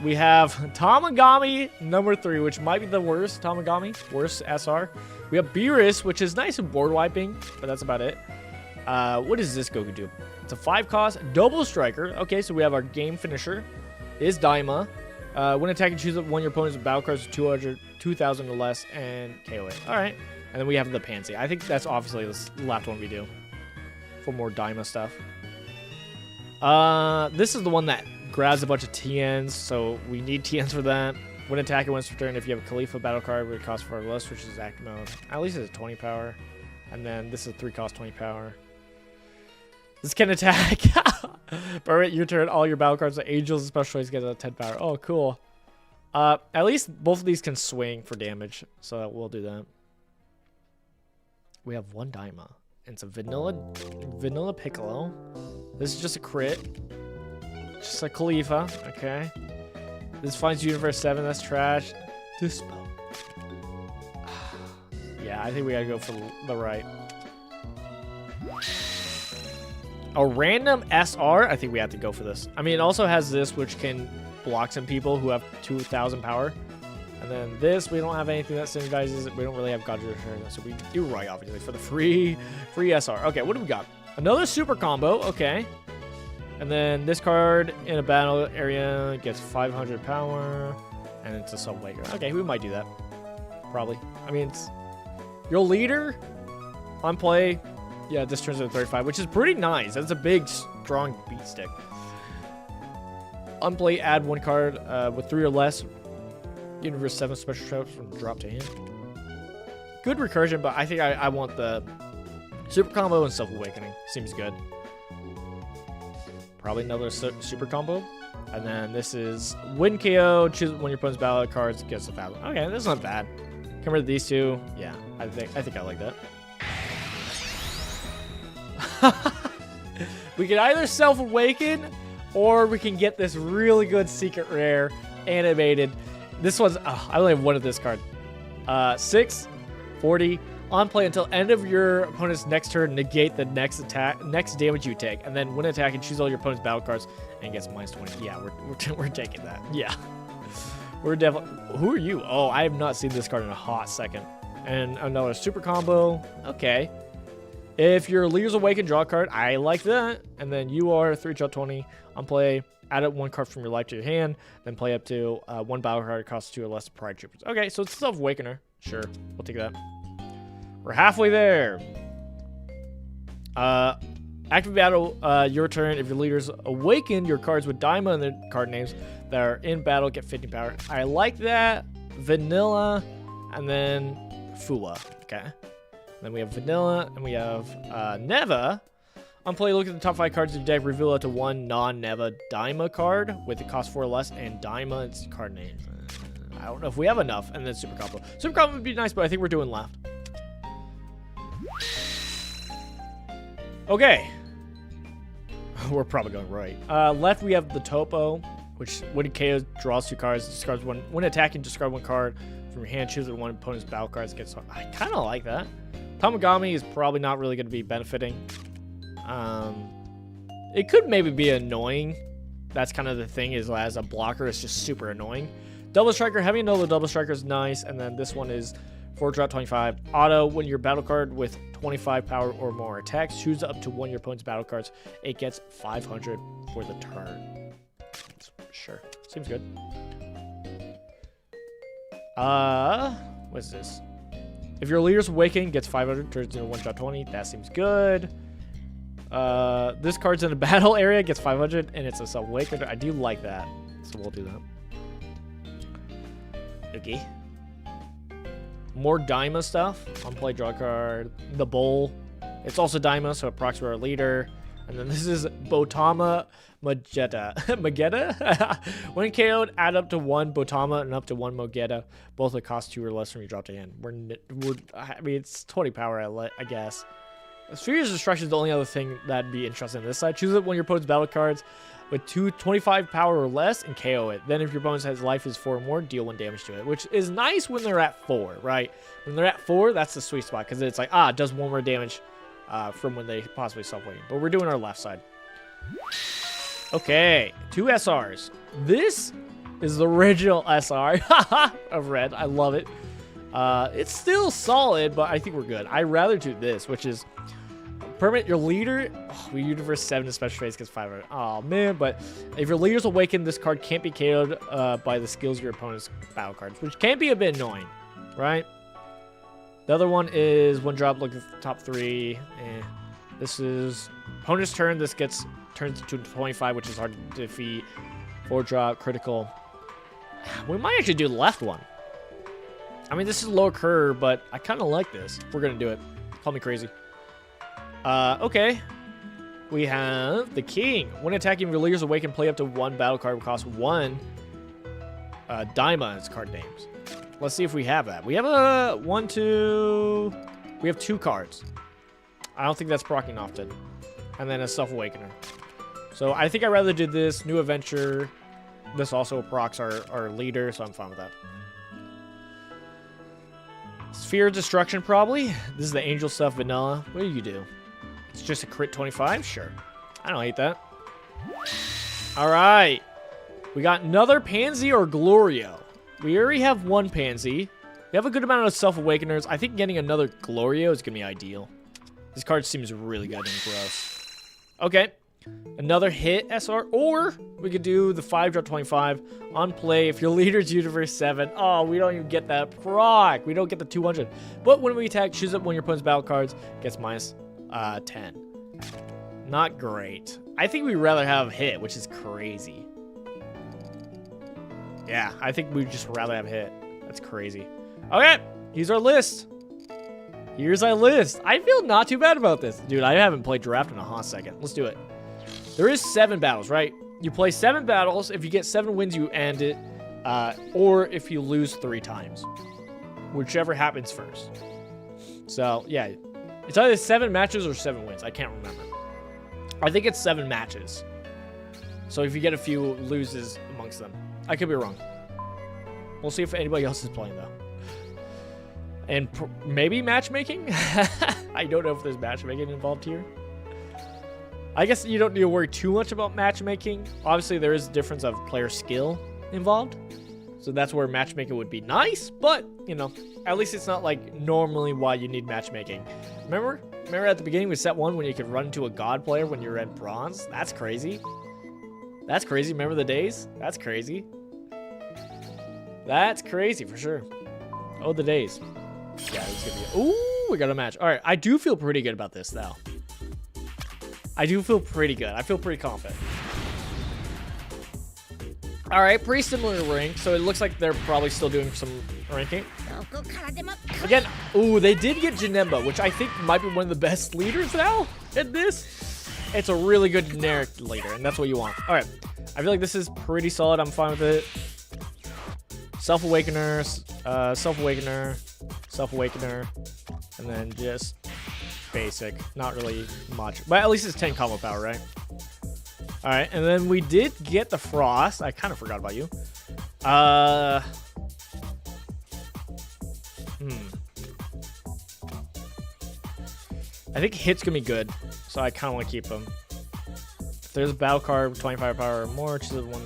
We have Tamagami number 3, which might be the worst Tamagami. Worst SR. We have Beerus, which is nice and board wiping, but that's about it. What does this Goku do? It's a 5 cost double striker. Okay, so we have our game finisher. Is Daima. When attacking, choose one of your opponent's battle cards with 2,000 or less and KO it. All right. And then we have the Pansy. I think that's obviously the last one we do for more Daima stuff. This is the one that grabs a bunch of TNs, so we need TNs for that. When attacking once per turn, if you have a Khalifa battle card with cost 4 or less, which is active mode, at least it's 20 power. And then this is 3 cost 20 power. This can attack. But your turn, all your battle cards, the Angels, special choice get a 10 power. Oh, cool. At least both of these can swing for damage, so we'll do that. We have 1 Daima. It's a vanilla Piccolo. This is just a crit. Just a Khalifa. Okay. This finds Universe 7. That's trash. Dispel. Yeah, I think we gotta go for the right. A random SR? I think we have to go for this. I mean, it also has this, which can block some people who have 2,000 power. And then this, we don't have anything that synergizes it. We don't really have God Return, so we do right, obviously, for the free SR. Okay, what do we got? Another super combo. Okay. And then this card in a battle area gets 500 power. And it's a Subwaker. Okay, we might do that. Probably. I mean, it's your leader on play. Yeah, this turns into 35, which is pretty nice. That's a big, strong beat stick. On play, add 1 card with 3 or less. Universe 7 special traps from drop to hand. Good recursion, but I think I want the super combo and self-awakening. Seems good. Probably another super combo. And then this is win KO. Choose one of your opponent's battle cards. Gets 1,000. Okay, that's not bad. Compared to these two, yeah, I think I like that. We can either self-awaken, or we can get this really good secret rare animated. This one's, I only have 1 of this card. 6, 40, on play until end of your opponent's next turn, negate the next damage you take. And then when attacking, choose all your opponent's battle cards and gets -20. Yeah, we're taking that. Yeah. We're definitely. Who are you? Oh, I have not seen this card in a hot second. And another super combo. Okay. If your Leader's Awakened, draw a card. I like that. And then you are 3 draw 20 on play. Add up 1 card from your life to your hand. Then play up to 1 battle card. It costs 2 or less Pride Troopers. Okay, so it's Self-Awakener. Sure, we'll take that. We're halfway there. Active battle, your turn. If your Leader's Awakened, your cards with Daima in their card names that are in battle get 50 power. I like that. Vanilla, and then Fula. Okay. Then we have Vanilla, and we have Neva. On play, look at the top 5 cards of your deck. Reveal up to 1 non-Neva Daima card with the cost 4 or less, and Daima its card names. I don't know if we have enough. And then Super Combo. Super Combo would be nice, but I think we're doing left. Okay. We're probably going right. Left, we have the Topo, which when it KOs, draws 2 cards, discards 1. When attacking, discard 1 card from your hand, choose 1 opponent's battle cards against. I kind of like that. Tamagami is probably not really going to be benefiting. It could maybe be annoying. That's kind of the thing, is as a blocker, it's just super annoying. Double Striker, having another Double Striker is nice. And then this one is 4 drop 25. Auto, when your battle card with 25 power or more attacks, choose up to 1 of your opponent's battle cards. It gets 500 for the turn. Sure. Seems good. What's this? If your Leader's Awakened, gets 500, turns into 1 drop 20. That seems good. This card's in a battle area, gets 500, and it's a Self-Awakened. I do like that. So we'll do that. Okay. More Daima stuff. On play, draw a card. The Bowl. It's also Daima, so it procs for our leader. And then this is Botama Magetta. Magetta? When KO'd, add up to 1 Botama and up to 1 Mogetta. Both that cost 2 or less from your drop to hand. I mean, it's 20 power, I guess. Sphere's Destruction is the only other thing that'd be interesting on this side. Choose it when your opponent's battle cards with 25 power or less and KO it. Then if your opponent's has life is 4 or more, deal 1 damage to it, which is nice when they're at 4, right? When they're at 4, that's the sweet spot, because it's like, it does 1 more damage from when they possibly Self-Awaken. But we're doing our left side. Okay, 2 SRs. This is the original SR of red. I love it. It's still solid, but I think we're good. I'd rather do this, which is permanent your leader. We universe 7 to special phase gets 500. Oh man, but if your Leader's Awakened, this card can't be KO'd by the skills of your opponent's battle cards, which can be a bit annoying, right? The other one is 1 drop, look at the top 3. This is opponent's turn. This turns to 25, which is hard to defeat. 4 drop, critical. We might actually do the left one. I mean, this is low curve, but I kind of like this. We're going to do it. Call me crazy. Okay. We have the King. When attacking, your Leader's Awakened, play up to 1 battle card will cost 1 Daima as card names. Let's see if we have that. We have a 1, 2. We have 2 cards. I don't think that's proccing often. And then a Self-Awakener. So I think I'd rather do this. New Adventure. This also procs our leader, so I'm fine with that. Sphere of Destruction, probably. This is the Angel stuff, vanilla. What do you do? It's just a crit 25? Sure. I don't hate that. Alright. We got another Pansy or Glorio. We already have 1 Pansy. We have a good amount of Self-Awakeners. I think getting another Glorio is going to be ideal. This card seems really good and gross. Okay. Another hit SR, or we could do the 5 drop 25 on play. If your Leader's universe 7, we don't even get that proc. We don't get the 200. But when we attack, choose up one of your opponent's battle cards, gets minus 10. Not great. I think we'd rather have hit, which is crazy. Yeah, I think we'd just rather have hit. That's crazy. Okay, here's our list. Here's our list. I feel not too bad about this. Dude, I haven't played draft in a hot second. Let's do it. There is 7 battles, right? You play 7 battles. If you get 7 wins, you end it. Or if you lose 3 times. Whichever happens first. So, yeah. It's either 7 matches or 7 wins. I can't remember. I think it's 7 matches. So if you get a few loses amongst them. I could be wrong. We'll see if anybody else is playing, though. And maybe matchmaking? I don't know if there's matchmaking involved here. I guess you don't need to worry too much about matchmaking. Obviously, there is a difference of player skill involved. So that's where matchmaking would be nice, but, you know, at least it's not like normally why you need matchmaking. Remember at the beginning with set 1 when you could run into a god player when you're at bronze? That's crazy. That's crazy. Remember the days? That's crazy. That's crazy for sure. Oh, the days. Yeah, it's gonna be. Ooh, we got a match. All right, I do feel pretty good about this though. I do feel pretty good. I feel pretty confident. All right, pretty similar rank, so it looks like they're probably still doing some ranking. Again, ooh, they did get Janemba, which I think might be one of the best leaders now in this. It's a really good generic leader, and that's what you want. All right, I feel like this is pretty solid. I'm fine with it. Self-Awakener, Self-Awakener, Self-Awakener, and then just basic. Not really much, but at least it's 10 combo power, right? All right, and then we did get the Frost. I kind of forgot about you. I think hit's gonna be good, so I kind of want to keep him. If there's a battle card, 25 power or more, choose one.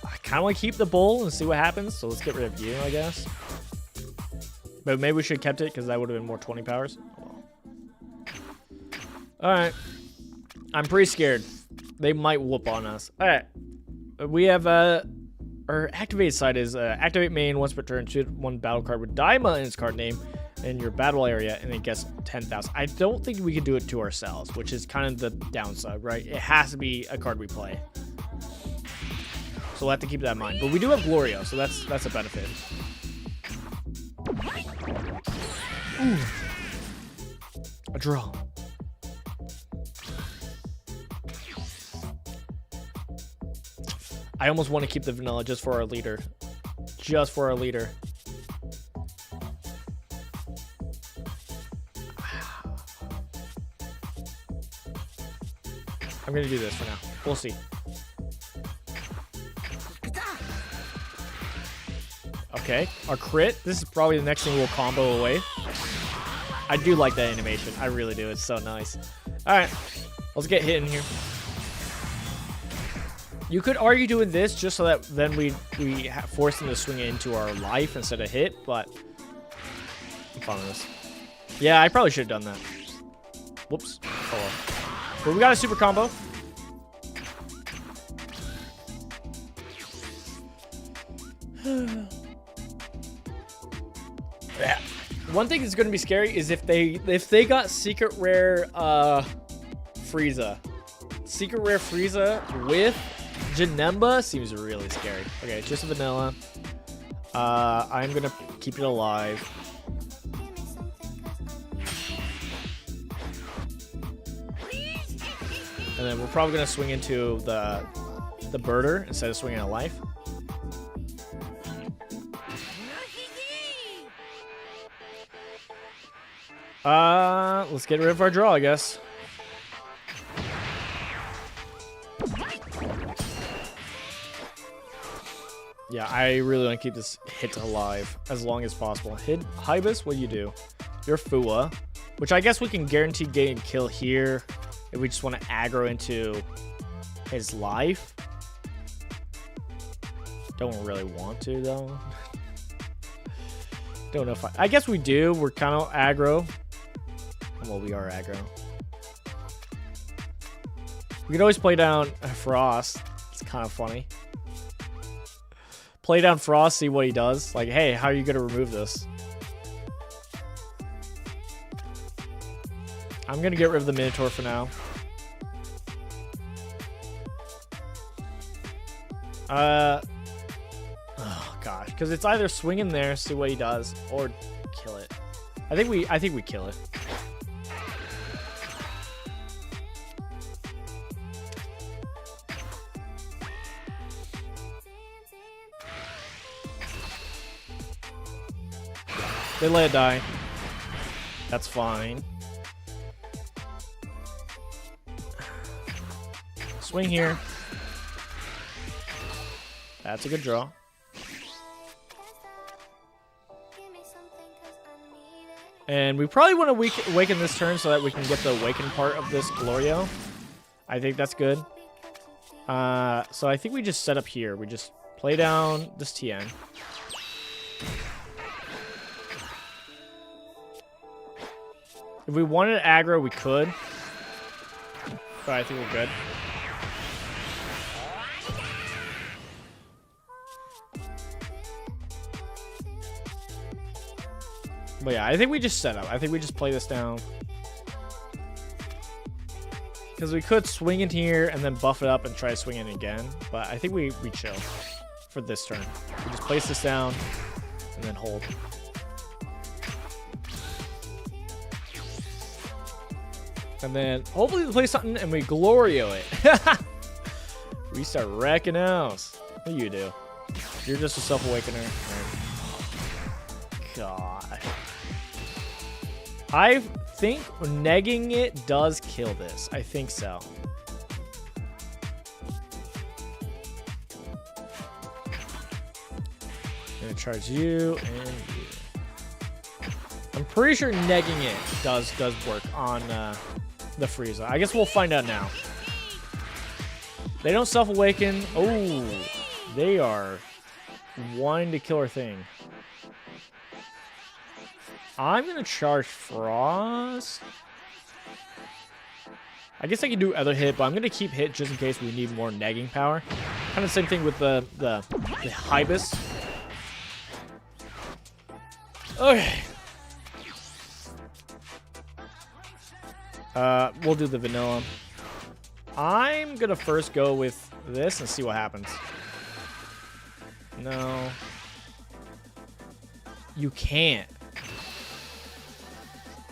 I kind of want to keep the bull and see what happens. So let's get rid of you, I guess. But maybe we should have kept it because that would have been more 20 powers. All right. I'm pretty scared. They might whoop on us. All right. We have our activated side is activate main once per turn. Choose one battle card with Daima in its card name in your battle area, and it gets 10,000. I don't think we can do it to ourselves, which is kind of the downside, right? It has to be a card we play. So we'll have to keep that in mind. But we do have Glorio, so that's a benefit. Ooh. A draw. I almost want to keep the vanilla just for our leader. Just for our leader. I'm going to do this for now. We'll see. Okay, our crit. This is probably the next thing we'll combo away. I do like that animation. I really do. It's so nice. All right, let's get hit in here. You could argue doing this just so that then we force them to swing it into our life instead of hit, but I'm fine with this. Yeah, I probably should have done that. Whoops. Oh well. But we got a super combo. Yeah. One thing that's going to be scary is if they got secret rare Frieza. Secret rare Frieza with Janemba seems really scary. Okay, just a vanilla. I'm going to keep it alive. And then we're probably going to swing into the birder instead of swinging a life. Let's get rid of our draw, I guess. Yeah, I really want to keep this hit alive as long as possible. Hit Hibis, what do you do? You're Fua, which I guess we can guarantee getting kill here if we just want to aggro into his life. Don't really want to though. Don't know if I guess we do. We're kind of aggro. Well, we are aggro. We can always play down Frost. It's kind of funny. Play down Frost, see what he does. Like, hey, how are you going to remove this? I'm going to get rid of the Minotaur for now. Oh, gosh. Because it's either swing in there, see what he does, or kill it. I think we kill it. They let it die. That's fine. Swing here. That's a good draw. And we probably want to awaken this turn so that we can get the awaken part of this Glorio. I think that's good. So I think we just set up here. We just Play down this TN. If we wanted aggro, we could. But I think we're good. But yeah, I think we just set up. I think we just play this down. Because we could swing in here and then buff it up and try to swing in again. But I think we chill for this turn. We just place this down and then hold. And then hopefully we play something and we Glorio it. We start wrecking house. What do you do? You're just a self-awakener. Right. God. I think negging it does kill this. I think so. Gonna charge you and you. I'm pretty sure negging it does work on the Frieza. I guess we'll find out now. They don't self-awaken. Oh, they are wanting to kill our thing. I'm going to charge Frost. I guess I can do other hit, but I'm going to keep hit just in case we need more negging power. Kind of the same thing with the Hibis. Okay. We'll do the vanilla. I'm going to first go with this and see what happens. No. You can't.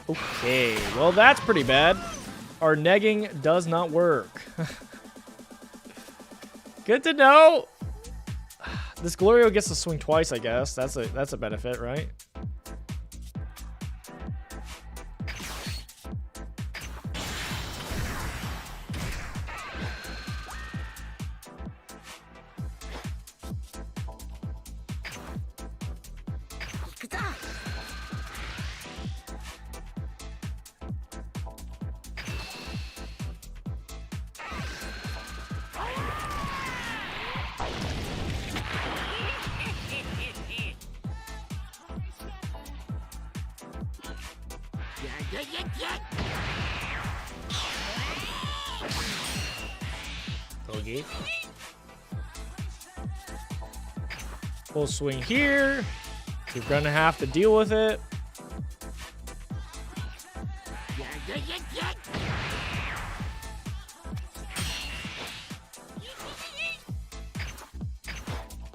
Okay, well that's pretty bad. Our negging does not work. Good to know. This Glorio gets to swing twice, I guess. That's a benefit, right? Okay. Full swing here. You're gonna have to deal with it.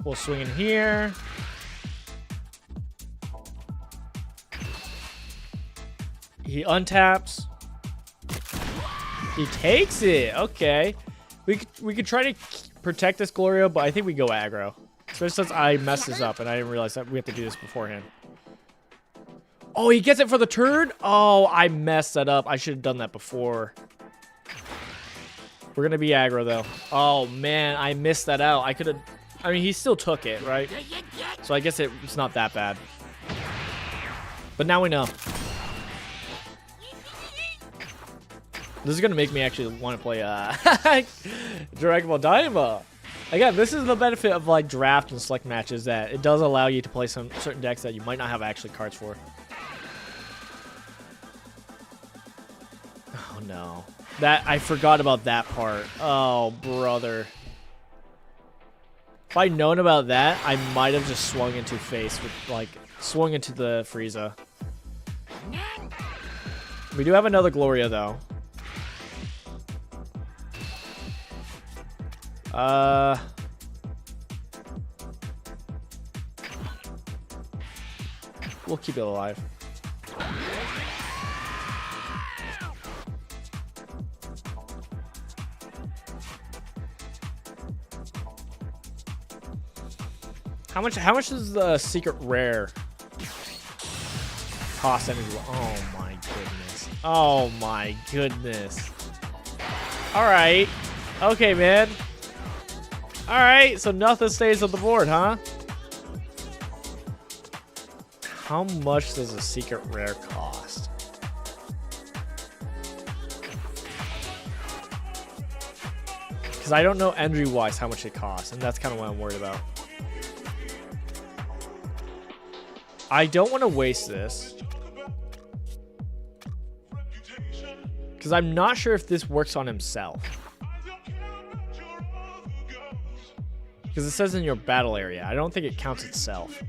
Full swing in here. He untaps. He takes it. Okay. We could try to protect this Glorio, but I think we go aggro. Especially since I messed this up and I didn't realize that we have to do this beforehand. Oh, he gets it for the turn? Oh, I messed that up. I should have done that before. We're going to be aggro, though. Oh, man, I missed that out. I could have... I mean, he still took it, right? So I guess it's not that bad. But now we know. This is going to make me actually want to play Dragon Ball Daima. Again, this is the benefit of like draft and select matches, that it does allow you to play some certain decks that you might not have actually cards for. Oh no. I forgot about that part. Oh, brother. If I'd known about that, I might have just swung into face with like swung into the Frieza. We do have another Gloria though. We'll keep it alive. How much does the secret rare cost energy? Oh my goodness. Oh my goodness. All right. Okay, man. All right, so nothing stays on the board, huh? How much does a secret rare cost? Because I don't know energy-wise how much it costs, and that's kind of what I'm worried about. I don't want to waste this. Because I'm not sure if this works on himself. Because it says in your battle area. I don't think it counts itself.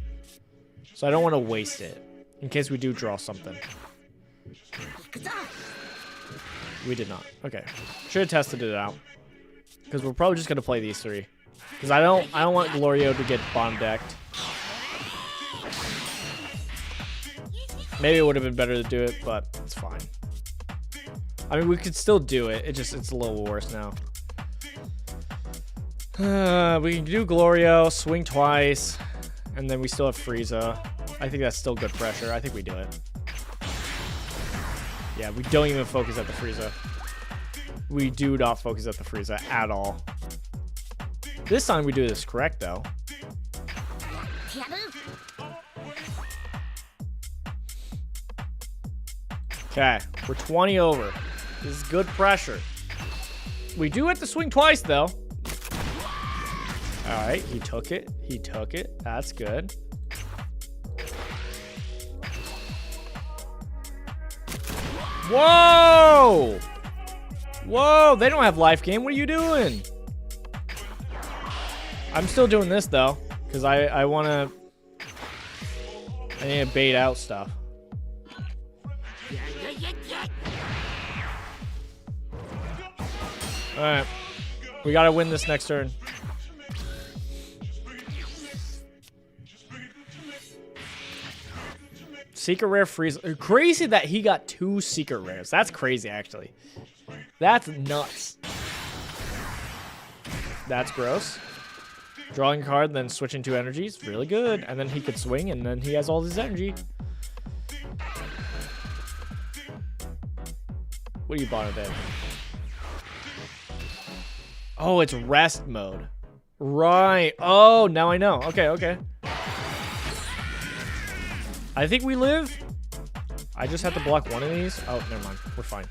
So I don't want to waste it. In case we do draw something. We did not. Okay. Should have tested it out. Because we're probably just going to play these three. Because I don't want Glorio to get bomb decked. Maybe it would have been better to do it, but it's fine. I mean, we could still do it. It's a little worse now. We can do Glorio, swing twice, and then we still have Frieza. I think that's still good pressure. I think we do it. Yeah, we don't even focus at the Frieza. We do not focus at the Frieza at all. This time we do this correct, though. Okay, we're 20 over. This is good pressure. We do have to swing twice, though. All right, he took it. He took it. That's good. Whoa! Whoa, they don't have life gain. What are you doing? I'm still doing this, though, because I want to... I need to bait out stuff. Alright. We gotta win this next turn. Secret rare Frieza. Crazy that he got 2 secret rares. That's crazy, actually. That's nuts. That's gross. Drawing a card, then switching 2 energies. Really good. And then he could swing, and then he has all his energy. What do you bought then? Oh, it's rest mode. Right. Oh, now I know. Okay, okay. I think we live. I just have to block one of these. Oh, never mind. We're fine.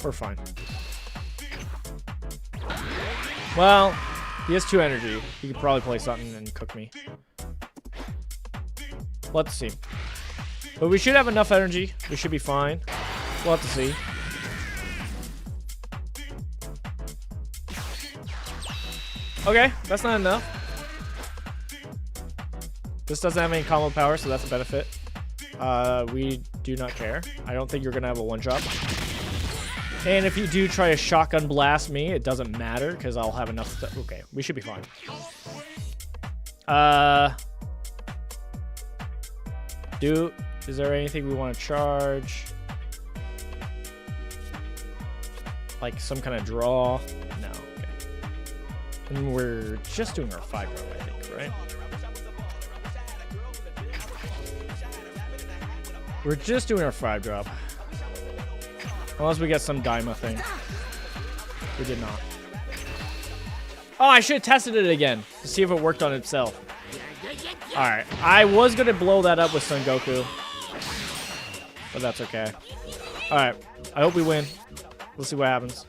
We're fine. Well, he has 2 energy. He could probably play something and cook me. Let's see. But we should have enough energy. We should be fine. We'll have to see. Okay, that's not enough. This doesn't have any combo power, so that's a benefit. We do not care. I don't think you're going to have a one-shot. And if you do try to shotgun blast me, it doesn't matter, because I'll have enough stuff. Okay, we should be fine. Is there anything we want to charge? Like some kind of draw? No, okay. And we're just doing our 5-drop, I think, right? We're just doing our 5-drop. Unless we get some Daima thing. We did not. Oh, I should have tested it again to see if it worked on itself. Alright, I was going to blow that up with Son Goku. But that's okay. Alright, I hope we win. Let's see what happens.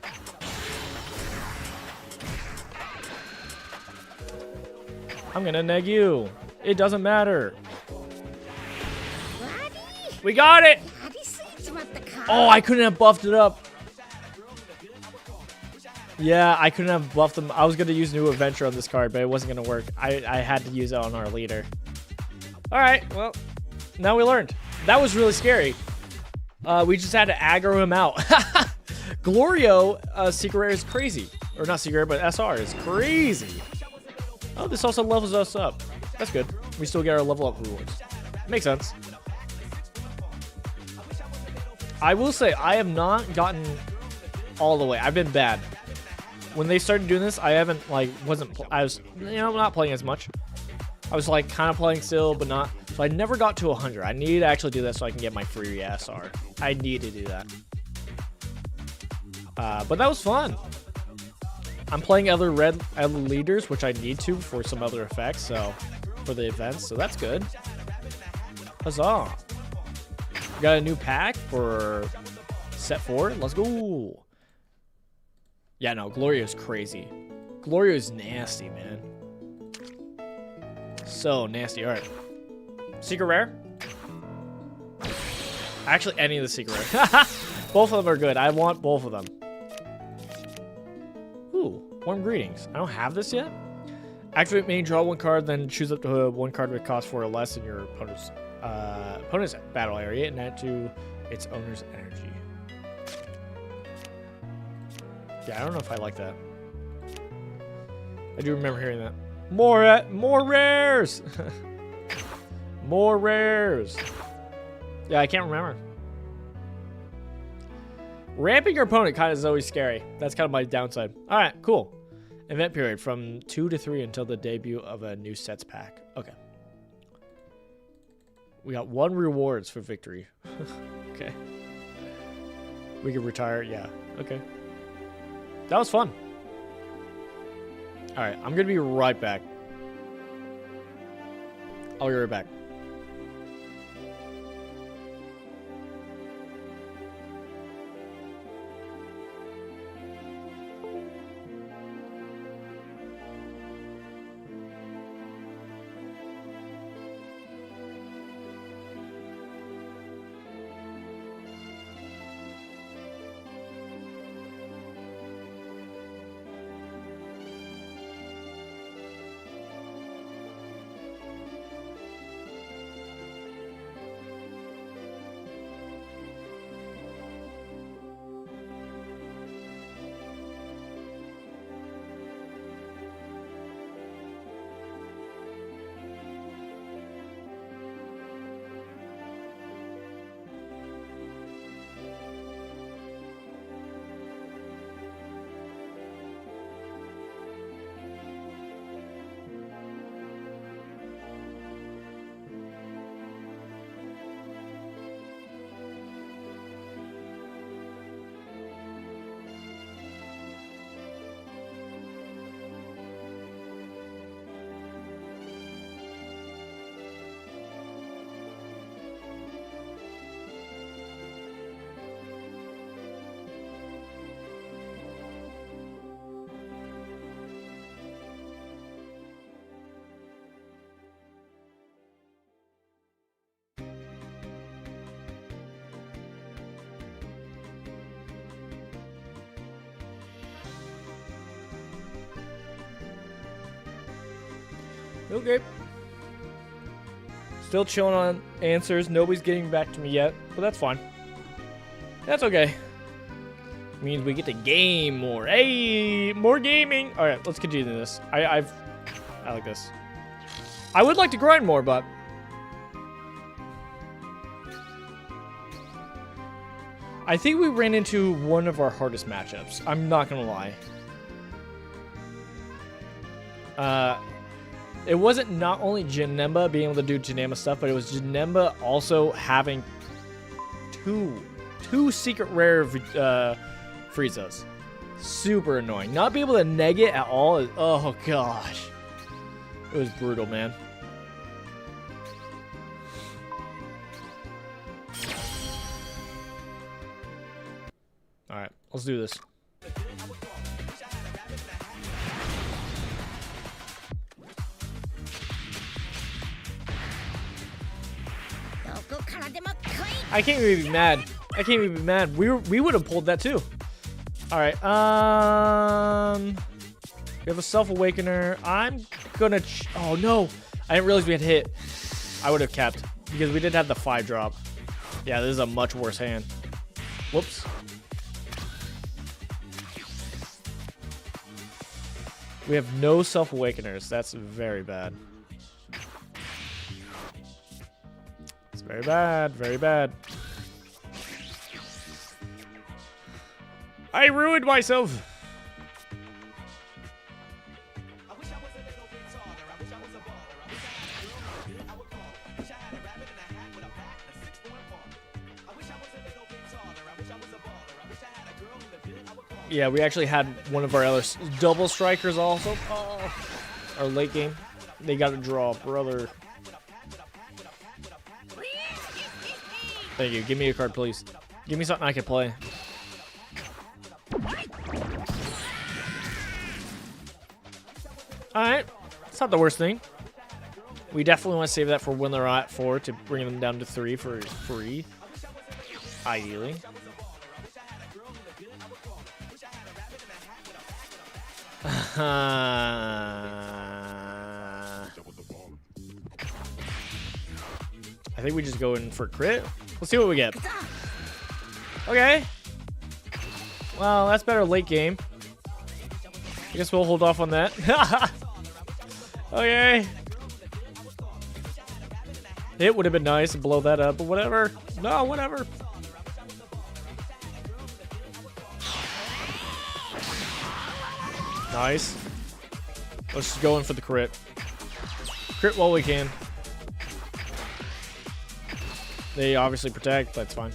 I'm going to neg you. It doesn't matter. We got it! Oh, I couldn't have buffed it up. Yeah, I couldn't have buffed them. I was going to use New Adventure on this card, but it wasn't going to work. I had to use it on our leader. Alright, well, now we learned. That was really scary. We just had to aggro him out. Glorio, Secret Rare is crazy. Or not Secret Rare, but SR is crazy. Oh, this also levels us up. That's good. We still get our level up rewards. Makes sense. I will say, I have not gotten all the way. I've been bad. When they started doing this, I haven't, like, I was, not playing as much. I was, like, kind of playing still, but not. So I never got to 100. I need to actually do that so I can get my free SR. I need to do that. But that was fun. I'm playing other red leaders, which I need to for some other effects, so, for the events, so that's good. Huzzah. Got a new pack for set 4. Let's go. Yeah, no, Glorio's crazy. Glorio is nasty, man. So nasty. All right. Secret rare? Actually, any of the secret rare. Both of them are good. I want both of them. Ooh, warm greetings. I don't have this yet. Activate main, draw one card, then choose up to one card with cost 4 or less in your opponent's battle area and add to its owner's energy. Yeah, I don't know if I like that. I do remember hearing that. More rares. More rares. Yeah, I can't remember. Ramping your opponent kind of is always scary. That's kind of my downside. All right, cool. Event period from 2 to 3 until the debut of a new sets pack. Okay. We got 1 rewards for victory. Okay. We can retire. Yeah. Okay. That was fun. All right, I'm gonna be right back. I'll be right back. Okay. Still chilling on answers. Nobody's getting back to me yet, but that's fine. That's okay. Means we get to game more. Hey, more gaming. All right, let's continue this. I like this. I would like to grind more, but I think we ran into one of our hardest matchups. I'm not gonna lie. It wasn't not only Janemba being able to do Janemba stuff, but it was Janemba also having two secret rare Friezas. Super annoying. Not be able to neg it at all is, oh gosh. It was brutal, man. Alright, let's do this. I can't even be mad. I can't even be mad. We would have pulled that too. All right. We have a self-awakener. I'm gonna. Oh no! I didn't realize we had hit. I would have kept because we did have the 5 drop. Yeah, this is a much worse hand. Whoops. We have no self-awakeners. That's very bad. Very bad, very bad. I ruined myself. Yeah, we actually had one of our other double strikers also. Oh, our late game. They got a draw, brother. Thank you. Give me a card, please. Give me something I can play. Alright. It's not the worst thing. We definitely want to save that for when they're at 4 to bring them down to 3 for free. Ideally. I think we just go in for crit. Let's see what we get. Okay. Well, that's better late game. I guess we'll hold off on that. Okay. It would have been nice to blow that up, but whatever. No, whatever. Nice. Let's just go in for the crit. Crit while we can. They obviously protect, that's fine.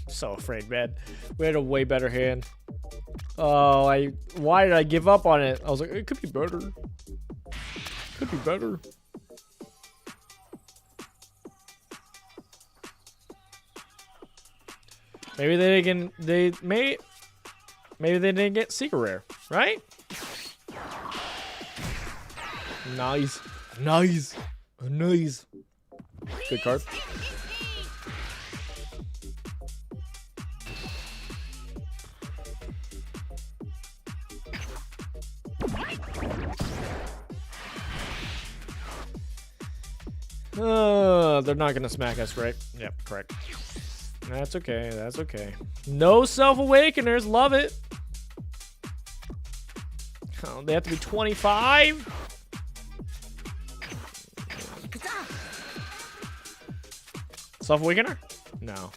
So afraid, man. We had a way better hand. Oh, why did I give up on it? I was like, it could be better. Could be better. Maybe they didn't maybe they didn't get secret rare, right? Nice. Nice. Nice. Good card. They're not gonna smack us, right? Yep, correct. That's okay, that's okay. No self-awakeners, love it. Oh, they have to be 25? Self-awakener? No.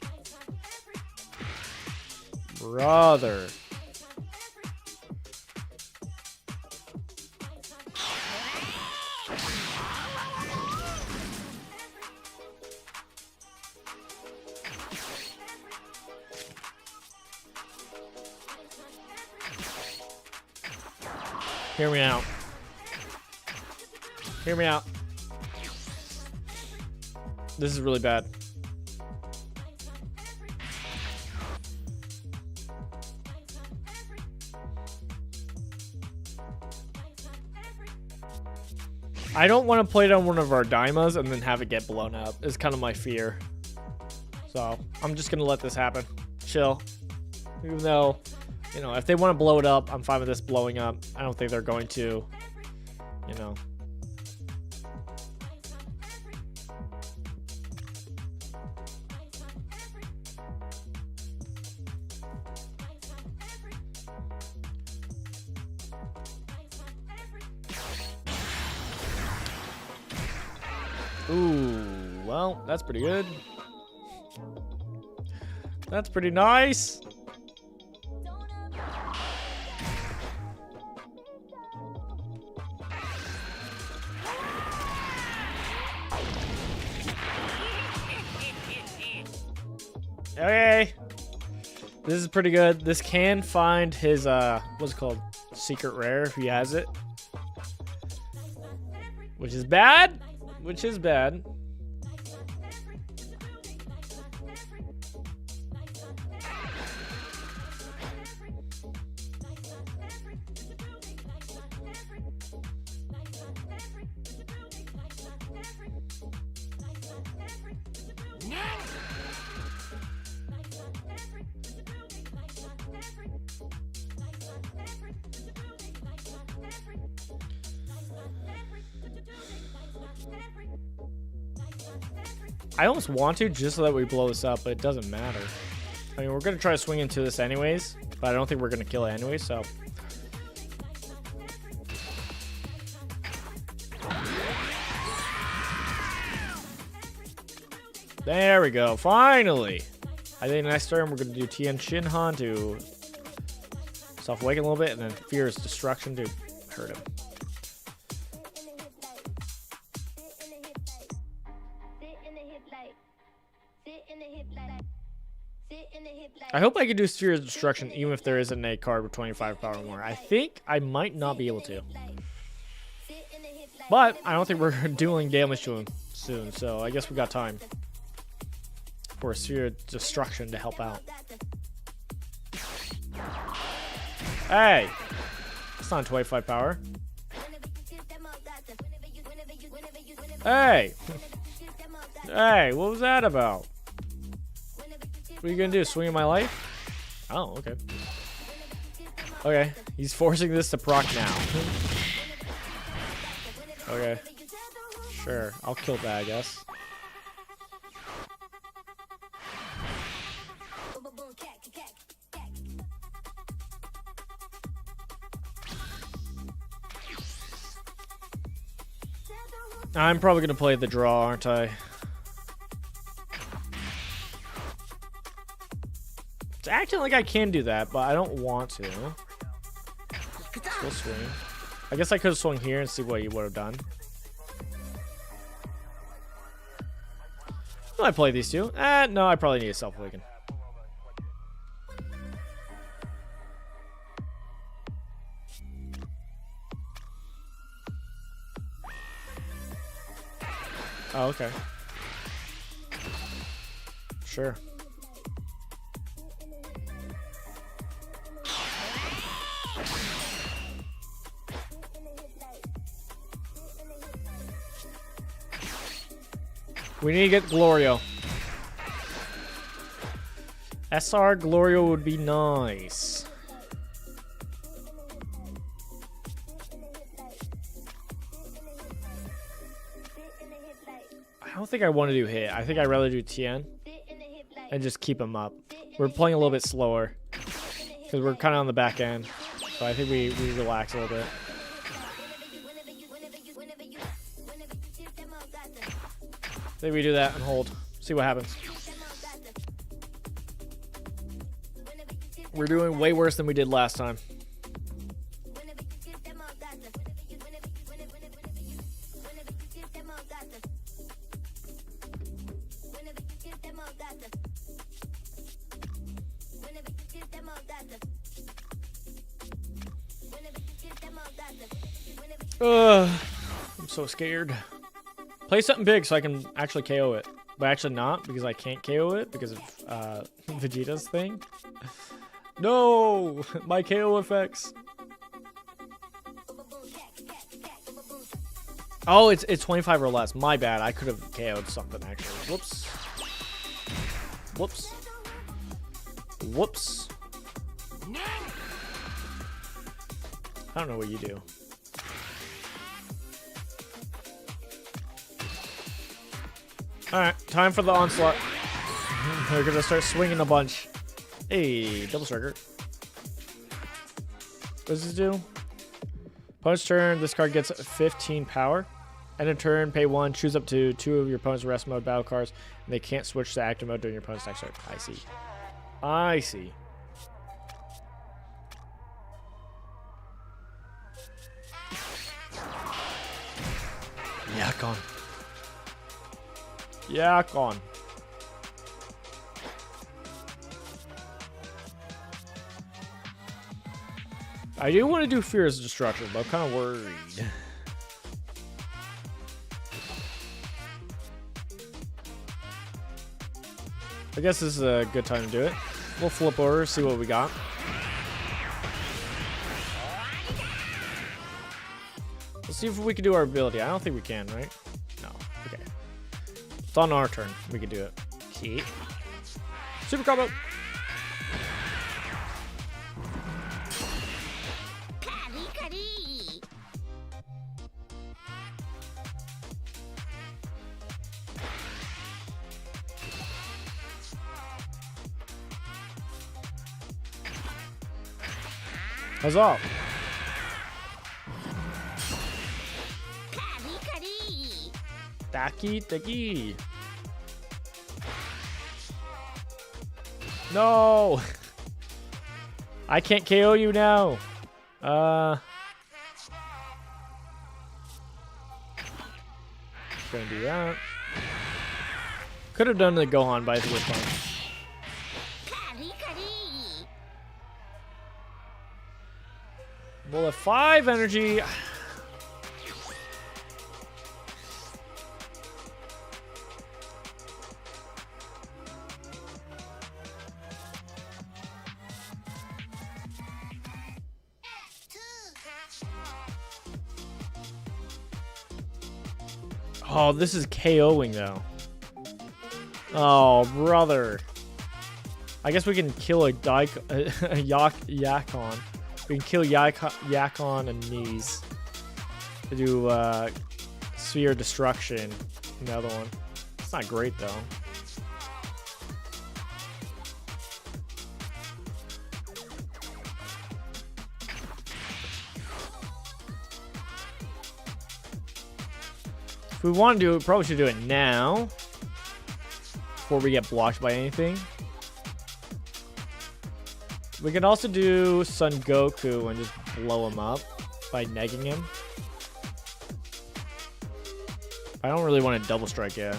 Brother. Hear me out. Hear me out. This is really bad. I don't want to play down one of our Daimas and then have it get blown up. It's kind of my fear. So I'm just going to let this happen. Chill. Even though, you know, if they want to blow it up, I'm fine with this blowing up. I don't think they're going to, you know. Ooh, well, that's pretty good. That's pretty nice. Okay. This is pretty good. This can find his, what's it called? Secret rare if he has it. Which is bad. Which is bad. I almost want to just so that we blow this up, but it doesn't matter. I mean, we're going to try to swing into this anyways, but I don't think we're going to kill it anyway, so. There we go, finally. I think next turn we're going to do Tien Shinhan to self-awaken a little bit, and then Fear's Destruction to hurt him. I hope I can do Sphere of Destruction even if there isn't a card with 25 power or more. I think I might not be able to. But I don't think we're dealing damage to him soon, so I guess we got time for a Sphere of Destruction to help out. Hey! It's not 25 power. Hey! Hey, what was that about? What are you gonna do? Swing in my life? Oh, okay. Okay, he's forcing this to proc now. Okay. Sure, I'll kill that, I guess. I'm probably gonna play the draw, aren't I? It's acting like I can do that, but I don't want to. Still swing. I guess I could have swung here and see what you would have done. I might play these two. No, I probably need a self-awaken. Oh, okay. Sure. We need to get Glorio. SR Glorio would be nice. I don't think I want to do hit. I think I'd rather do Tien and just keep him up. We're playing a little bit slower because we're kind of on the back end. So I think we relax a little bit. I think we do that and hold. See what happens. We're doing way worse than we did last time. I'm so scared. Play something big so I can actually KO it. But actually not, because I can't KO it because of Vegeta's thing. No! My KO effects. Oh, it's 25 or less. My bad. I could have KO'd something, actually. Whoops. Whoops. Whoops. I don't know what you do. Alright, time for the onslaught. We're gonna start swinging a bunch. Hey, double striker. What does this do? Opponent's turn, this card gets 15 power. End of turn, pay 1, choose up to 2 of your opponent's rest mode battle cards, and they can't switch to active mode during your opponent's next turn. I see. I see. Yakon. Yakon. I do want to do Fear's Destruction, but I'm kind of worried. I guess this is a good time to do it. We'll flip over, see what we got. Let's see if we can do our ability. I don't think we can, right? No. Okay. It's on our turn. We can do it. See? Super combo! Huzzah! Taki taki. No! I can't KO you now. Gonna do that. Could have done the Gohan, but I think we're fine. We'll have 5 energy. Oh, this is KOing though. Oh, brother. I guess we can kill a Yakon. We can kill Yakon and Knees to do Sphere Destruction. Another one. It's not great though. If we want to do it, we probably should do it now before we get blocked by anything. We can also do Son Goku and just blow him up by negging him. I don't really want to double strike yet.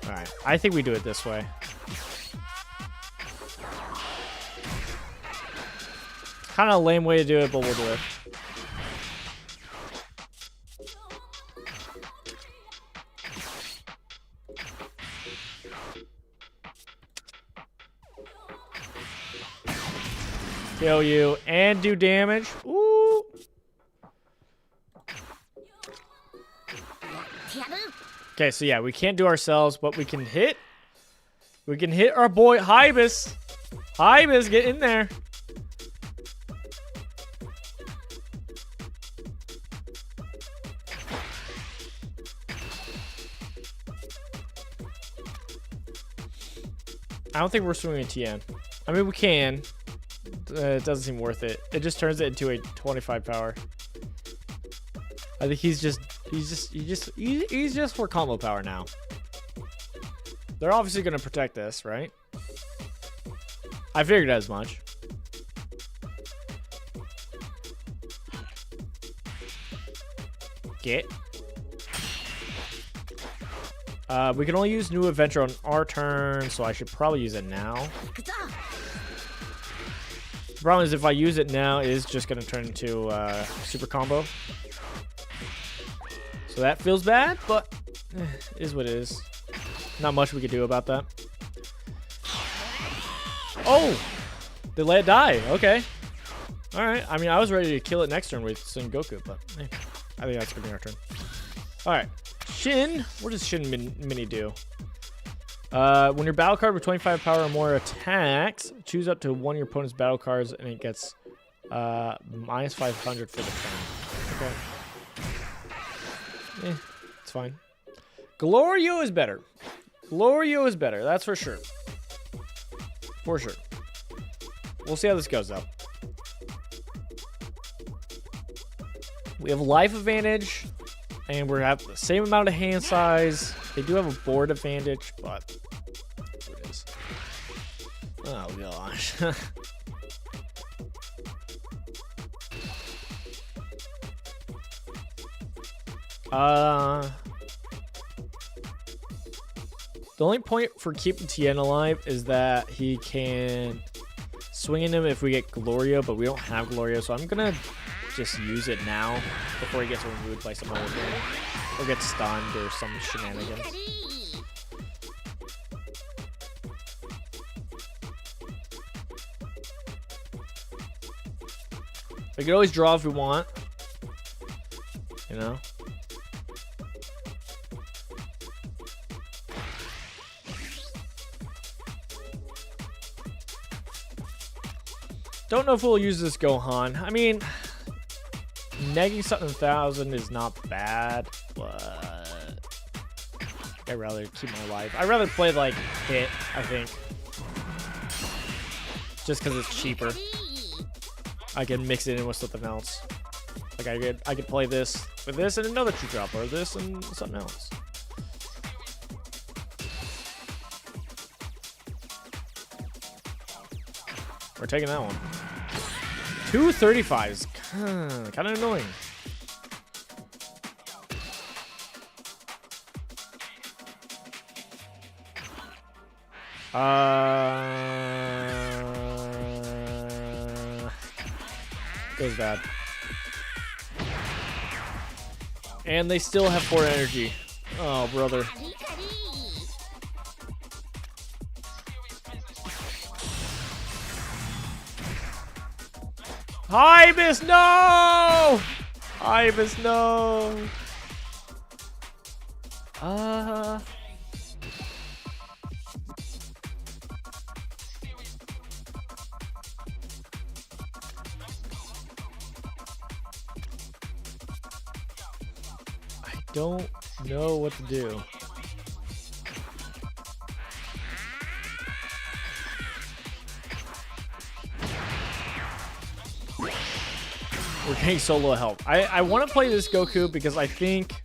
Alright, I think we do it this way. Kind of a lame way to do it, but we'll do it. Kill you and do damage. Ooh. Okay, so yeah, we can't do ourselves, but we can hit. We can hit our boy Hybis. Hybis, get in there. I don't think we're swinging a TN. I mean, we can. It doesn't seem worth it. It just turns it into a 25 power. I think he's just for combo power now. They're obviously gonna protect this, right? I figured as much. Get. We can only use New Adventure on our turn, so I should probably use it now. The problem is if I use it now, it is just going to turn into super combo. So that feels bad, but is what it is. Not much we could do about that. Oh! They let it die. Okay. Alright. I mean, I was ready to kill it next turn with Son Goku, but I think that's going to be our turn. Alright. Shin. What does Shin Mini do? When your battle card with 25 power or more attacks, choose up to one of your opponent's battle cards, and it gets minus 500 for the turn. Okay. It's fine. Glorio is better. Glorio is better. That's for sure. For sure. We'll see how this goes, though. We have life advantage. And we're at the same amount of hand size. They do have a board advantage, but it is. Oh gosh. The only point for keeping Tien alive is that he can swing in him if we get Gloria, but we don't have Gloria, so I'm gonna just use it now before he gets removed by some other thing or gets stunned or some shenanigans. We can always draw if we want, you know. Don't know if we'll use this Gohan. I mean, negging something 1,000 is not bad, but I'd rather keep my life. I'd rather play like Hit, I think. Just because it's cheaper. I can mix it in with something else. Like I could play this with this and another true drop, or this and something else. We're taking that one. 235 is kind of annoying. Goes bad. And they still have 4 energy. Oh, brother. Ibis, no! Ibis, no! I don't know what to do. We're getting so low health. I want to play this Goku because I think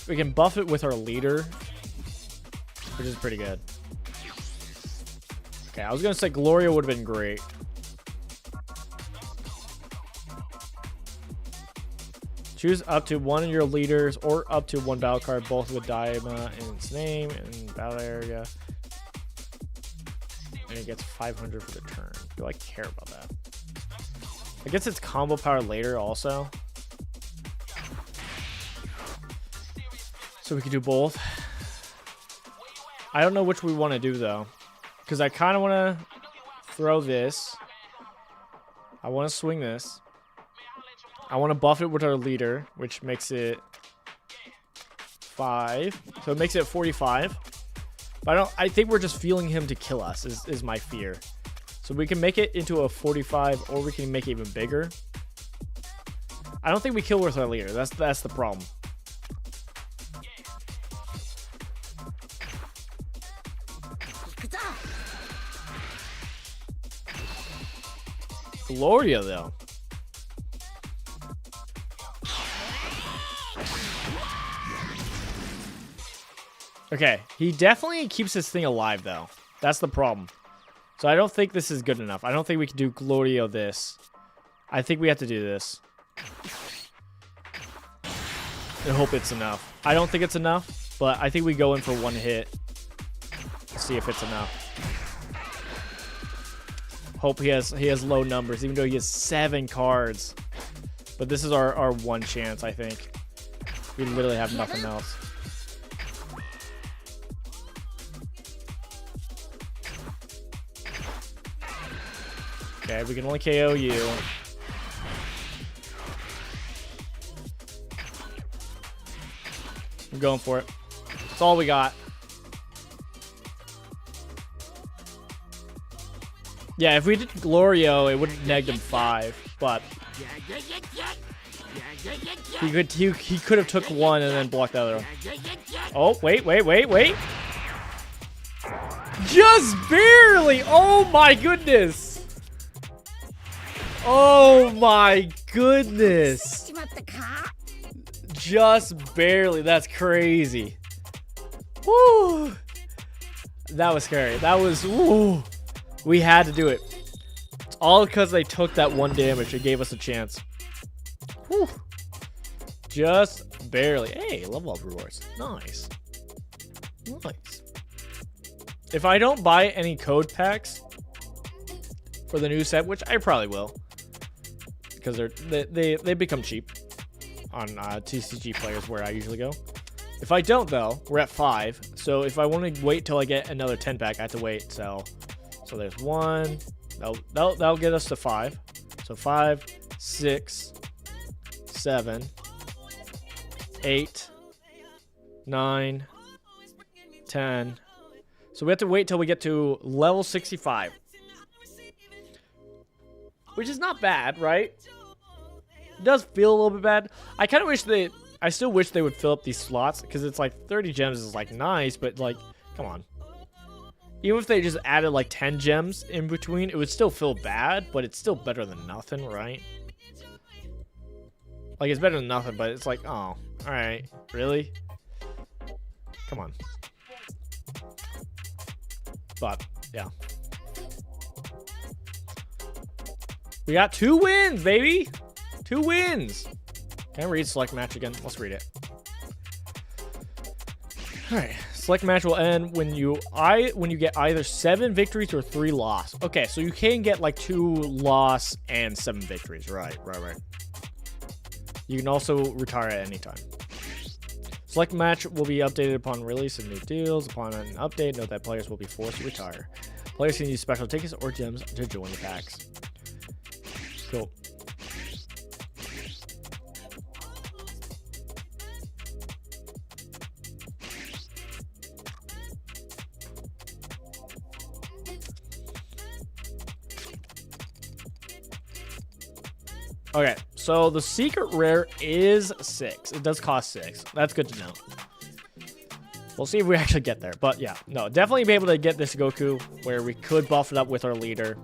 we can buff it with our leader, which is pretty good. Okay, I was going to say Gloria would have been great. Choose up to one of your leaders or up to one battle card, both with Daima in its name and battle area. And it gets 500 for the turn. Do I care about that? I guess it's combo power later also. So we can do both. I don't know which we want to do though. Because I kind of want to throw this. I want to swing this. I want to buff it with our leader, which makes it 5. So it makes it 45. But I think we're just feeling him to kill us is my fear. So we can make it into a 45 or we can make it even bigger. I don't think we kill with our leader. That's the problem. Gloria though. Okay, he definitely keeps this thing alive though. That's the problem. So I don't think this is good enough. I don't think we can do Gloria this. I think we have to do this. And hope it's enough. I don't think it's enough, but I think we go in for one hit. See if it's enough. Hope he has low numbers, even though he has 7 cards. But this is our one chance, I think. We literally have nothing else. Okay, we can only KO you. I'm going for it. That's all we got. Yeah, if we did Glorio, it would have negged him 5, but he could have took 1 and then blocked the other one. Oh, wait. Just barely! Oh my goodness! Oh my goodness! Just barely. That's crazy. Woo! That was scary. That was... Woo! We had to do it. It's all because they took that 1 damage. It gave us a chance. Whew. Just barely. Hey, level up rewards. Nice. Nice. If I don't buy any code packs for the new set, which I probably will, because they become cheap on TCG players where I usually go. If I don't though, we're at 5. So if I want to wait till I get another 10 pack, I have to wait. So there's 1. That'll get us to 5. So 5, 6, 7, 8, 9, 10. So we have to wait till we get to level 65. Which is not bad, right? It does feel a little bit bad. I kind of wish I still wish they would fill up these slots, because it's like 30 gems is like nice, but like, come on. Even if they just added like 10 gems in between, it would still feel bad, but it's still better than nothing, right? Like, it's better than nothing, but it's like, oh, alright, really? Come on. But, yeah. We got 2 wins, baby! 2 wins! Can I read select match again? Let's read it. Alright, Select match will end when you get either 7 victories or 3 loss. Okay, so you can get like 2 loss and 7 victories. Right. You can also retire at any time. Select match will be updated upon release of new deals. Upon an update, note that players will be forced to retire. Players can use special tickets or gems to join the packs. Cool. Okay, so the secret rare is 6. It does cost 6. That's good to know. We'll see if we actually get there. But yeah, no, definitely be able to get this Goku where we could buff it up with our leader.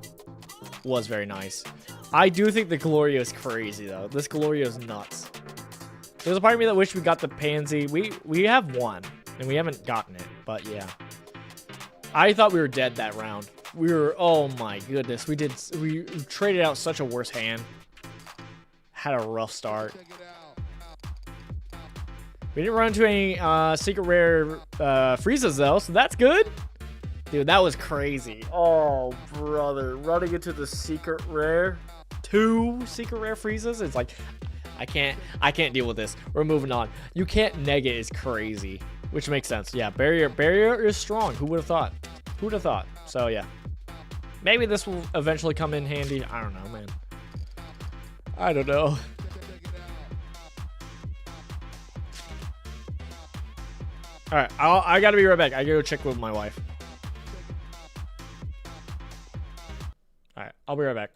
Was very nice. I do think the Glorio is crazy, though. This Glorio is nuts. There's a part of me that wish we got the Pansy. We have one, and we haven't gotten it. But yeah. I thought we were dead that round. Oh my goodness. We traded out such a worse hand. Had a rough start. We didn't run into any secret rare Friezas though, so that's good. Dude, that was crazy. Oh, brother. Running into the secret rare. 2 secret rare Friezas. It's like, I can't deal with this. We're moving on. You can't neg it is crazy. Which makes sense. Yeah, barrier is strong. Who would have thought? Who would have thought? So yeah. Maybe this will eventually come in handy. I don't know, man. I don't know. All right, I gotta be right back. I gotta go check with my wife. All right, I'll be right back.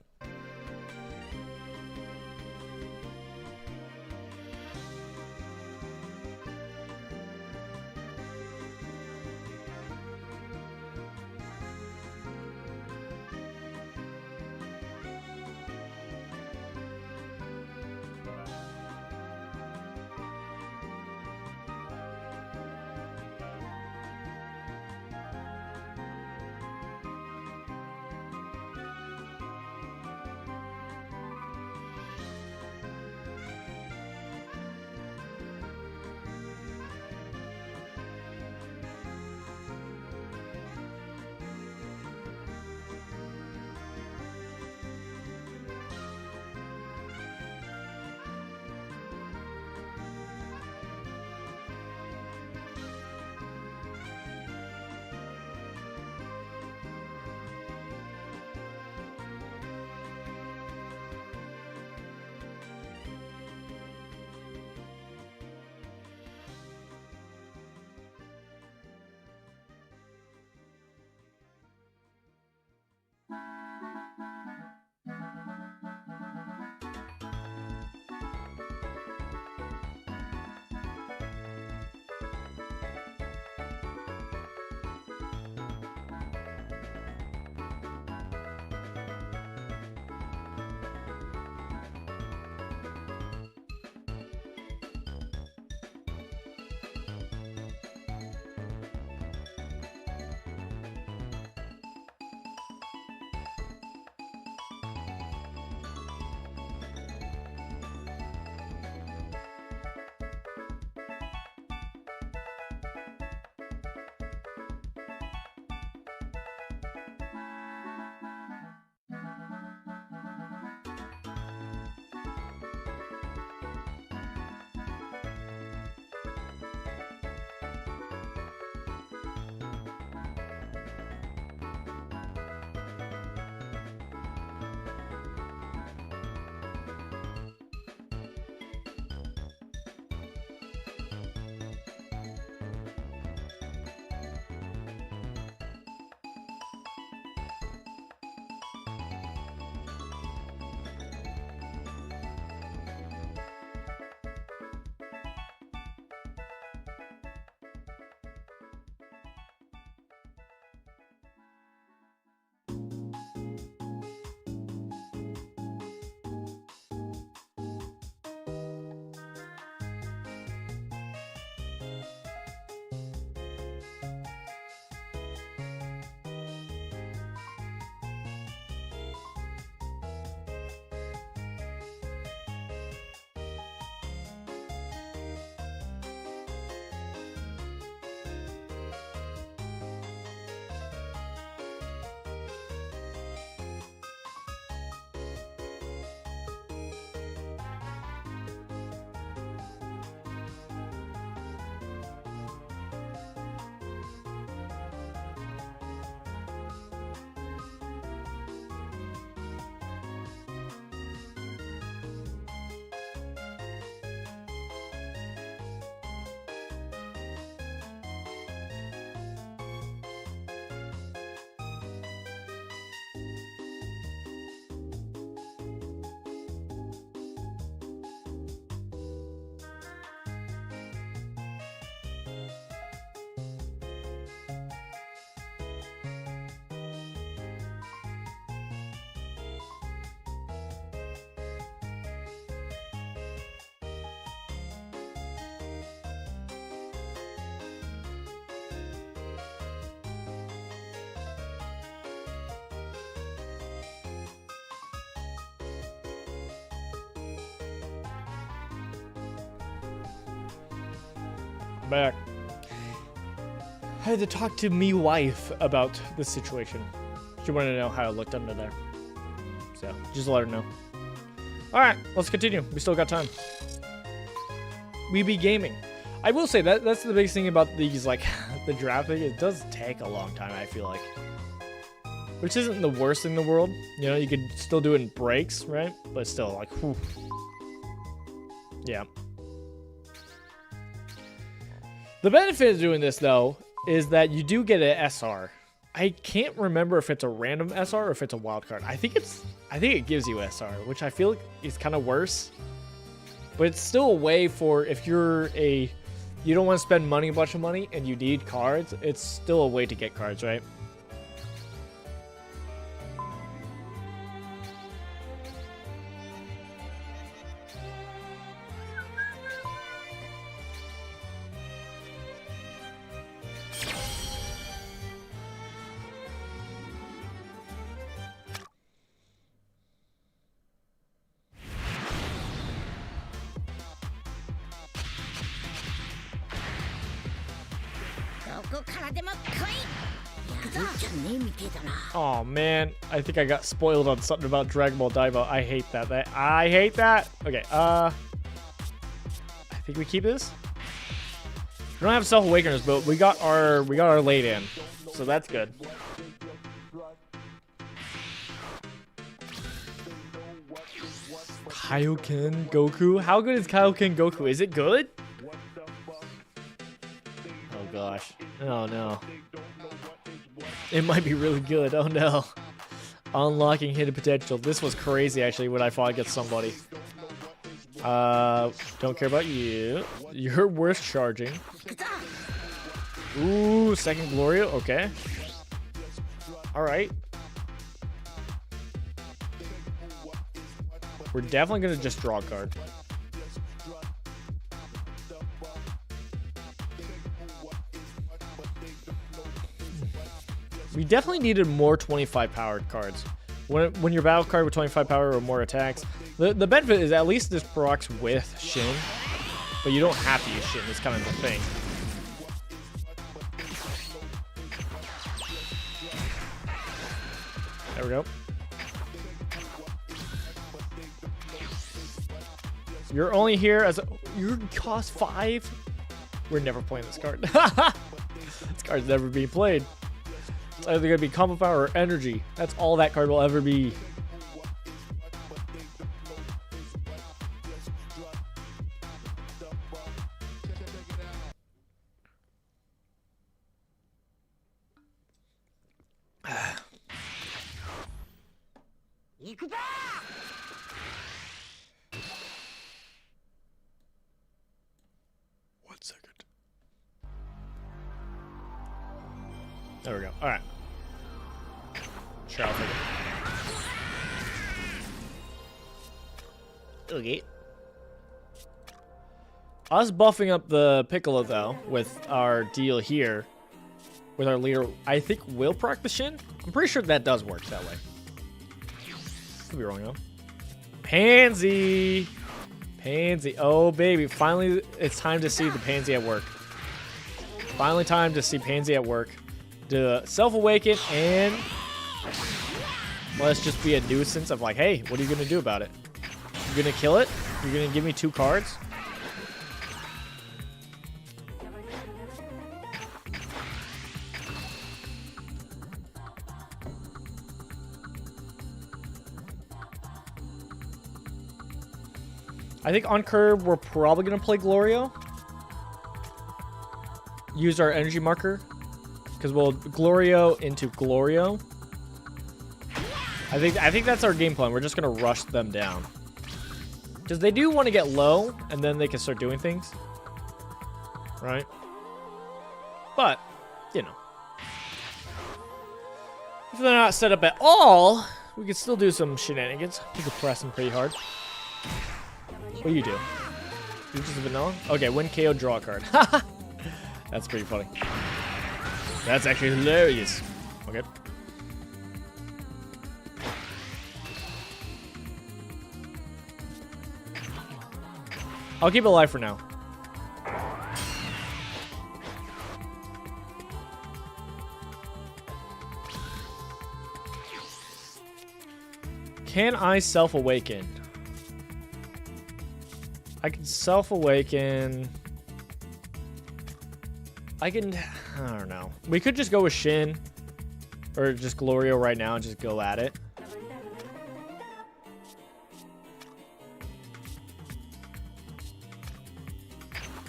I'm back. I had to talk to me wife about the situation. She wanted to know how it looked under there. So, just let her know. Alright, let's continue. We still got time. We be gaming. I will say that's the biggest thing about these, like, the drafting. It does take a long time, I feel like. Which isn't the worst thing in the world. You know, you could still do it in breaks, right? But still, like, whew. Yeah. The benefit of doing this, though, is that you do get an SR. I can't remember if it's a random SR or if it's a wild card. I think it gives you SR, which I feel like is kind of worse. But it's still a way for if you don't want to spend a bunch of money and you need cards, it's still a way to get cards, right? Oh man, I think I got spoiled on something about Dragon Ball Daiba. I hate that. I hate that. Okay, I think we keep this. We don't have Self Awakeners, but we got our late in, so that's good. Kaioken Goku. How good is Kaioken Goku? Is it good? Oh gosh. Oh no. It might be really good. Oh no. Unlocking hidden potential. This was crazy actually when I fought against somebody. Don't care about you. You're worth charging. Ooh, second Gloria. Okay. Alright. We're definitely gonna just draw a card. We definitely needed more 25 powered cards. When your battle card with 25 power or more attacks, the benefit is at least this procs with Shin, but you don't have to use Shin. It's kind of the thing. There we go. You're only here as you cost 5. We're never playing this card. This card's never being played. It's either gonna be combo power or energy. That's all that card will ever be. One second. There we go. All right. Sure, I'll take it. Okay. Us buffing up the Piccolo, though, with our deal here, with our leader, I think will proc the Shin. I'm pretty sure that does work that way. Could be wrong, though. Pansy! Pansy. Oh, baby. Finally, it's time to see the Pansy at work. Finally time to see Pansy at work. To self-awaken and let's just be a nuisance of like, hey, what are you going to do about it? You're going to kill it? You're going to give me 2 cards? I think on curve, we're probably going to play Glorio. Use our energy marker. Because we'll Glorio into Glorio. I think that's our game plan. We're just going to rush them down. Because they do want to get low, and then they can start doing things. Right? But, you know. If they're not set up at all, we could still do some shenanigans. We could press them pretty hard. What do you do? You just vanilla? Okay, win KO, draw a card. That's pretty funny. That's actually hilarious. Okay. I'll keep it alive for now. Can I self-awaken? I can self-awaken. I don't know. We could just go with Shin. Or just Glorio right now and just go at it.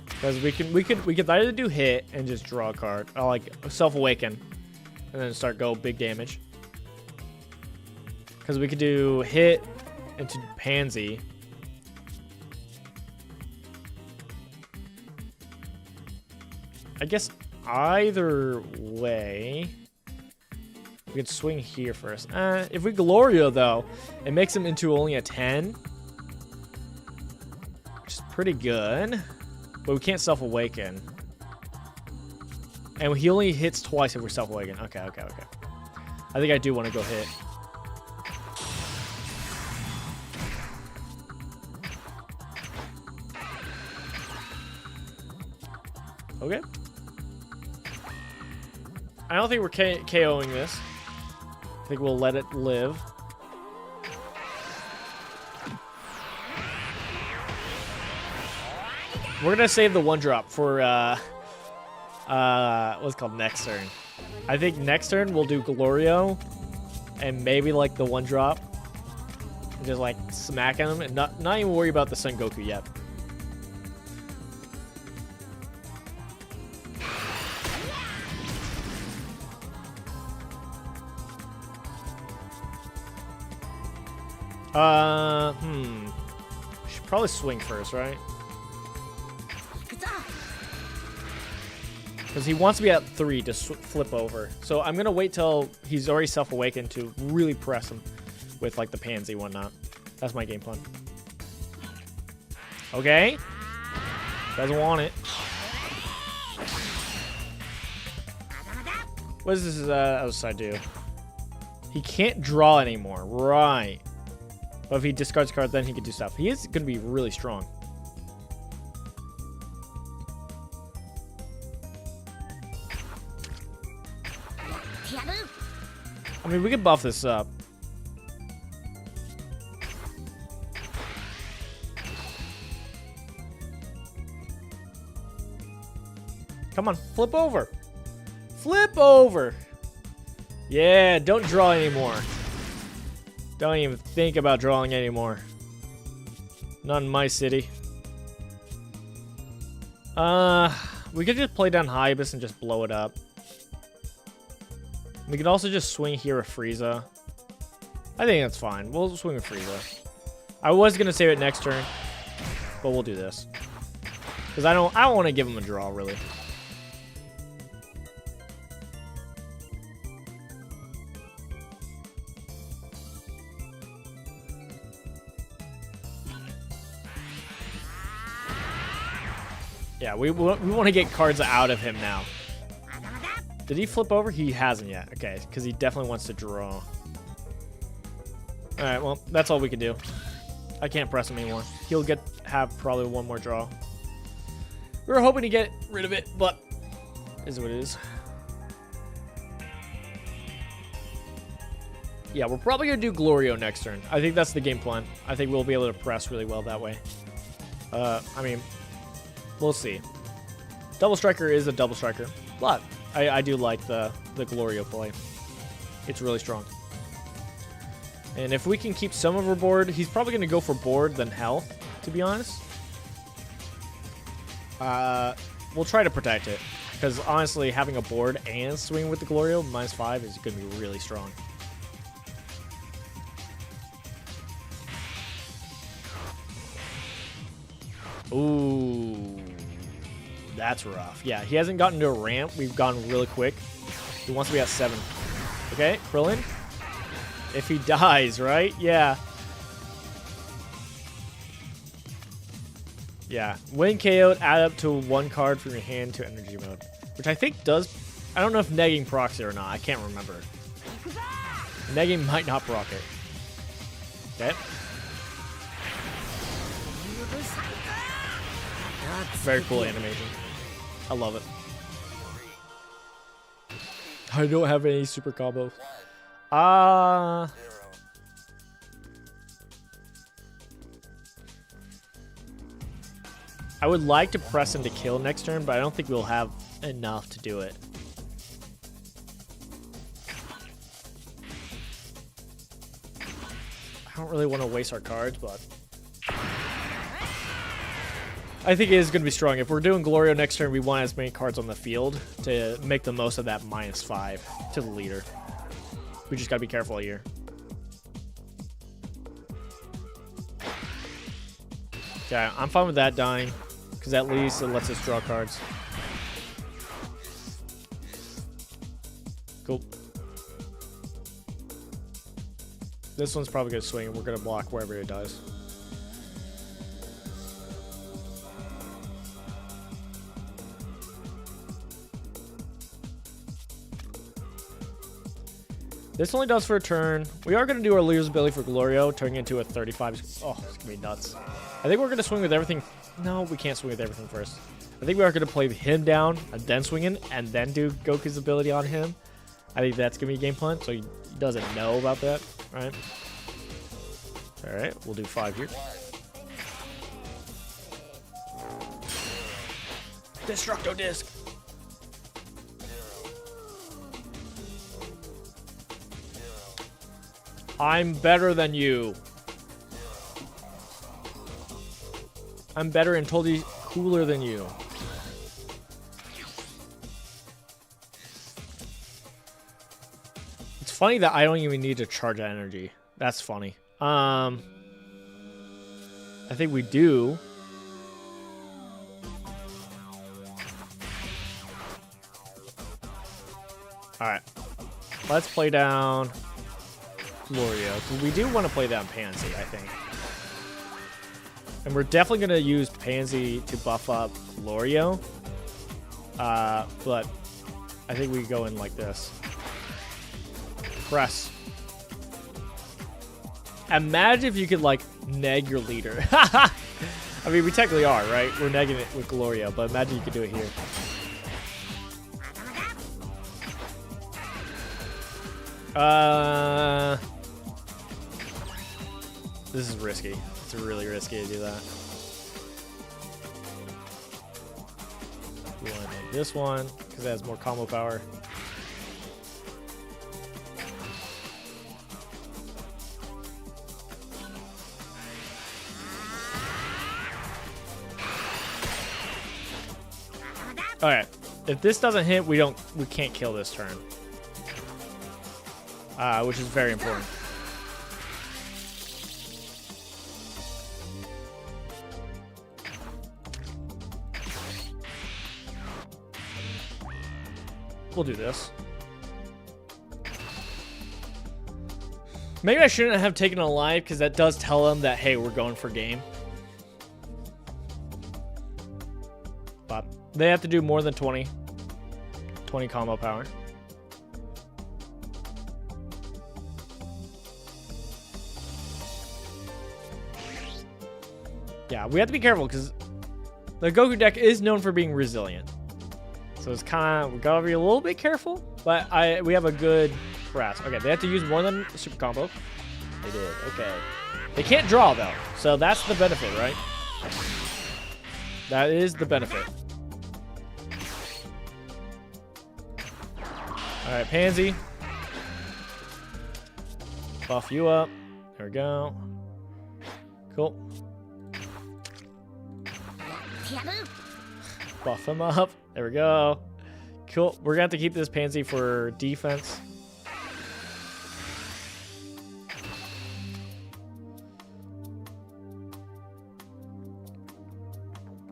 Because we could either do hit and just draw a card. Or like self-awaken. And then start go big damage. Because we could do hit into Pansy. I guess either way, we could swing here first. If we Glorio, though, it makes him into only a 10. Which is pretty good. But we can't self-awaken. And he only hits twice if we're self-awaken. Okay. I think I do want to go hit. Okay. I don't think we're KOing this. I think we'll let it live. We're gonna save the 1-drop for what's it called, next turn. I think next turn we'll do Glorio and maybe like the 1-drop. Just like smack at him and not even worry about the Son Goku yet. Should probably swing first, right? Because he wants to be at 3 to flip over. So I'm going to wait till he's already self-awakened to really press him with like the Pansy and whatnot. That's my game plan. Okay. Doesn't want it. What does this other side do? He can't draw anymore. Right. But if he discards a card, then he can do stuff. He is going to be really strong. I mean, we could buff this up. Come on, flip over. Flip over. Yeah, don't draw anymore. Don't even think about drawing anymore. Not in my city. We could just play down Hyabus and just blow it up. We could also just swing here with Frieza. I think that's fine. We'll swing with Frieza. I was gonna save it next turn, but we'll do this because I don't want to give him a draw really. Yeah, we want to get cards out of him now. Did he flip over? He hasn't yet. Okay, because he definitely wants to draw. Alright, well, that's all we can do. I can't press him anymore. He'll have probably one more draw. We were hoping to get rid of it, but it is what it is. Yeah, we're probably going to do Glorio next turn. I think that's the game plan. I think we'll be able to press really well that way. I mean, we'll see. Double Striker is a Double Striker, but I do like the Glorio play. It's really strong. And if we can keep some of our board, he's probably going to go for board than health, to be honest. We'll try to protect it. Because honestly, having a board and swing with the Glorio, -5, is going to be really strong. Ooh. That's rough. Yeah, he hasn't gotten to a ramp. We've gone really quick. He wants to be at 7. Okay, Krillin. If he dies, right? Yeah. Yeah. When KO'd, add up to 1 card from your hand to energy mode. Which I think does... I don't know if negging procs it or not. I can't remember. Negging might not proc it. Okay. Very cool animation. I love it. I don't have any super combos. I would like to press him to kill next turn, but I don't think we'll have enough to do it. I don't really want to waste our cards, but I think it is going to be strong. If we're doing Glorio next turn, we want as many cards on the field to make the most of that -5 to the leader. We just got to be careful here. Okay, I'm fine with that dying, because at least it lets us draw cards. Cool. This one's probably going to swing, and we're going to block wherever it does. This only does for a turn. We are going to do our leader's ability for Glorio, turning into a 35. Oh, it's going to be nuts. I think we're going to swing with everything. No, we can't swing with everything first. I think we are going to play him down, and then swing in, and then do Goku's ability on him. I think that's going to be a game plan, so he doesn't know about that, right? Alright, we'll do 5 here. Destructo Disc! I'm better than you. I'm better and totally cooler than you. It's funny that I don't even need to charge that energy. That's funny. I think we do. Alright. Let's play down Glorio. We do want to play down Pansy, I think. And we're definitely going to use Pansy to buff up Glorio. But I think we go in like this. Press. Imagine if you could, like, neg your leader. I mean, we technically are, right? We're negging it with Glorio, but imagine you could do it here. This is risky. It's really risky to do that. We want to make this one, because it has more combo power. Alright, if this doesn't hit, we can't kill this turn. Which is very important. We'll do this. Maybe I shouldn't have taken a life, because that does tell them that, hey, we're going for game. But they have to do more than 20 combo power. Yeah, we have to be careful, because the Goku deck is known for being resilient. So it's kind of, we gotta be a little bit careful, but we have a good press. Okay, they have to use more than a super combo. They did, okay. They can't draw, though, so that's the benefit, right? That is the benefit. Alright, Pansy. Buff you up. There we go. Cool. Buff him up. There we go. Cool. We're gonna have to keep this Pansy for defense.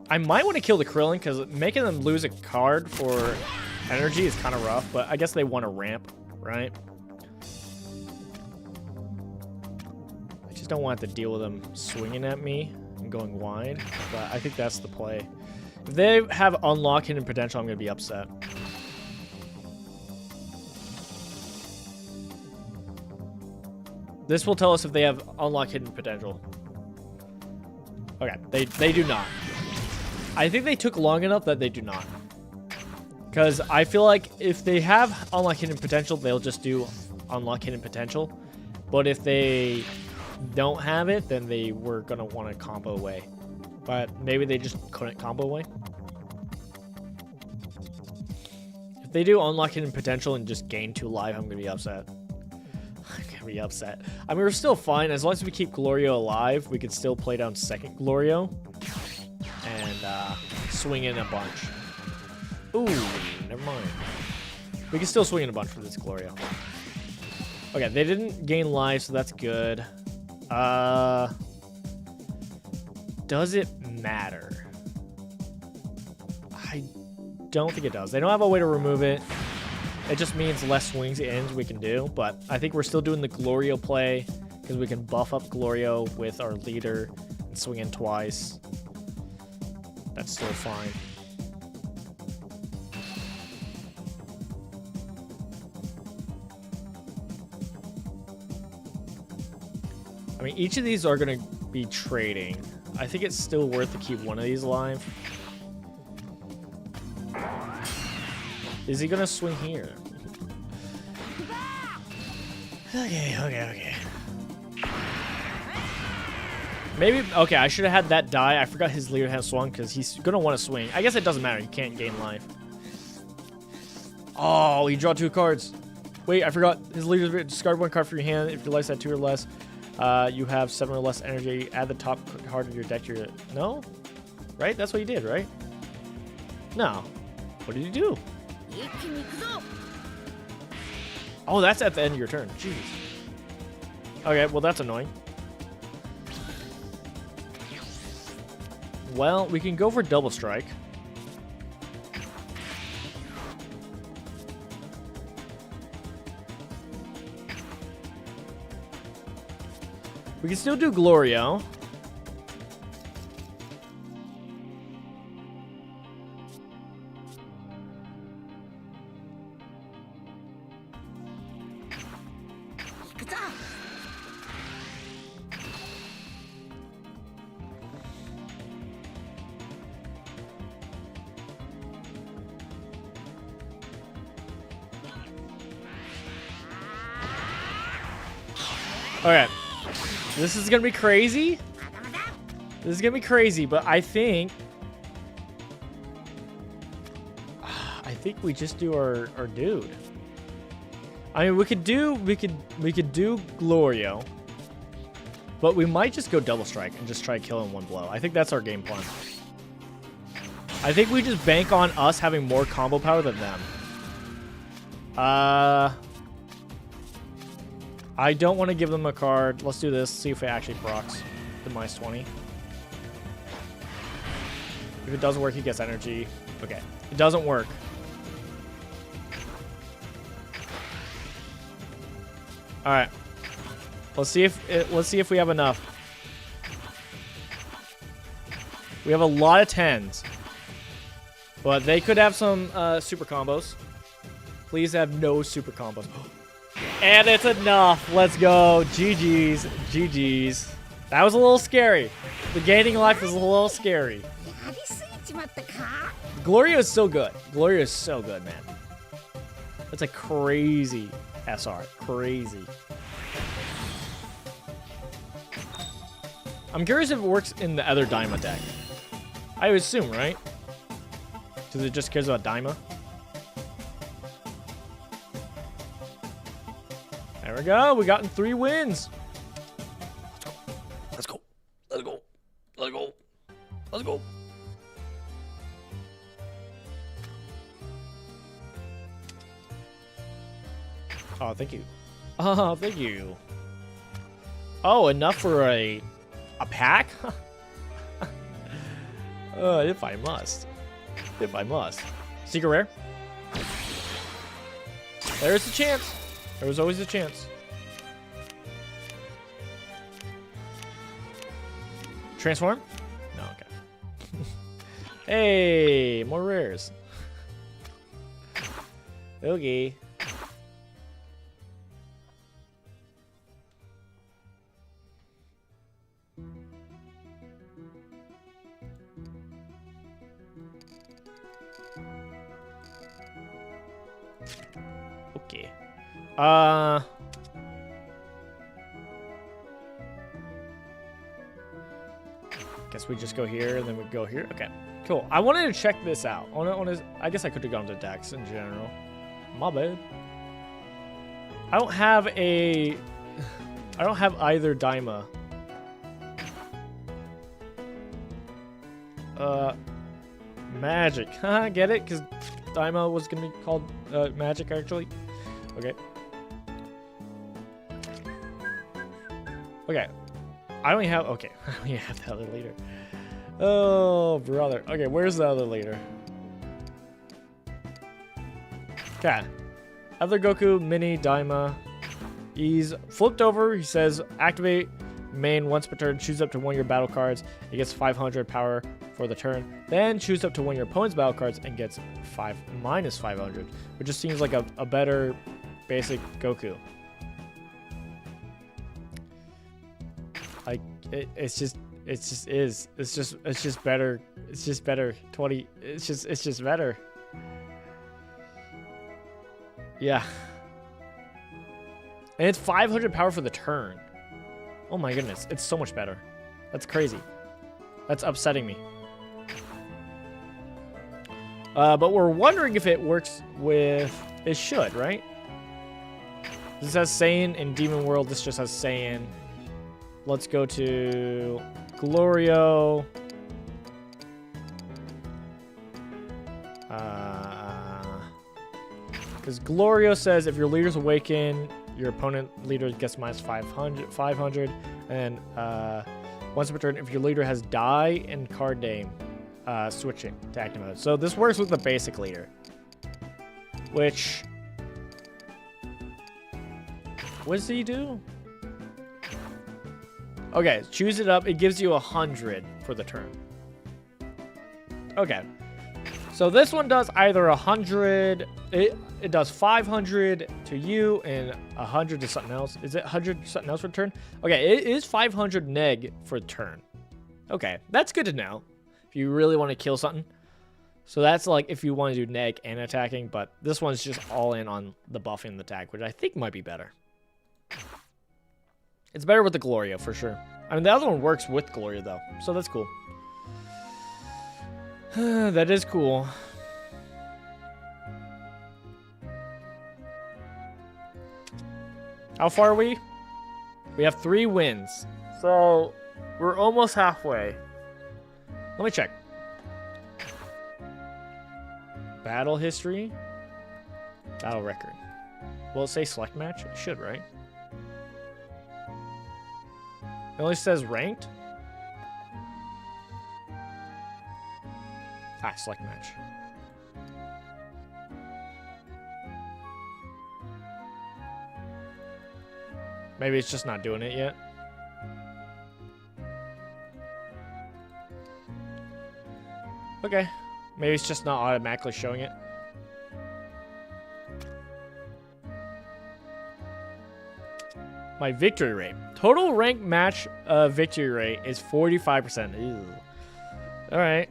I might want to kill the Krillin, because making them lose a card for energy is kind of rough, but I guess they want to ramp, right? I just don't want to deal with them swinging at me and going wide, but I think that's the play. If they have unlock hidden potential, I'm going to be upset. This will tell us if they have unlock hidden potential. Okay, they do not. I think they took long enough that they do not. Because I feel like if they have unlock hidden potential, they'll just do unlock hidden potential. But if they don't have it, then they were going to want to combo away. But maybe they just couldn't combo away. If they do unlock hidden potential and just gain 2 life, I'm going to be upset. I'm going to be upset. I mean, we're still fine. As long as we keep Glorio alive, we can still play down second Glorio. And swing in a bunch. Ooh, never mind. We can still swing in a bunch for this Glorio. Okay, they didn't gain life, so that's good. Does it matter? I don't think it does. They don't have a way to remove it. It just means less swings ends we can do, but I think we're still doing the Glorio play because we can buff up Glorio with our leader and swing in twice. That's still fine. I mean, each of these are going to be trading. I think it's still worth to keep one of these alive. Is he going to swing here? Okay. Maybe, okay, I should have had that die. I forgot his leader has swung because he's going to want to swing. I guess it doesn't matter. You can't gain life. Oh, you draw 2 cards. Wait, I forgot. His leader, discard 1 card from your hand. If your life's at 2 or less, you have 7 or less energy. Add the top card of your deck to your... No? Right? That's what you did, right? No. What did you do? Oh, that's at the end of your turn. Jeez. Okay, well, that's annoying. Well, we can go for double strike. We can still do Glorio. Okay. This is going to be crazy. This is going to be crazy, but I think we just do our dude. I mean, we could do Glorio, but we might just go double strike and just try to kill in one blow. I think that's our game plan. I think we just bank on us having more combo power than them. I don't want to give them a card. Let's do this. See if it actually procs the -20. If it doesn't work, he gets energy. Okay. It doesn't work. All right. Let's see if we have enough. We have a lot of 10s. But they could have some super combos. Please have no super combos. And it's enough. Let's go. GG's. GG's. That was a little scary. The gaining life was a little scary. Gloria is so good. Gloria is so good, man. That's a crazy SR. Crazy. I'm curious if it works in the other Daima deck. I would assume, right? Because it just cares about Daima. There we go. We gotten 3 wins. Let's go. Let's go. Let's go. Let's go. Oh, thank you. Oh, thank you. Oh, enough for a pack? If I must. If I must. Secret rare? There's a chance. There was always a chance. Transform? No, okay. Hey, more rares. Okay. Okay. guess we just go here and then we go here. Okay, cool. I wanted to check this out. I guess I could have gone to Dex in general. My bad. I don't have either Daima. Magic. Get it? Because Daima was going to be called Magic, actually. Okay. Okay. I only have... Okay. I only have the other leader. Oh, brother. Okay, where's the other leader? Okay. Other Goku, Mini, Daima. He's flipped over. He says, activate main once per turn. Choose up to one of your battle cards. He gets 500 power for the turn. Then choose up to one of your opponent's battle cards and gets minus 500. Which just seems like a better basic Goku. Like, it's just better. It's just better. 20. It's just better. Yeah. And it's 500 power for the turn. Oh my goodness. It's so much better. That's crazy. That's upsetting me. But we're wondering if it works with... It should, right? This has Saiyan. In Demon World, this just has Saiyan. Let's go to Glorio. Because Glorio says if your leader's awaken, your opponent leader gets minus 500. And once per turn, if your leader has die and card name, switch it to active mode. So this works with the basic leader. Which... What does he do? Okay, choose it up. It gives you 100 for the turn. Okay. So this one does either 100... It does 500 to you and 100 to something else. Is it 100 to something else for turn? Okay, it is 500 neg for turn. Okay, that's good to know. If you really want to kill something. So that's like if you want to do neg and attacking. But this one's just all in on the buffing and the attack, which I think might be better. It's better with the Gloria, for sure. I mean, the other one works with Gloria, though. So that's cool. That is cool. How far are we? We have 3 wins. So, we're almost halfway. Let me check. Battle history. Battle record. Will it say select match? It should, right? It only says ranked. Select match. Maybe it's just not doing it yet. Okay. Maybe it's just not automatically showing it. My victory rate. Total rank match victory rate is 45%. Ew. All right.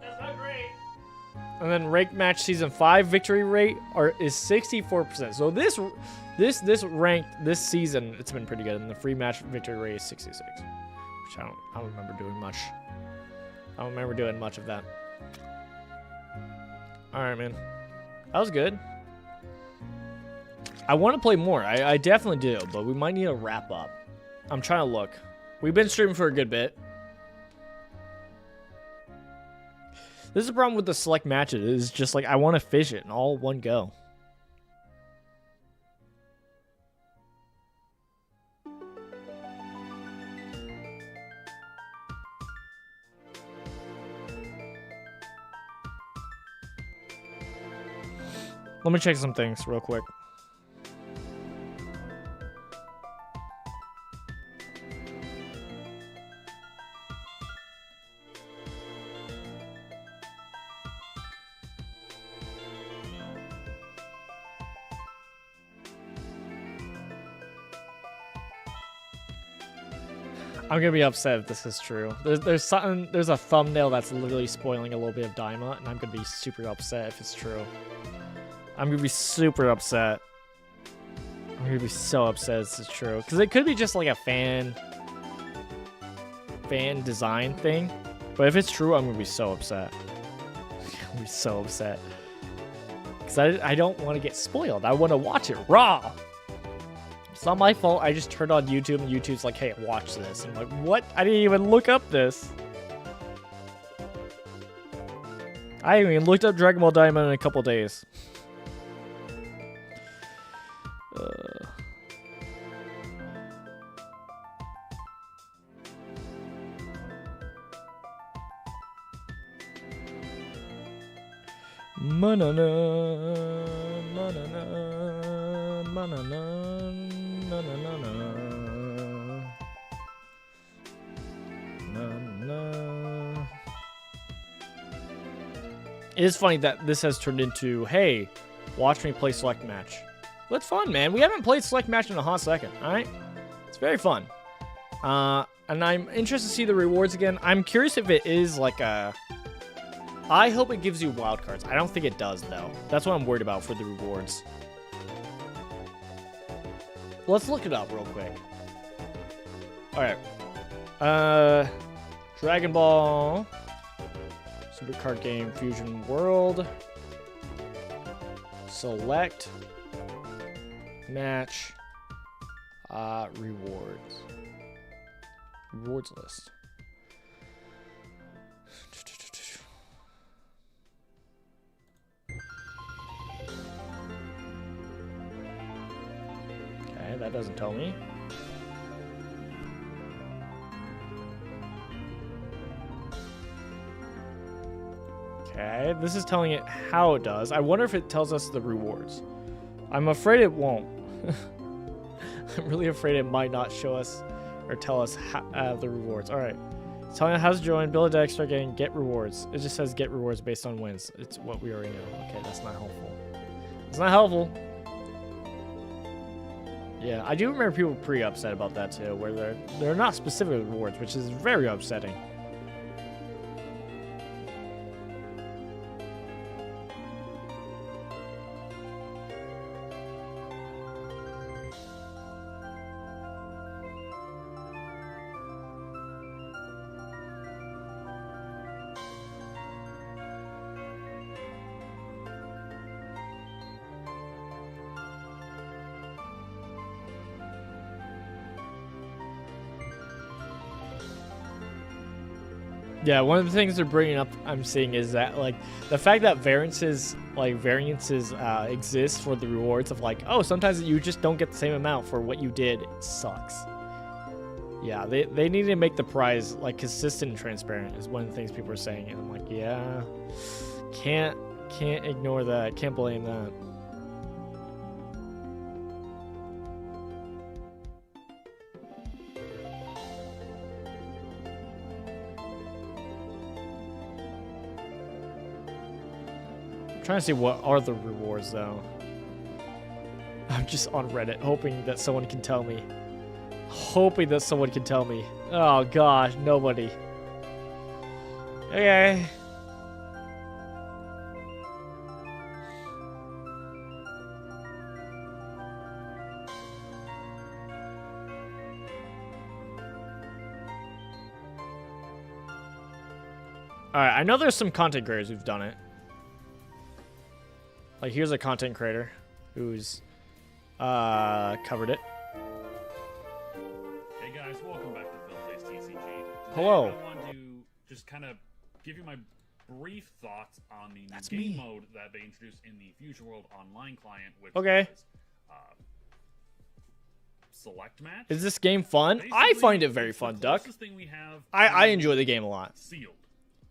That's not great. And then rank match season 5 victory rate is 64%. So this ranked this season, it's been pretty good. And the free match victory rate is 66, which I don't remember doing much. I don't remember doing much of that. All right, man. That was good. I want to play more. I definitely do, but we might need to wrap up. I'm trying to look. We've been streaming for a good bit. This is the problem with the select matches. It's just like I want to fish it in all one go. Let me check some things real quick. I'm gonna be upset if this is true. There's a thumbnail that's literally spoiling a little bit of Daima, and I'm gonna be super upset if it's true. I'm gonna be super upset. I'm gonna be so upset if this is true. Because it could be just like a fan. fan design thing. But if it's true, I'm gonna be so upset. I'm gonna be so upset. Because I don't want to get spoiled. I want to watch it raw. It's not my fault. I just turned on YouTube and YouTube's like, hey, watch this. I'm like, what? I didn't even look up this. I haven't even looked up Dragon Ball Diamond in a couple days. Manana, manana, manana, manana, manana. It is funny that this has turned into, hey, watch me play Select Match. That's fun, man. We haven't played Select Match in a hot second, all right? It's very fun. And I'm interested to see the rewards again. I'm curious if it is like a... I hope it gives you wildcards. I don't think it does, though. That's what I'm worried about for the rewards. Let's look it up real quick. Alright. Dragon Ball... Super Card Game Fusion World. Select. Match. Rewards. Rewards list. Okay, that doesn't tell me. Okay, this is telling it how it does. I wonder if it tells us the rewards. I'm afraid it won't. I'm really afraid it might not show us or tell us the rewards. All right. It's telling us how to join, build a deck, start getting, get rewards. It just says get rewards based on wins. It's what we already know. Okay, that's not helpful. It's not helpful. Yeah, I do remember people pretty upset about that too, where they're not specific rewards, which is very upsetting. Yeah, one of the things they're bringing up, I'm seeing, is that like the fact that variances exist for the rewards of like, oh, sometimes you just don't get the same amount for what you did. It sucks. Yeah, they need to make the prize like consistent and transparent is one of the things people are saying, and I'm like, yeah, can't ignore that. Can't blame that. Trying to see what are the rewards though. I'm just on Reddit hoping that someone can tell me. Hoping that someone can tell me. Oh gosh, nobody. Okay. Alright, I know there's some content creators who've done it. Like, here's a content creator who's covered it. Hey guys, welcome back to Phil Plays TCG. Today Hello. I want to just kind of give you my brief thoughts on the new game mode that they introduced in the Fusion World Online client, which is Select Match. Is this game fun? I find it very fun, Duck. Thing we have I enjoy the game a lot. Sealed.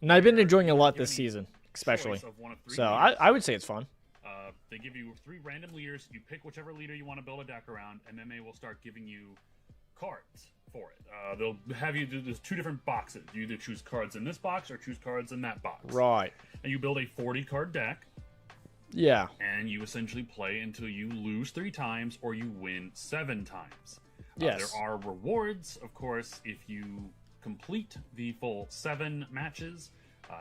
And I've been enjoying it a lot this season, especially. So I would say it's fun. They give you 3 random leaders. You pick whichever leader you want to build a deck around, and then they will start giving you cards for it. They'll have you do 2 different boxes. You either choose cards in this box or choose cards in that box. Right. And you build a 40-card deck. Yeah. And you essentially play until you lose 3 times or you win 7 times. Yes. There are rewards, of course, if you complete the full 7 matches.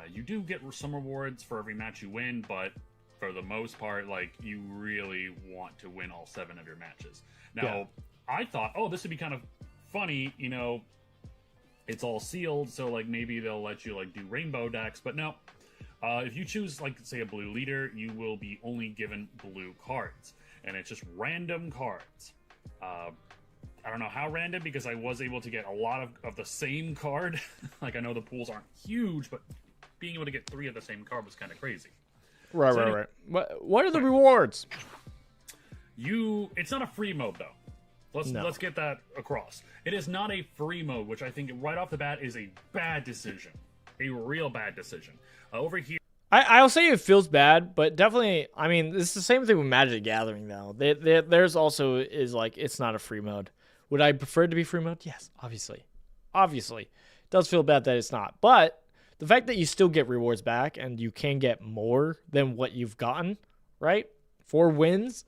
You do get some rewards for every match you win, but for the most part, like, you really want to win all 7 of your matches. Now, I thought, oh, this would be kind of funny, you know, it's all sealed, so like maybe they'll let you like do rainbow decks, but no. If you choose like say a blue leader, you will be only given blue cards, and it's just random cards. I don't know how random, because I was able to get a lot of the same card. Like, I know the pools aren't huge, but being able to get 3 of the same card was kind of crazy. Right, So right. What are the rewards? It's not a free mode though. Let's get that across. It is not a free mode, which I think right off the bat is a bad decision, a real bad decision. Over here, I'll say it feels bad, but definitely, I mean, it's the same thing with Magic the Gathering though. There's also is like it's not a free mode. Would I prefer it to be free mode? Yes, obviously. Obviously. It does feel bad that it's not. But the fact that you still get rewards back and you can get more than what you've gotten, right? For wins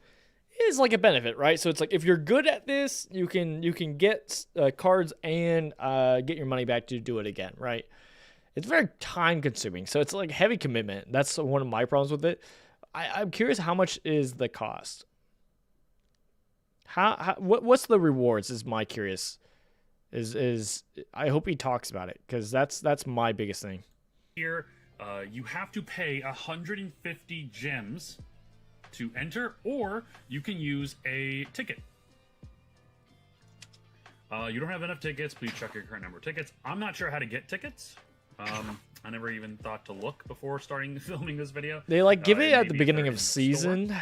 is like a benefit, right? So it's like if you're good at this, you can get cards and get your money back to do it again, right? It's very time consuming. So it's like heavy commitment. That's one of my problems with it. I'm curious, how much is the cost? What's the rewards is my curious. Is I hope he talks about it, because that's my biggest thing. Here, you have to pay 150 gems to enter, or you can use a ticket. You don't have enough tickets, please check your current number of tickets. I'm not sure how to get tickets. I never even thought to look before starting filming this video. They like give it at the beginning of season,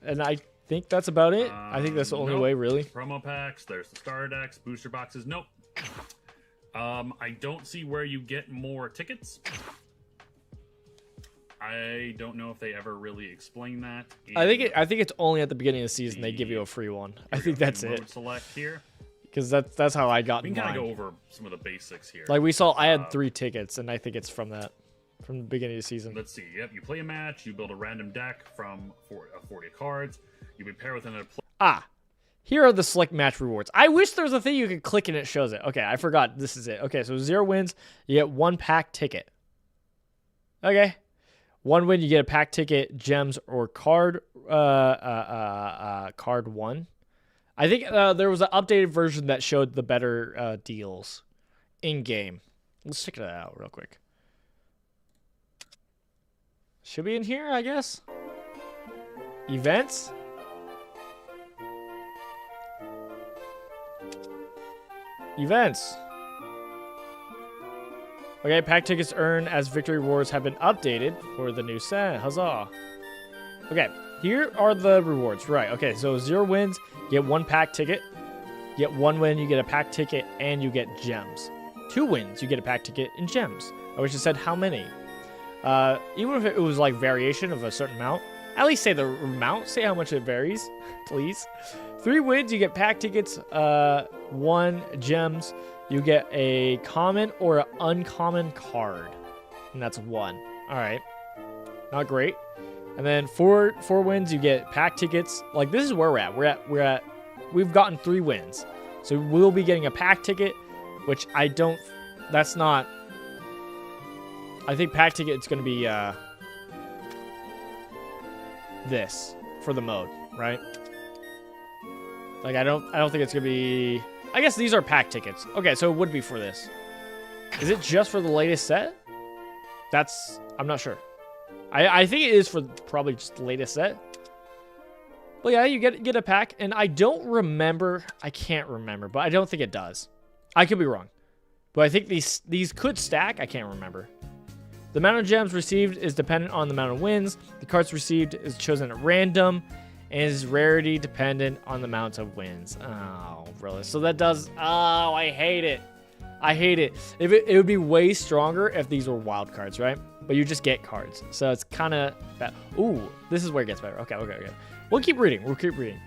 and I think that's about it. I think that's the only way, really. Promo packs, there's the starter decks, booster boxes. Nope. I don't see where you get more tickets. I don't know if they ever really explain that. I think it's only at the beginning of the season they give you a free one. I think that's it. Select here. Because that's how I got. We can kind of go over some of the basics here. Like we saw, I had 3 tickets, and I think it's from the beginning of the season. Let's see. Yep, you play a match. You build a random deck from 40 cards. You would pair with another player. Here are the select match rewards. I wish there was a thing you could click and it shows it. Okay, I forgot. This is it. Okay, so 0 wins, you get 1 pack ticket. Okay. 1 win, you get a pack ticket, gems, or card. Card 1. I think there was an updated version that showed the better deals in game. Let's check it out real quick. Should be in here, I guess. Events. Events. Okay, pack tickets earned as victory rewards have been updated for the new set. Huzzah. Okay, here are the rewards. Right, okay, so 0 wins, you get 1 pack ticket. You get 1 win, you get a pack ticket, and you get gems. 2 wins, you get a pack ticket and gems. I wish it said how many. Even if it was like variation of a certain amount, at least say the amount, say how much it varies, please. 3 wins, you get pack tickets, 1 gems, you get a common or an uncommon card. And that's 1. Alright. Not great. And then 4 wins, you get pack tickets. Like, this is where we're at. We've gotten 3 wins. So we'll be getting a pack ticket, which that's not. I think pack ticket is going to be this for the mode, right? Like, I don't think it's going to be. I guess these are pack tickets. Okay, so it would be for this. Is it just for the latest set? I'm not sure. I think it is for probably just the latest set. But yeah, you get a pack, and I don't remember. I can't remember, but I don't think it does. I could be wrong. But I think these could stack. I can't remember. The amount of gems received is dependent on the amount of wins. The cards received is chosen at random, and is rarity dependent on the amount of wins. Oh, really? So that does. Oh, I hate it. I hate it. It would be way stronger if these were wild cards, right? But you just get cards. So it's kind of bad. Ooh, this is where it gets better. Okay. We'll keep reading.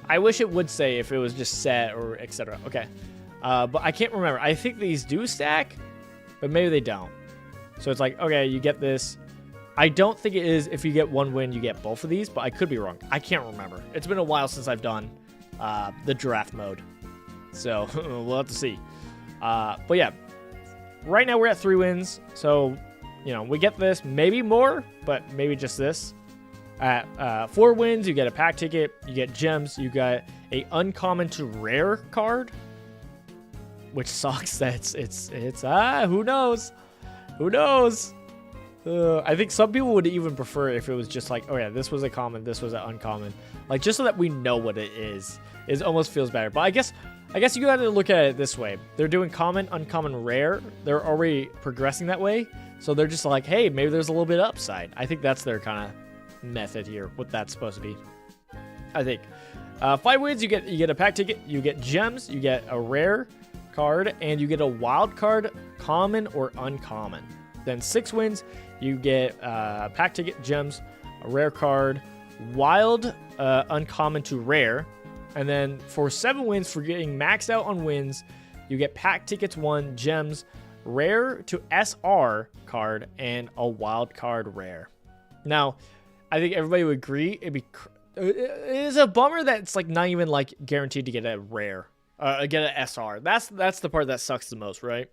I wish it would say if it was just set or etc. Okay. But I can't remember. I think these do stack, but maybe they don't. So it's like, okay, you get this. I don't think it is if you get 1 win, you get both of these, but I could be wrong. I can't remember. It's been a while since I've done the draft mode. So we'll have to see. But yeah, right now we're at 3 wins. So, we get this, maybe more, but maybe just this. At 4 wins, you get a pack ticket, you get gems, you got a uncommon to rare card. which sucks. That it's who knows? Who knows? I think some people would even prefer if it was just like, oh yeah, this was a common, this was an uncommon, like just so that we know what it is. It almost feels better. But I guess you got to look at it this way. They're doing common, uncommon, rare. They're already progressing that way, so they're just like, hey, maybe there's a little bit of upside. I think that's their kind of method here. What that's supposed to be. I think 5 wins, you get a pack ticket, you get gems, you get a rare card, and you get a wild card, common or uncommon. Then 6 wins, you get pack ticket, gems, a rare card, wild, uncommon to rare. And then for 7 wins, for getting maxed out on wins, you get pack tickets 1, gems, rare to SR card, and a wild card rare. Now, I think everybody would agree it is a bummer that it's like not even like guaranteed to get a rare, get an SR. That's the part that sucks the most, right?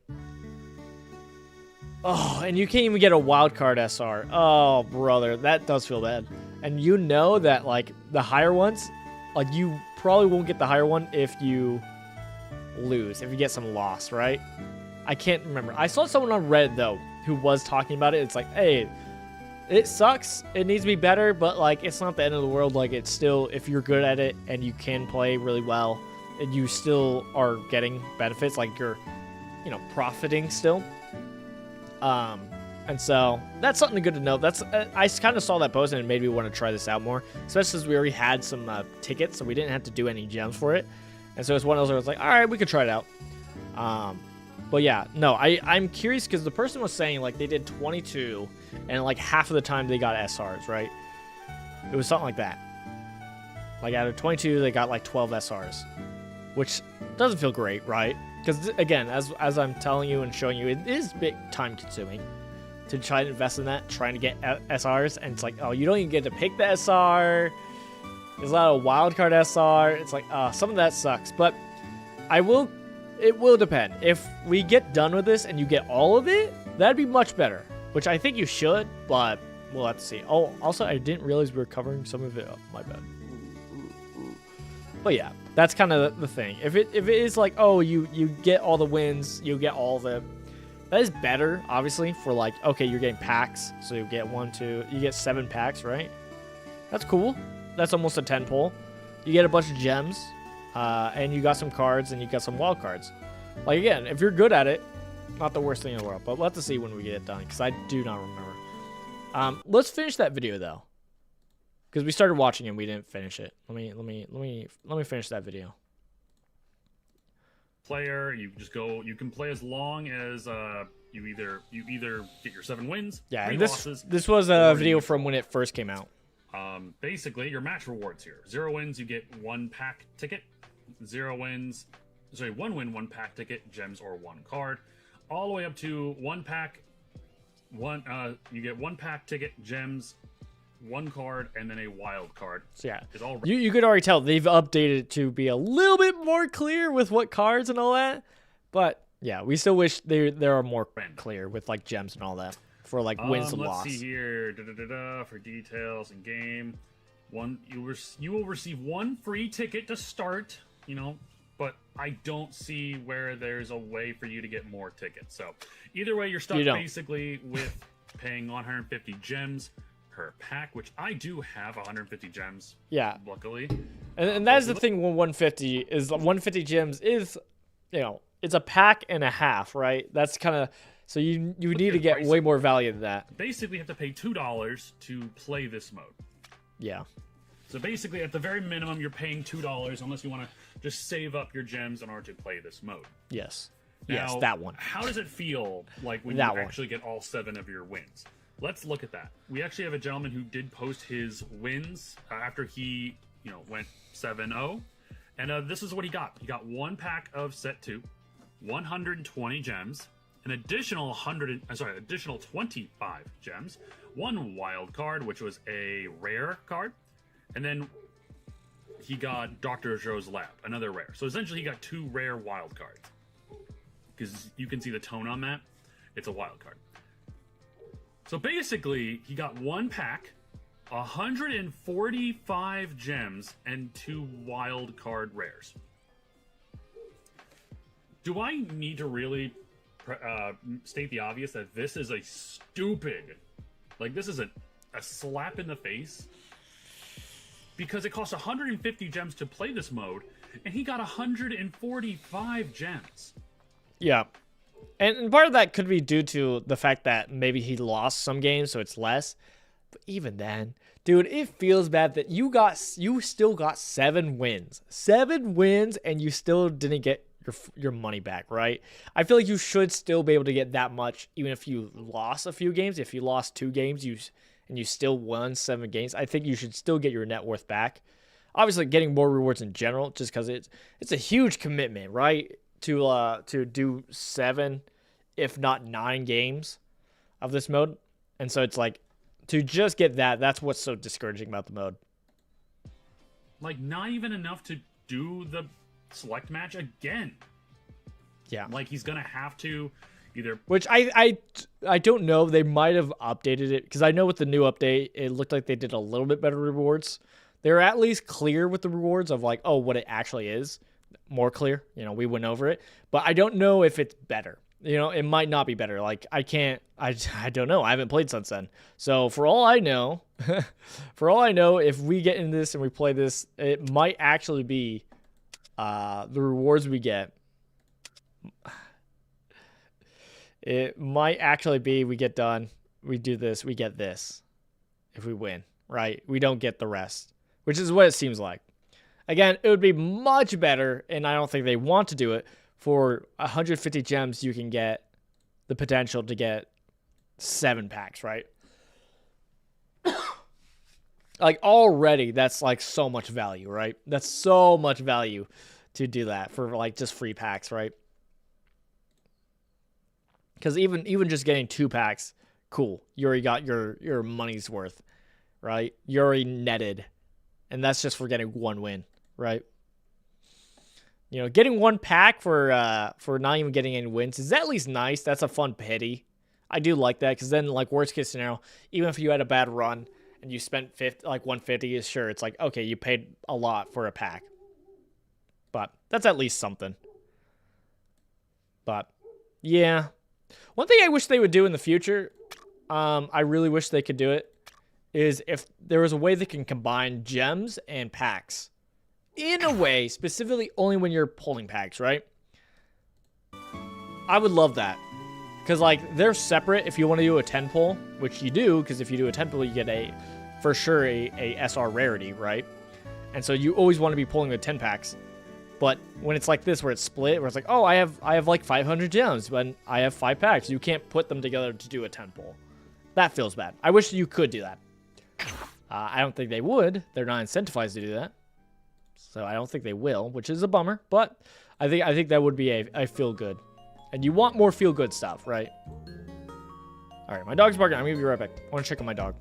Oh, and you can't even get a wild card SR. Oh, brother, that does feel bad. And you know that like the higher ones, like you probably won't get the higher one if you lose, if you get some loss, right? I can't remember. I saw someone on Reddit though who was talking about it. It's like, hey, it sucks. It needs to be better, but like it's not the end of the world. Like it's still, if you're good at it and you can play really well, and you still are getting benefits, like you're, profiting still. And so that's something good to know. That's I kind of saw that post and it made me want to try this out more, especially since we already had some tickets, so we didn't have to do any gems for it. And so it's one of those where I was like, all right, we could try it out. But yeah, no, I'm curious because the person was saying like they did 22 and like half of the time they got SRs, right? It was something like that. Like out of 22, they got like 12 SRs, which doesn't feel great, right? Because again, as I'm telling you and showing you, it is big time consuming to try to invest in that, trying to get SRs, and it's like, oh, you don't even get to pick the SR. There's not a wild card SR. It's like, some of that sucks, but it will depend. If we get done with this and you get all of it, that'd be much better, which I think you should, but we'll have to see. Oh, also, I didn't realize we were covering some of it up. My bad. But yeah, that's kind of the thing. If it is like, oh, you get all the wins, you get all the... That is better, obviously, for like, okay, you're getting packs. So you get 1, 2, you get 7 packs, right? That's cool. That's almost a 10 pull. You get a bunch of gems, and you got some cards, and you got some wild cards. Like, again, if you're good at it, not the worst thing in the world. But we'll have to see when we get it done, because I do not remember. Let's finish that video, though. Because we started watching it and we didn't finish it. Let me finish that video. Player, you just go. You can play as long as you either get your 7 wins. Yeah, 3 and losses. This was a video from when it first came out. Basically, your match rewards here. 0 wins, you get 1 pack ticket. 1 win, 1 pack ticket, gems or 1 card. All the way up to 1 pack. You get 1 pack ticket, gems, 1 card, and then a wild card. So yeah, it's all you could already tell they've updated it to be a little bit more clear with what cards and all that. But yeah, we still wish they are more clear with like gems and all that for like wins and loss. Let's see here. For details in game, you will receive 1 free ticket to start. But I don't see where there's a way for you to get more tickets. So either way, you're stuck basically with paying 150 gems per pack, which I do have 150 gems. Yeah, luckily, and that is the thing. When 150 gems is, it's a pack and a half, right? That's kind of so you need to get way more value than that. Basically, you have to pay $2 to play this mode. Yeah. So basically, at the very minimum, you're paying $2 unless you want to just save up your gems in order to play this mode. Yes. Now, yes, that one. How does it feel like when you actually get all 7 of your wins? Let's look at that. We actually have a gentleman who did post his wins after he, went 7-0. And this is what he got. He got 1 pack of set 2, 120 gems, an additional 25 gems, 1 wild card, which was a rare card, and then he got Dr. Joe's Lab, another rare. So essentially he got 2 rare wild cards. Because you can see the tone on that. It's a wild card. So basically, he got 1 pack, 145 gems, and 2 wild card rares. do I need to really state the obvious that this is a stupid, like this is a slap in the face? Because it costs 150 gems to play this mode, and he got 145 gems. Yeah. And part of that could be due to the fact that maybe he lost some games, so it's less. But even then, dude, it feels bad that you still got 7 wins. 7 wins, and you still didn't get your money back, right? I feel like you should still be able to get that much, even if you lost a few games. If you lost 2 games, and you still won 7 games, I think you should still get your net worth back. Obviously, getting more rewards in general, just because it's a huge commitment, right? To do 7, if not 9 games of this mode, and so it's like to just get that's what's so discouraging about the mode. Like, not even enough to do the select match again. Yeah, like he's gonna have to either. Which I don't know. They might have updated it, because I know with the new update, it looked like they did a little bit better rewards. They're at least clear with the rewards of like, oh, what it actually is. More clear. We went over it. But I don't know if it's better. It might not be better. Like, I don't know. I haven't played since then. So for all I know, if we get in this and we play this, it might actually be the rewards we get. It might actually be we get done, we do this, we get this. If we win, right? We don't get the rest, which is what it seems like. Again, it would be much better, and I don't think they want to do it. For 150 gems, you can get the potential to get 7 packs, right? Like, already, that's like so much value, right? That's so much value to do that for like just free packs, right? Because even just getting 2 packs, cool. You already got your money's worth, right? You already netted, and that's just for getting 1 win, right? Getting 1 pack for not even getting any wins is at least nice. That's a fun pity. I do like that, because then, like, worst case scenario, even if you had a bad run and you spent 150, is sure, it's like, okay, you paid a lot for a pack, but that's at least something. But yeah, one thing I wish they would do in the future, I really wish they could do it, is if there was a way they can combine gems and packs. In a way, specifically only when you're pulling packs, right? I would love that. Because, like, they're separate if you want to do a 10 pull, which you do, because if you do a 10 pull, you get for sure a SR rarity, right? And so you always want to be pulling the 10 packs. But when it's like this, where it's split, where it's like, oh, I have like 500 gems, but I have 5 packs. You can't put them together to do a 10 pull. That feels bad. I wish you could do that. I don't think they would. They're not incentivized to do that. So I don't think they will, which is a bummer. But I think that would be a feel good. And you want more feel good stuff, right? All right, my dog's barking. I'm going to be right back. I want to check on my dog.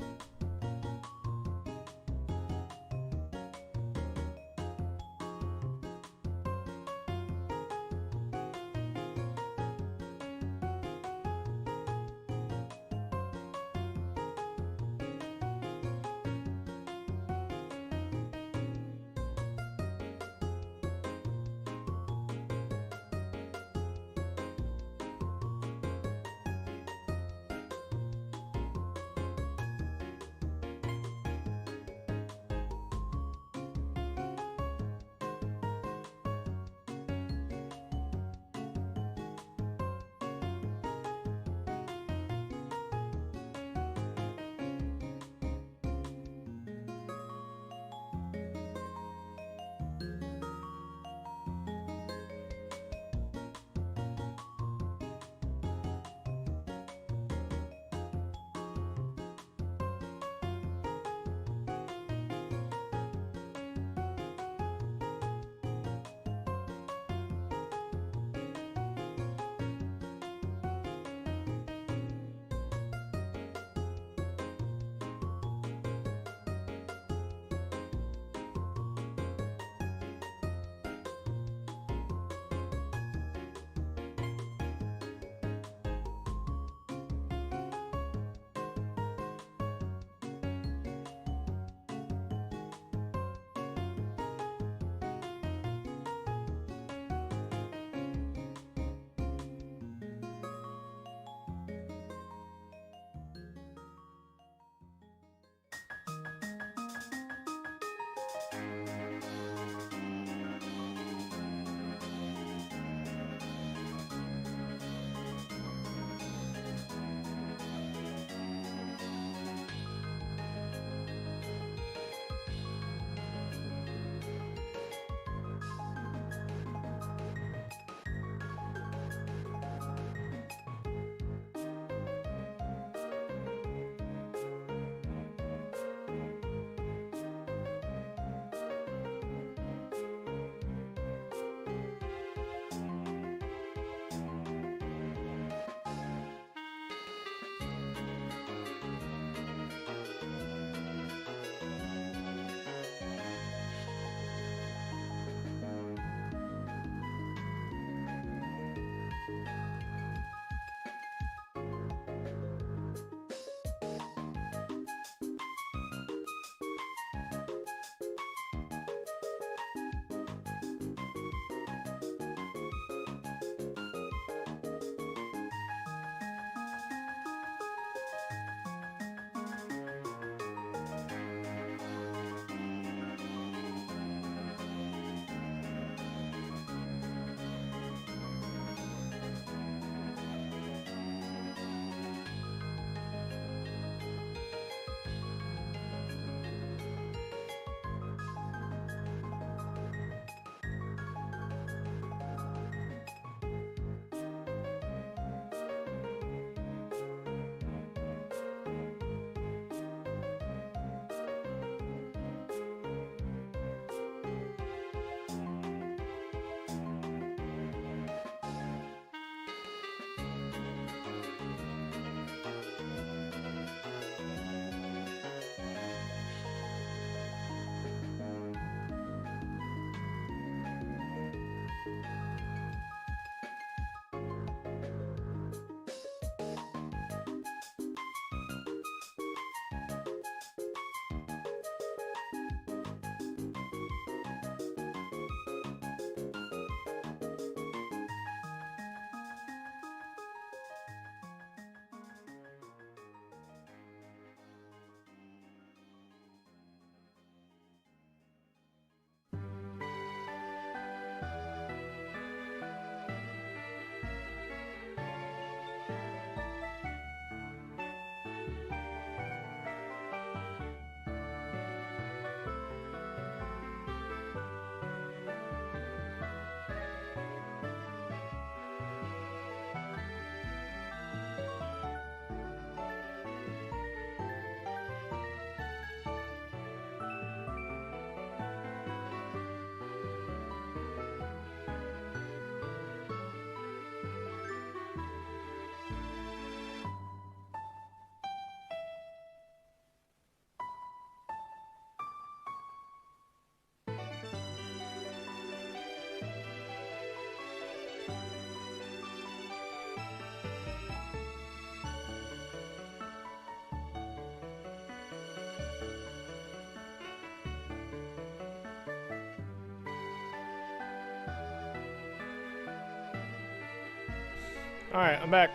Alright, I'm back.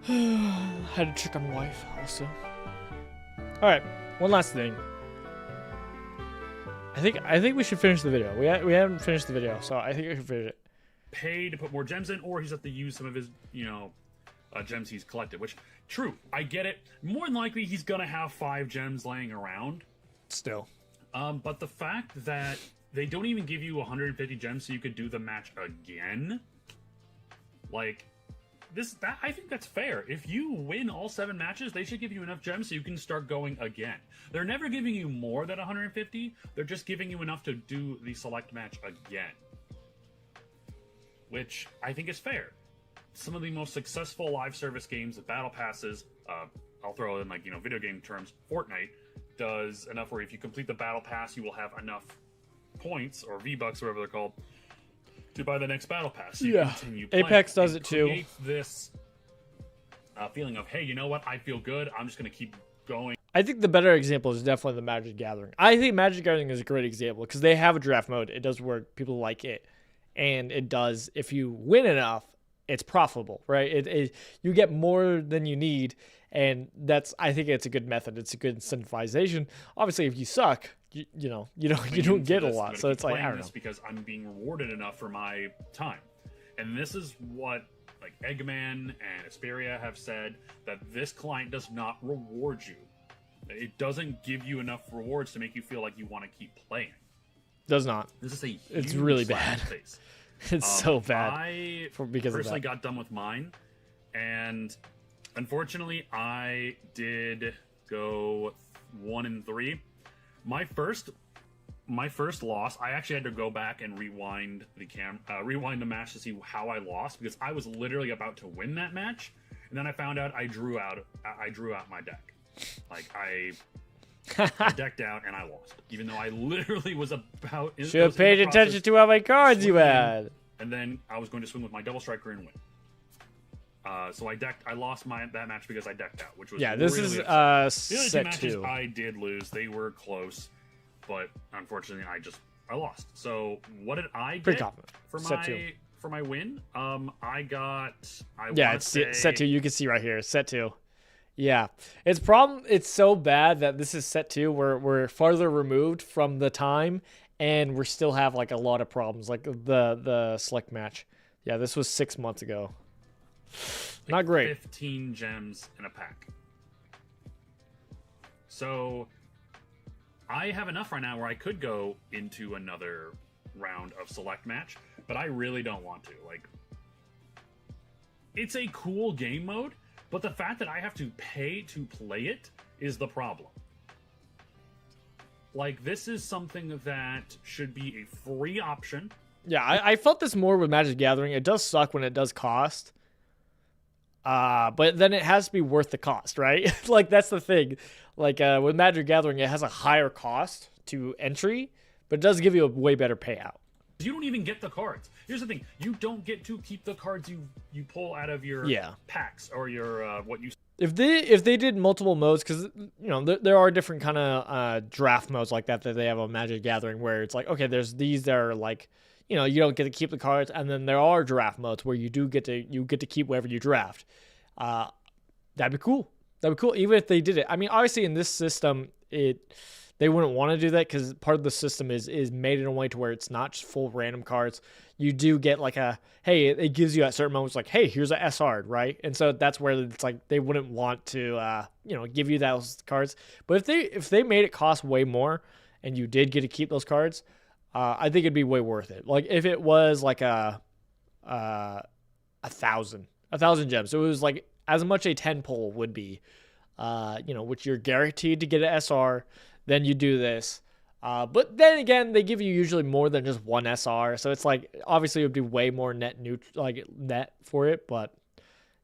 Had to check on wife also. Alright, one last thing. I think we should finish the video. We haven't finished the video, so I think we should finish it. Pay to put more gems in, or he's have to use some of his, gems he's collected. Which, true, I get it. More than likely, he's gonna have 5 gems laying around. Still. But the fact that they don't even give you 150 gems so you could do the match again, like, I think that's fair. If you win all 7 matches, they should give you enough gems so you can start going again. They're never giving you more than 150. They're just giving you enough to do the select match again, which I think is fair. Some of the most successful live service games with battle passes, I'll throw in video game terms, Fortnite does enough where if you complete the battle pass, you will have enough points or V-Bucks, whatever they're called, to buy the next battle pass. So you continue playing. Apex does it too. Creates this feeling of, hey, you know what? I feel good. I'm just going to keep going. I think the better example is definitely the Magic Gathering. I think Magic Gathering is a great example because they have a draft mode. It does work. People like it. And it does, if you win enough, it's profitable, right? You get more than you need. And I think it's a good method. It's a good incentivization. Obviously, if you suck, you don't get a lot. So it's like, I don't know. Because I'm being rewarded enough for my time. And this is what Eggman and Asperia have said, that this client does not reward you. It doesn't give you enough rewards to make you feel like you want to keep playing. Does not. This is a it's really bad. It's so bad. I personally got done with mine, and unfortunately, I did go 1-3. My first loss, I actually had to go back and rewind the match to see how I lost, because I was literally about to win that match, and then I found out I drew out my deck. Like I decked out and I lost, even though I literally was about. Should have paid attention to how many cards you had. And then I was going to swing with my double striker and win. So I lost that match because I decked out, which was this really is the other set 2 matches 2. I did lose. They were close, but unfortunately I lost. So what did I get for my win? It's set 2. You can see right here, set 2. Yeah, it's so bad that this is set 2. We're farther removed from the time, and we still have like a lot of problems, like the select match. Yeah, this was 6 months ago. Not great. 15 gems in a pack. So I have enough right now where I could go into another round of select match, but I really don't want to. Like, it's a cool game mode, but the fact that I have to pay to play it is the problem. Like, this is something that should be a free option. Yeah, I felt this more with Magic Gathering. It does suck when it does cost. But then it has to be worth the cost, right? Like, that's the thing. Like, with Magic Gathering, it has a higher cost to entry, but it does give you a way better payout. You don't even get the cards. Here's the thing. You don't get to keep the cards you pull out of your packs or your what you... If they did multiple modes, because there are different kind of draft modes like that they have on Magic Gathering, where it's like, okay, there's these that are like, you don't get to keep the cards, and then there are draft modes where you get to keep whatever you draft. That'd be cool. That'd be cool, even if they did it. I mean, obviously in this system, they wouldn't want to do that because part of the system is made in a way to where it's not just full random cards. You do get like it gives you at certain moments like, hey, here's a SR, right? And so that's where it's like they wouldn't want to give you those cards. But if they made it cost way more and you did get to keep those cards, I think it'd be way worth it. Like if it was like a 1,000 gems, so it was like as much a 10 pull would be, which you're guaranteed to get an SR. Then you do this. But then again, they give you usually more than just one SR. So it's like, obviously it would be way more net for it. But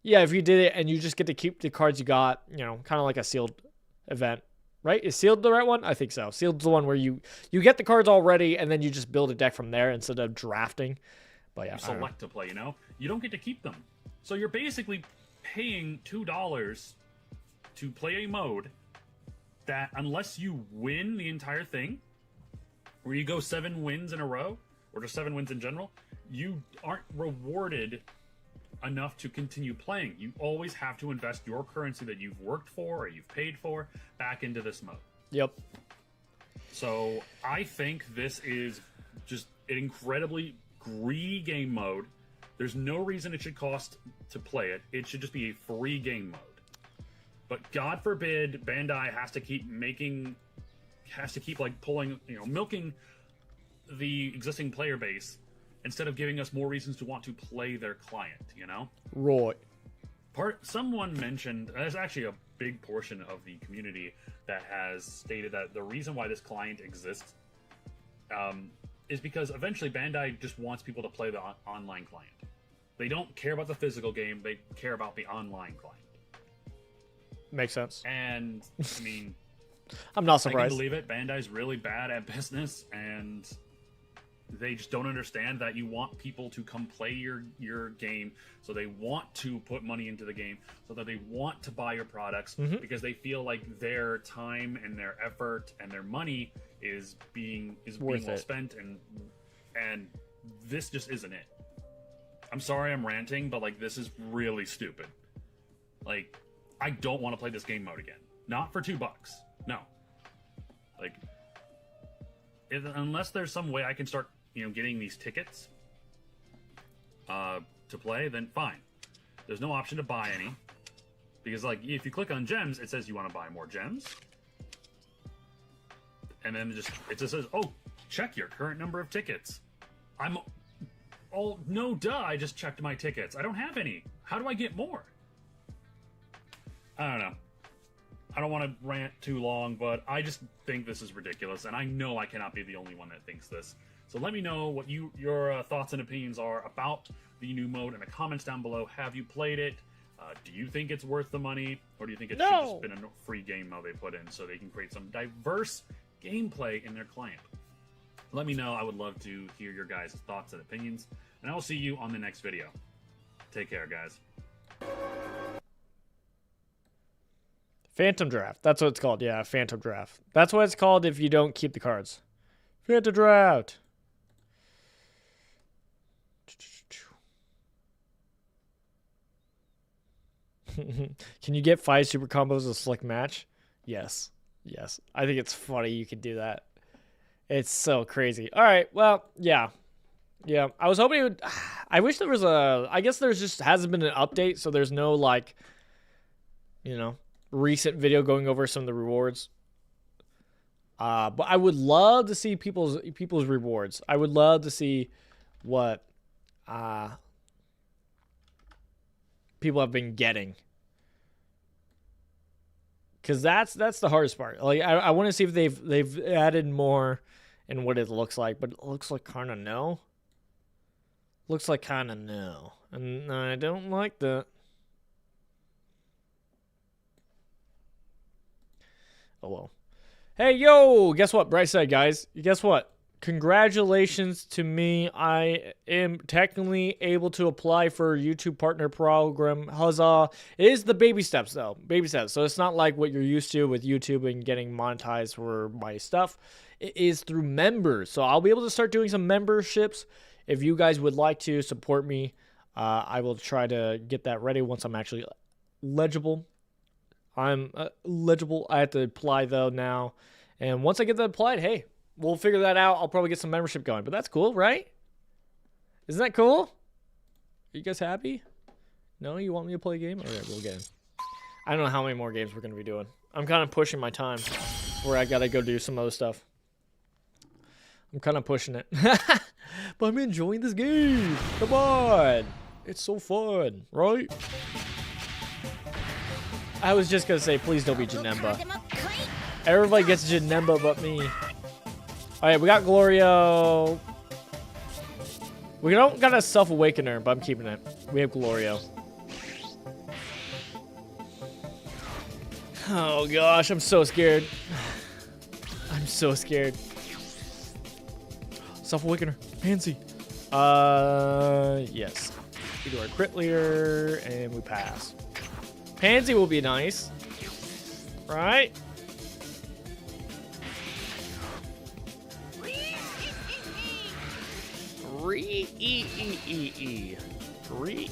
yeah, if you did it and you just get to keep the cards you got, kind of like a sealed event, right? Is sealed the right one? I think so. Sealed's the one where you get the cards already and then you just build a deck from there instead of drafting. But yeah, you select to play, you don't get to keep them. So you're basically paying $2 to play a mode that, unless you win the entire thing, where you go 7 wins in a row, or just 7 wins in general, you aren't rewarded enough to continue playing. You always have to invest your currency that you've worked for or you've paid for back into this mode. Yep. So I think this is just an incredibly greedy game mode. There's no reason it should cost to play it. It should just be a free game mode. But God forbid Bandai has to keep like pulling, milking the existing player base instead of giving us more reasons to want to play their client, Right. Someone mentioned, there's actually a big portion of the community that has stated that the reason why this client exists is because eventually Bandai just wants people to play the online client. They don't care about the physical game, they care about the online client. Makes sense. And, I mean... I'm not I surprised. can believe it. Bandai's really bad at business, and they just don't understand that you want people to come play your game, so they want to put money into the game, so that they want to buy your products, because they feel like their time and their effort and their money is being well spent, and this just isn't it. I'm sorry I'm ranting, but like, this is really stupid. Like, I don't want to play this game mode again. Not for $2. No. Like, unless there's some way I can start, getting these tickets to play, then fine. There's no option to buy any. Because, like, if you click on gems, it says you want to buy more gems. And then it just says, oh, check your current number of tickets. No, duh, I just checked my tickets. I don't have any. How do I get more? I don't know. I don't want to rant too long, but I just think this is ridiculous, and I know I cannot be the only one that thinks this. So let me know what your thoughts and opinions are about the new mode in the comments down below. Have you played it? Do you think it's worth the money, or do you think it should just been a free game mode they put in so they can create some diverse gameplay in their client? Let me know. I would love to hear your guys' thoughts and opinions, and I will see you on the next video. Take care, guys. Phantom Draft. That's what it's called. Yeah, Phantom Draft. That's what it's called if you don't keep the cards. Phantom Draft. Can you get 5 super combos a slick match? Yes. Yes. I think it's funny you can do that. It's so crazy. All right. Well, yeah. Yeah. I was hoping it would... I wish there was I guess there's just hasn't been an update, so there's no, like, recent video going over some of the rewards. But I would love to see people's rewards. I would love to see what people have been getting, because that's the hardest part. Like, I want to see if they've added more and what it looks like, but it looks like kind of no. Looks like kind of no, and I don't like that. Oh, well. Hey, yo! Guess what? Bright side, guys. Guess what? Congratulations to me. I am technically able to apply for a YouTube partner program. Huzzah. It is the baby steps, though. Baby steps. So it's not like what you're used to with YouTube and getting monetized for my stuff. It is through members. So I'll be able to start doing some memberships. If you guys would like to support me, I will try to get that ready once I'm actually legible. I'm legible. I have to apply, though, now. And once I get that applied, hey, we'll figure that out. I'll probably get some membership going. But that's cool, right? Isn't that cool? Are you guys happy? No? You want me to play a game? All right, we'll get in. I don't know how many more games we're going to be doing. I'm kind of pushing my time where I got to go do some other stuff. I'm kind of pushing it. But I'm enjoying this game. Come on. It's so fun, right? I was just going to say, please don't be Janemba. Everybody gets Janemba but me. Alright, we got Glorio. We don't got a Self-Awakener, but I'm keeping it. We have Glorio. Oh gosh, I'm so scared. I'm so scared. Self-Awakener. Pansy. Yes. We do our crit leader, and we pass. Pansy will be nice. Right? 3.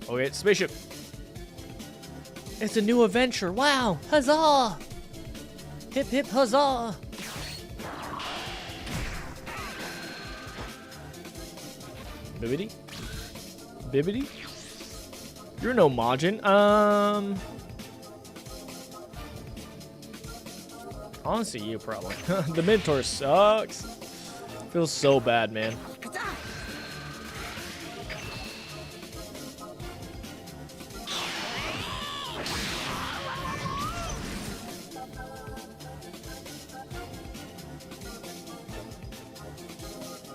Okay, spaceship. It's a new adventure. Wow. Huzzah. Hip hip huzzah. Bibbidi? Bibbidi? You're no Majin. Honestly, you probably. The Minotaur sucks. Feels so bad, man.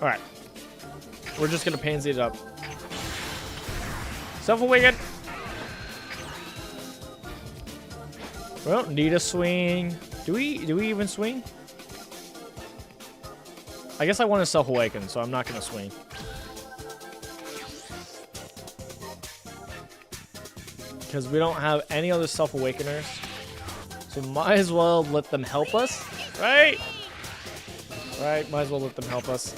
Alright. We're just gonna pansy it up. Self-awaken! Well, need a swing. Do we even swing? I guess I want to self-awaken, so I'm not gonna swing. Because we don't have any other self-awakeners. So might as well let them help us, right? Right, might as well let them help us.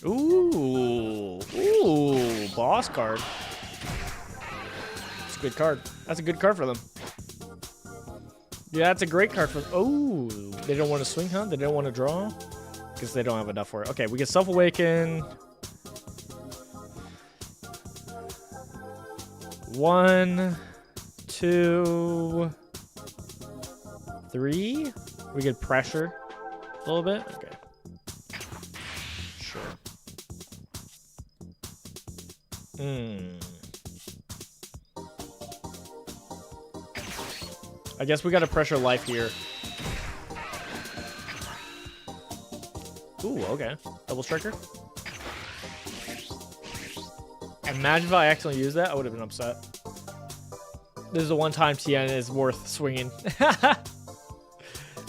Ooh, boss card. That's a good card. That's a good card for them. Yeah, that's a great card for. Oh, they don't want to swing, huh? They don't want to draw because they don't have enough for it. Okay, we get self-awaken. 1, 2, 3. We get pressure a little bit. Okay. Sure. I guess we got to pressure life here. Ooh, okay. Double striker. Imagine if I accidentally used that. I would have been upset. This is the one time Tien is worth swinging.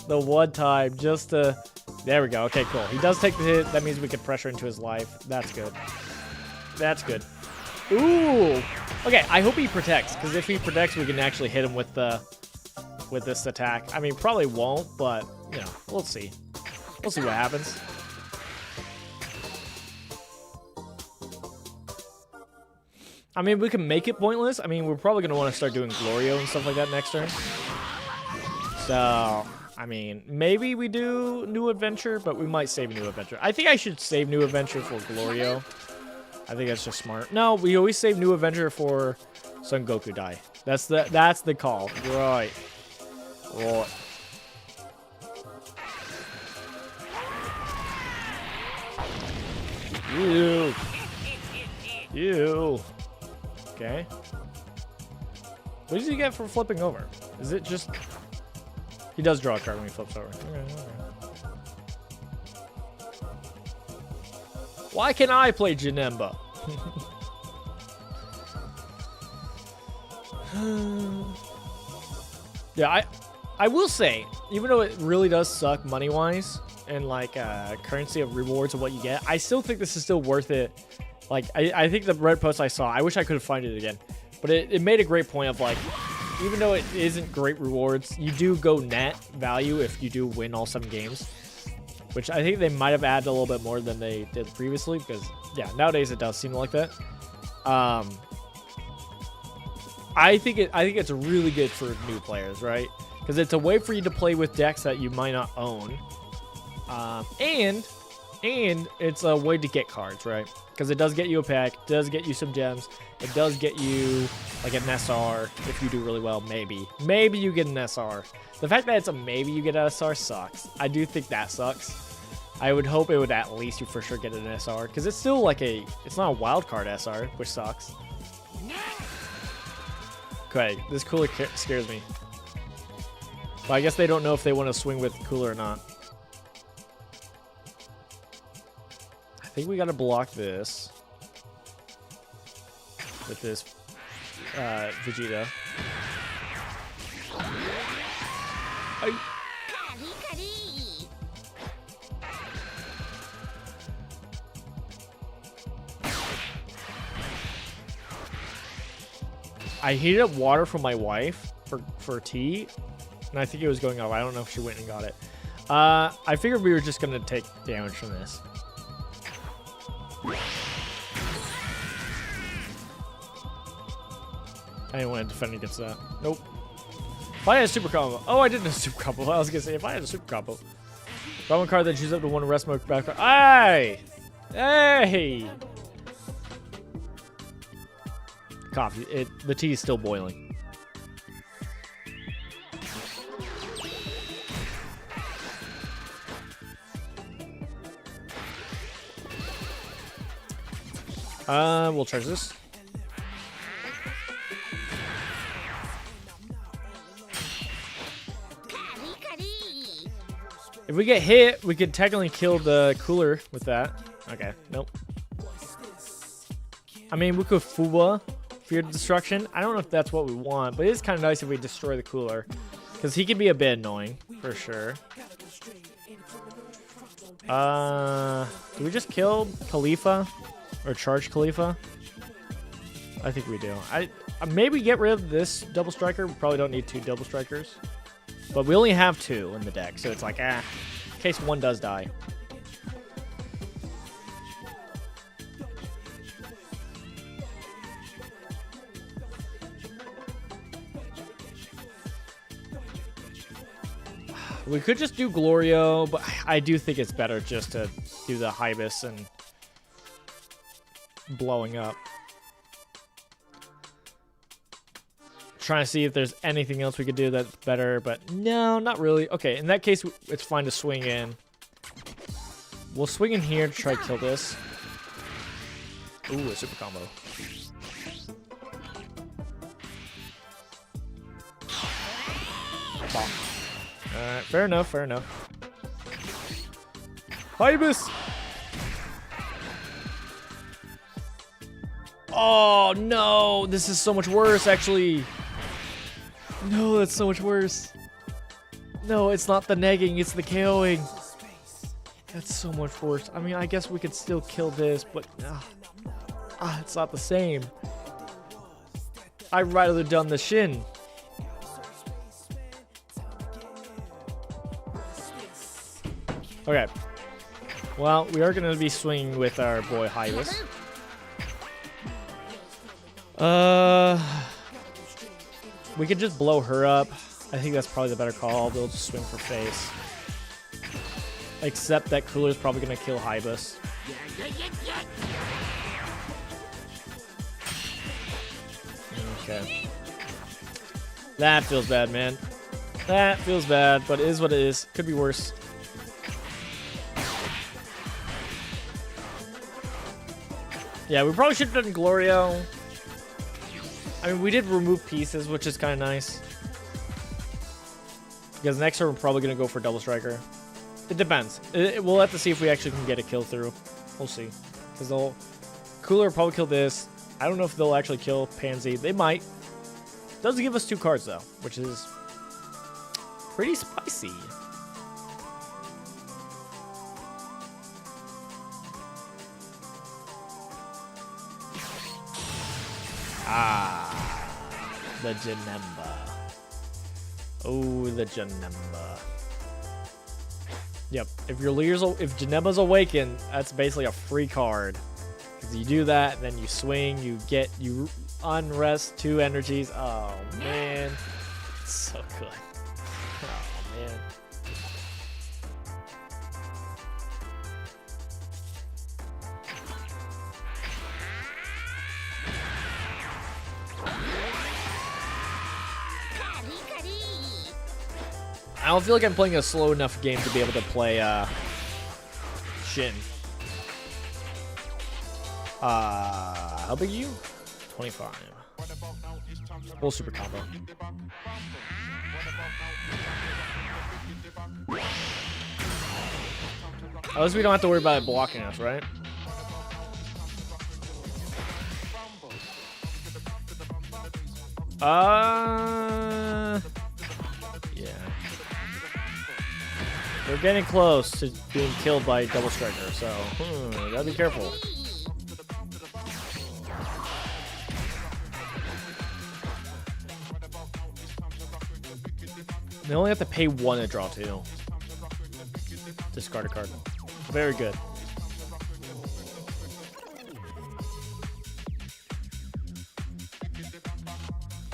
The one time just to... There we go. Okay, cool. He does take the hit. That means we can pressure into his life. That's good. That's good. Ooh. Okay, I hope he protects, because if he protects, we can actually hit him with this attack. I mean, probably won't, but, you know, we'll see. We'll see what happens. I mean, we can make it pointless. I mean, we're probably going to want to start doing Glorio and stuff like that next turn. So, I mean, maybe we do New Adventure, but we might save New Adventure. I think I should save New Adventure for Glorio. I think that's just smart. No, we always save New Adventure for Son Goku die. That's the call. Right. Right. You. Okay. What does he get for flipping over? Is it just... He does draw a card when he flips over. Okay. Why can I play Janemba? Yeah, I will say, even though it really does suck money-wise and like currency of rewards of what you get, I still think this is still worth it. Like, I think the red post I saw, I wish I could have found it again, but it made a great point of like, even though it isn't great rewards, you do go net value if you do win all 7 games, which I think they might have added a little bit more than they did previously, because yeah, nowadays it does seem like that. I think it's really good for new players, right? Because it's a way for you to play with decks that you might not own, and it's a way to get cards, right? Because it does get you a pack, it does get you some gems, it does get you like an SR if you do really well. Maybe you get an SR. The fact that it's a maybe you get an SR sucks. I do think that sucks. I would hope it would at least you for sure get an SR, because it's still like it's not a wild card SR, which sucks. Okay, this cooler scares me. But I guess they don't know if they want to swing with cooler or not. I think we got to block this with this Vegeta. I heated up water for my wife for tea, and I think it was going up. I don't know if she went and got it. I figured we were just gonna take damage from this. I didn't want to defend against that. Nope. If I had a super combo. Oh, I didn't have a super combo. I was gonna say if I had a super combo. Draw one card, then choose up to one rest mode back card. Hey! Hey! Coffee. The tea is still boiling. We'll charge this. If we get hit, we could technically kill the cooler with that. Okay, nope. I mean, we could Fuwa, Fear Destruction. I don't know if that's what we want, but it is kind of nice if we destroy the cooler. Because he can be a bit annoying, for sure. Do we just kill Khalifa? Or charge Khalifa? I think we do. I maybe get rid of this double striker. We probably don't need 2 double strikers. But we only have 2 in the deck, so it's like, in case one does die. We could just do Glorio, but I do think it's better just to do the Hibis and blowing up. Trying to see if there's anything else we could do that's better, but no, not really. Okay, in that case, it's fine to swing in. We'll swing in here to try to kill this. Ooh, a super combo. Alright, fair enough, fair enough. Hibis! Oh, no! This is so much worse, actually. No, that's so much worse. No, it's not the negging, it's the KOing. That's so much worse. I mean, I guess we could still kill this, but... it's not the same. I'd rather have done the Shin. Okay. Well, we are going to be swinging with our boy Hibis. We could just blow her up. I think that's probably the better call. We'll just swing for face. Except that Cooler's probably going to kill Hibis. Okay. That feels bad, man. That feels bad, but it is what it is. Could be worse. Yeah, we probably should have done Glorio. I mean, we did remove pieces, which is kind of nice. Because next turn, we're probably going to go for Double Striker. It depends. We'll have to see if we actually can get a kill through. We'll see. Because they'll... Cooler will probably kill this. I don't know if they'll actually kill Pansy. They might. Does give us 2 cards, though, which is pretty spicy. The Janemba. Oh, the Janemba. Yep. If Janemba's awakened, that's basically a free card. Because you do that, then you swing, you unrest 2 energies. Oh man, it's so good. Oh man. I don't feel like I'm playing a slow enough game to be able to play Shin. How big are you? 25. Full super combo. At least we don't have to worry about it blocking us, right? Yeah. We're getting close to being killed by Double Striker, so gotta be careful. They only have to pay 1 to draw 2. Discard a card. Very good.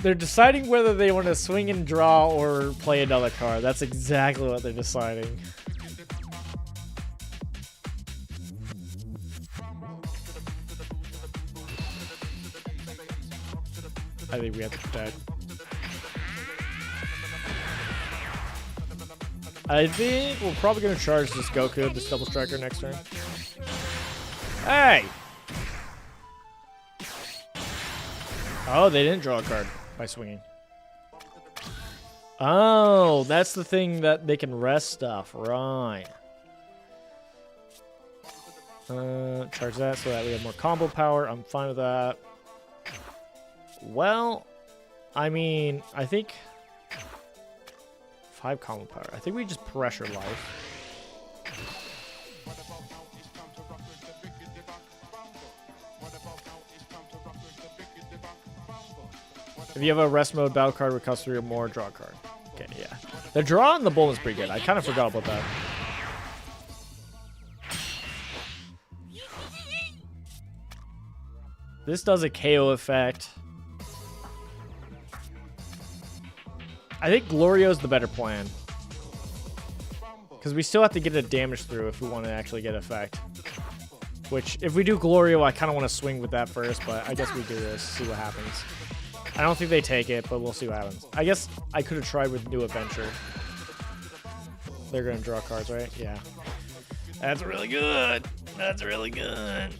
They're deciding whether they want to swing and draw or play another card. That's exactly what they're deciding. I think we have to protect. I think we're probably going to charge this Goku, this double striker, next turn. Hey! Oh, they didn't draw a card by swinging. Oh, that's the thing that they can rest stuff. Right. Charge that so that we have more combo power. I'm fine with that. Well, I mean, I think 5 combo power. I think we just pressure life. If you have a rest mode battle card with cost 3 or more, draw a card. Okay, yeah. The draw on the bull is pretty good. I kind of forgot about that. This does a KO effect. I think Glorio's the better plan. Because we still have to get a damage through if we want to actually get effect. Which, if we do Glorio, I kind of want to swing with that first, but I guess we do this, see what happens. I don't think they take it, but we'll see what happens. I guess I could have tried with New Adventure. They're going to draw cards, right? Yeah. That's really good. That's really good.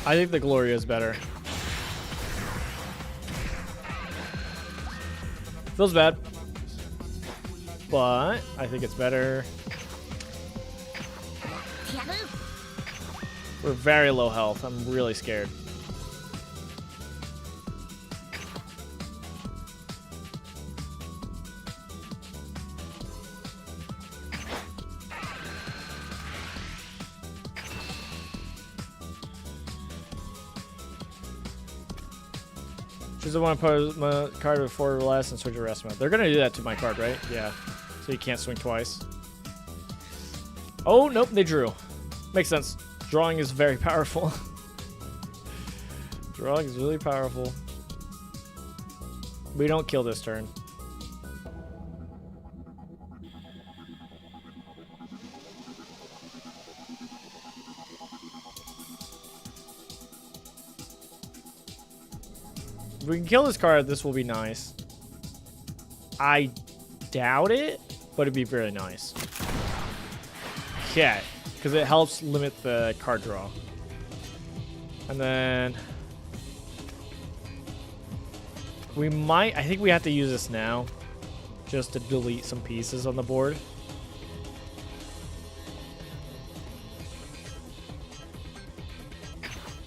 I think the Gloria is better. Feels bad. But I think it's better. We're very low health. I'm really scared. Choose the one opposed card with 4 or less and switch your rest mode. They're gonna do that to my card, right? Yeah. So you can't swing twice. Oh, nope, they drew. Makes sense. Drawing is very powerful. Drawing is really powerful. We don't kill this turn. If we can kill this card, this will be nice. I doubt it, but it'd be very nice. Okay, because it helps limit the card draw. And then we might, I think we have to use this now just to delete some pieces on the board.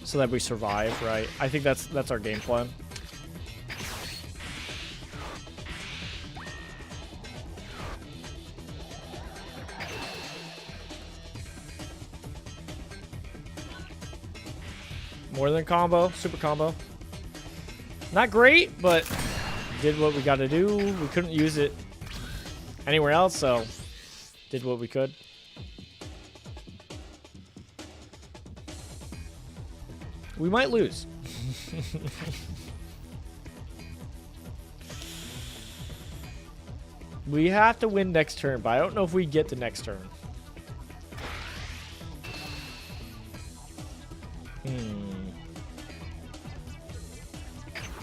So that we survive, right? I think that's our game plan. More than combo, super combo. Not great, but did what we got to do. We couldn't use it anywhere else, so did what we could. We might lose. We have to win next turn, but I don't know if we get to next turn.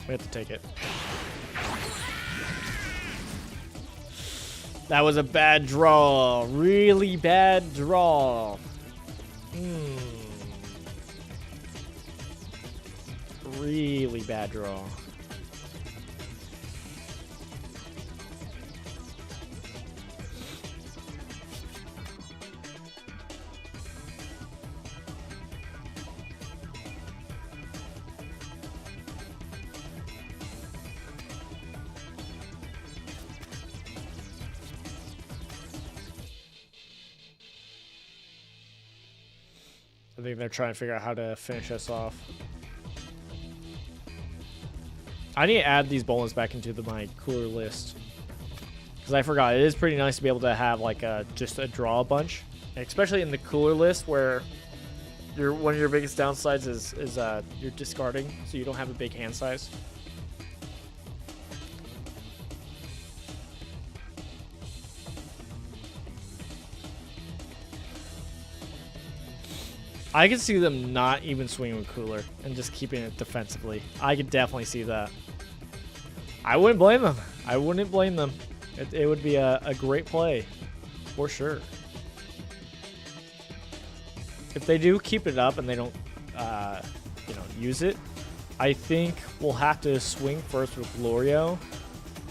We have to take it. That was a bad draw. Really bad draw. Really bad draw. think they're trying to figure out how to finish us off. I need to add these bowlins back into my cooler list. Because I forgot, it is pretty nice to be able to have like just a draw bunch. And especially in the cooler list where one of your biggest downsides is you're discarding, so you don't have a big hand size. I could see them not even swinging with cooler and just keeping it defensively. I could definitely see that. I wouldn't blame them. I wouldn't blame them. It would be a great play, for sure. If they do keep it up and they don't, use it, I think we'll have to swing first with Glorio.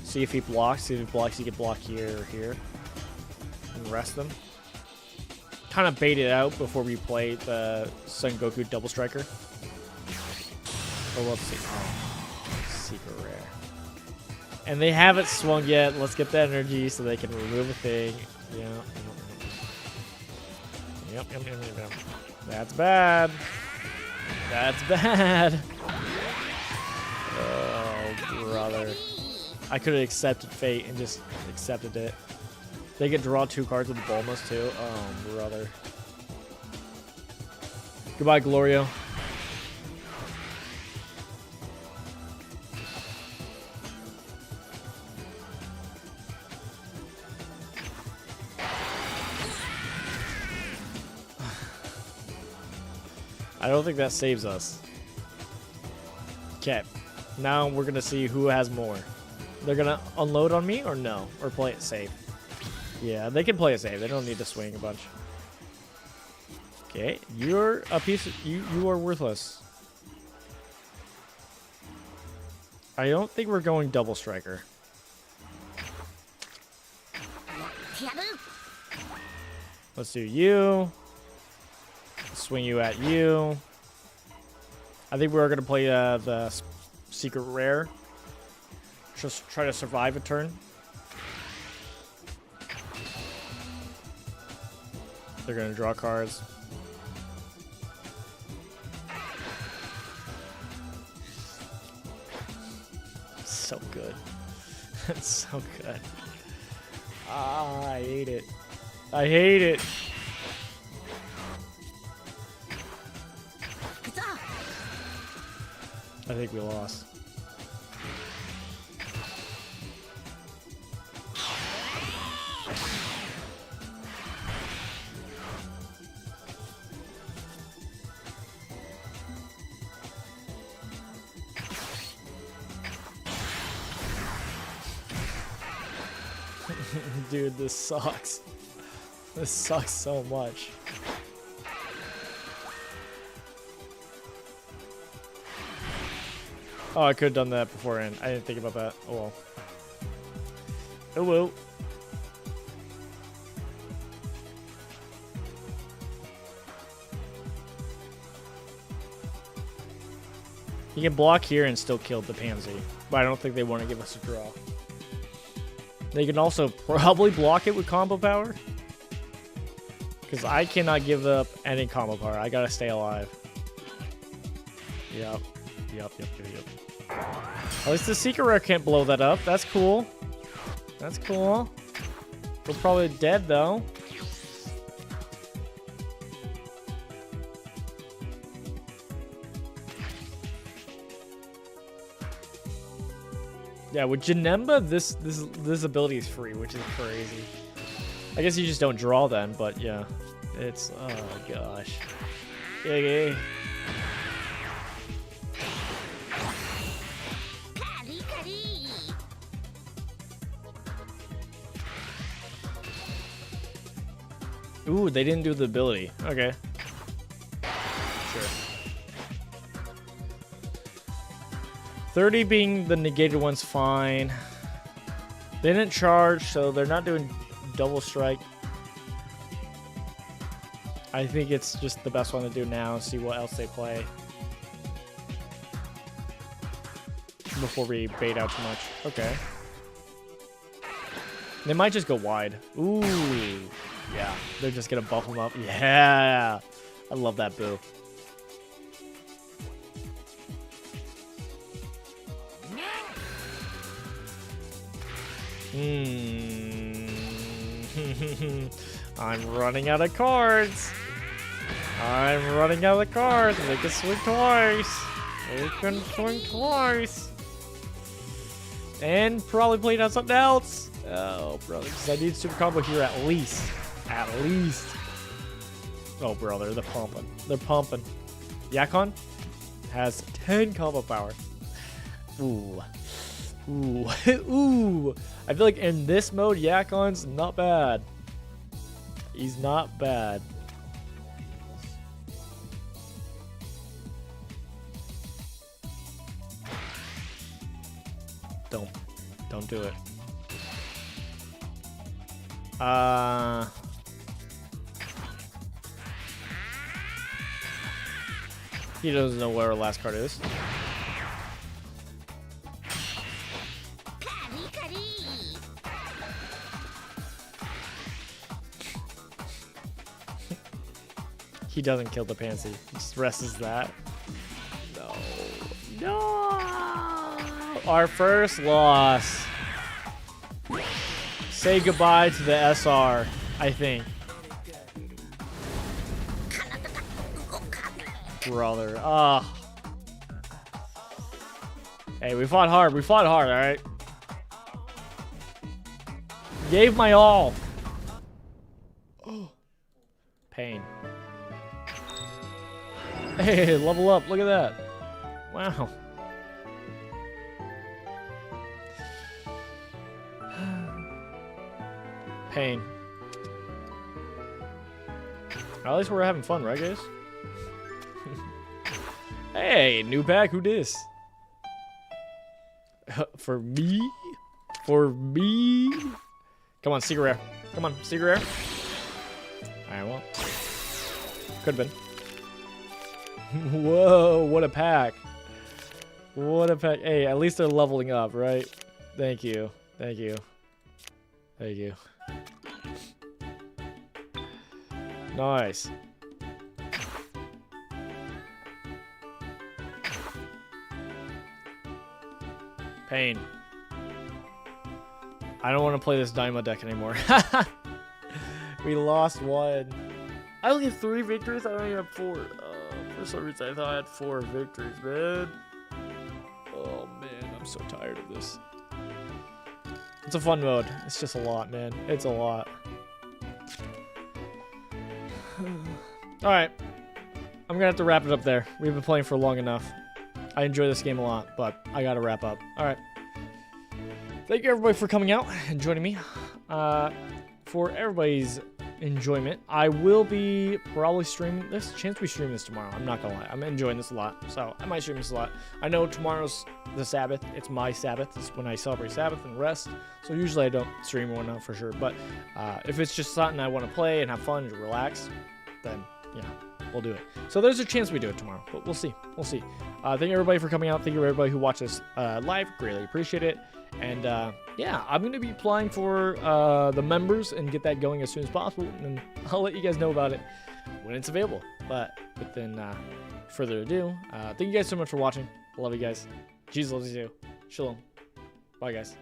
See if he blocks. See if he blocks, he can block here or here. And rest them. Kind of bait it out before we play the Son Goku Double Striker. Oh, let's see. Oh, secret rare. And they haven't swung yet. Let's get that energy so they can remove a thing. Yeah. Yep. That's bad. That's bad. Oh, brother. I could have accepted fate and just accepted it. They could draw 2 cards with the Bulmas too. Oh, brother. Goodbye, Glorio. I don't think that saves us. Okay. Now we're going to see who has more. They're going to unload on me or no? Or play it safe? Yeah, they can play it safe. They don't need to swing a bunch. Okay, you're a piece of... You are worthless. I don't think we're going double striker. Let's do you. Swing you at you. I think we're going to play the secret rare. Just try to survive a turn. They're going to draw cards. So good. That's so good. Ah, I hate it. I hate it. I think we lost. Dude, this sucks. This sucks so much. Oh, I could have done that beforehand. I didn't think about that. Oh well. Oh well. You can block here and still kill the pansy, but I don't think they want to give us a draw. They can also probably block it with combo power, because I cannot give up any combo power. I gotta stay alive. Yep. At least the secret rare can't blow that up. That's cool. That's cool. We're probably dead though. Yeah, with Janemba, this ability is free, which is crazy. I guess you just don't draw then, but yeah. It's... oh, gosh. Yeah. Ooh, they didn't do the ability. Okay. Sure. 30 being the negated one's fine. They didn't charge, so they're not doing double strike. I think it's just the best one to do now. See what else they play before we bait out too much. Okay. They might just go wide. Ooh. Yeah. They're just going to buff them up. Yeah. I love that boo. I'm running out of cards. I'm running out of cards. They can swing twice. They can swing twice. And probably playing on something else. Oh, brother, because I need super combo here at least. At least. Oh, brother, they're pumping. They're pumping. Yakon has 10 combo power. Ooh. Ooh. Ooh. I feel like in this mode, Yakon's not bad. He's not bad. Don't do it. He doesn't know where our last card is. He doesn't kill the Pansy. He just rests that. No. No! Our first loss. Say goodbye to the SR, I think. Brother. Ah. Hey, we fought hard. We fought hard, alright? Gave my all. Pain. Hey, level up. Look at that. Wow. Pain. At least we're having fun, right, guys? Hey, new pack. Who dis? For me? For me? Come on, secret rare. Come on, secret rare. Alright, well. Could've been. Whoa, what a pack. What a pack. Hey, at least they're leveling up, right? Thank you. Thank you. Thank you. Nice. Pain. I don't want to play this Daima deck anymore. We lost one. I only have 3 victories. I only have 4. For some reason, I thought I had 4 victories, man. Oh, man. I'm so tired of this. It's a fun mode. It's just a lot, man. It's a lot. Alright. I'm gonna have to wrap it up there. We've been playing for long enough. I enjoy this game a lot, but I gotta wrap up. Alright. Thank you, everybody, for coming out and joining me. For everybody's enjoyment, I will be probably streaming this. Chance we stream this tomorrow. I'm not gonna lie. I'm enjoying this a lot, so I might stream this a lot. I know tomorrow's the Sabbath. It's my Sabbath. It's when I celebrate Sabbath and rest. So usually I don't stream or whatnot for sure. But if it's just something I want to play and have fun and relax, then yeah, we'll do it. So there's a chance we do it tomorrow, but we'll see. We'll see. Thank you, everybody, for coming out. Thank you, everybody who watched this live. Greatly appreciate it. And yeah, I'm going to be applying for the members and get that going as soon as possible. And I'll let you guys know about it when it's available. But within further ado, thank you guys so much for watching. I love you guys. Jesus loves you too. Shalom. Bye, guys.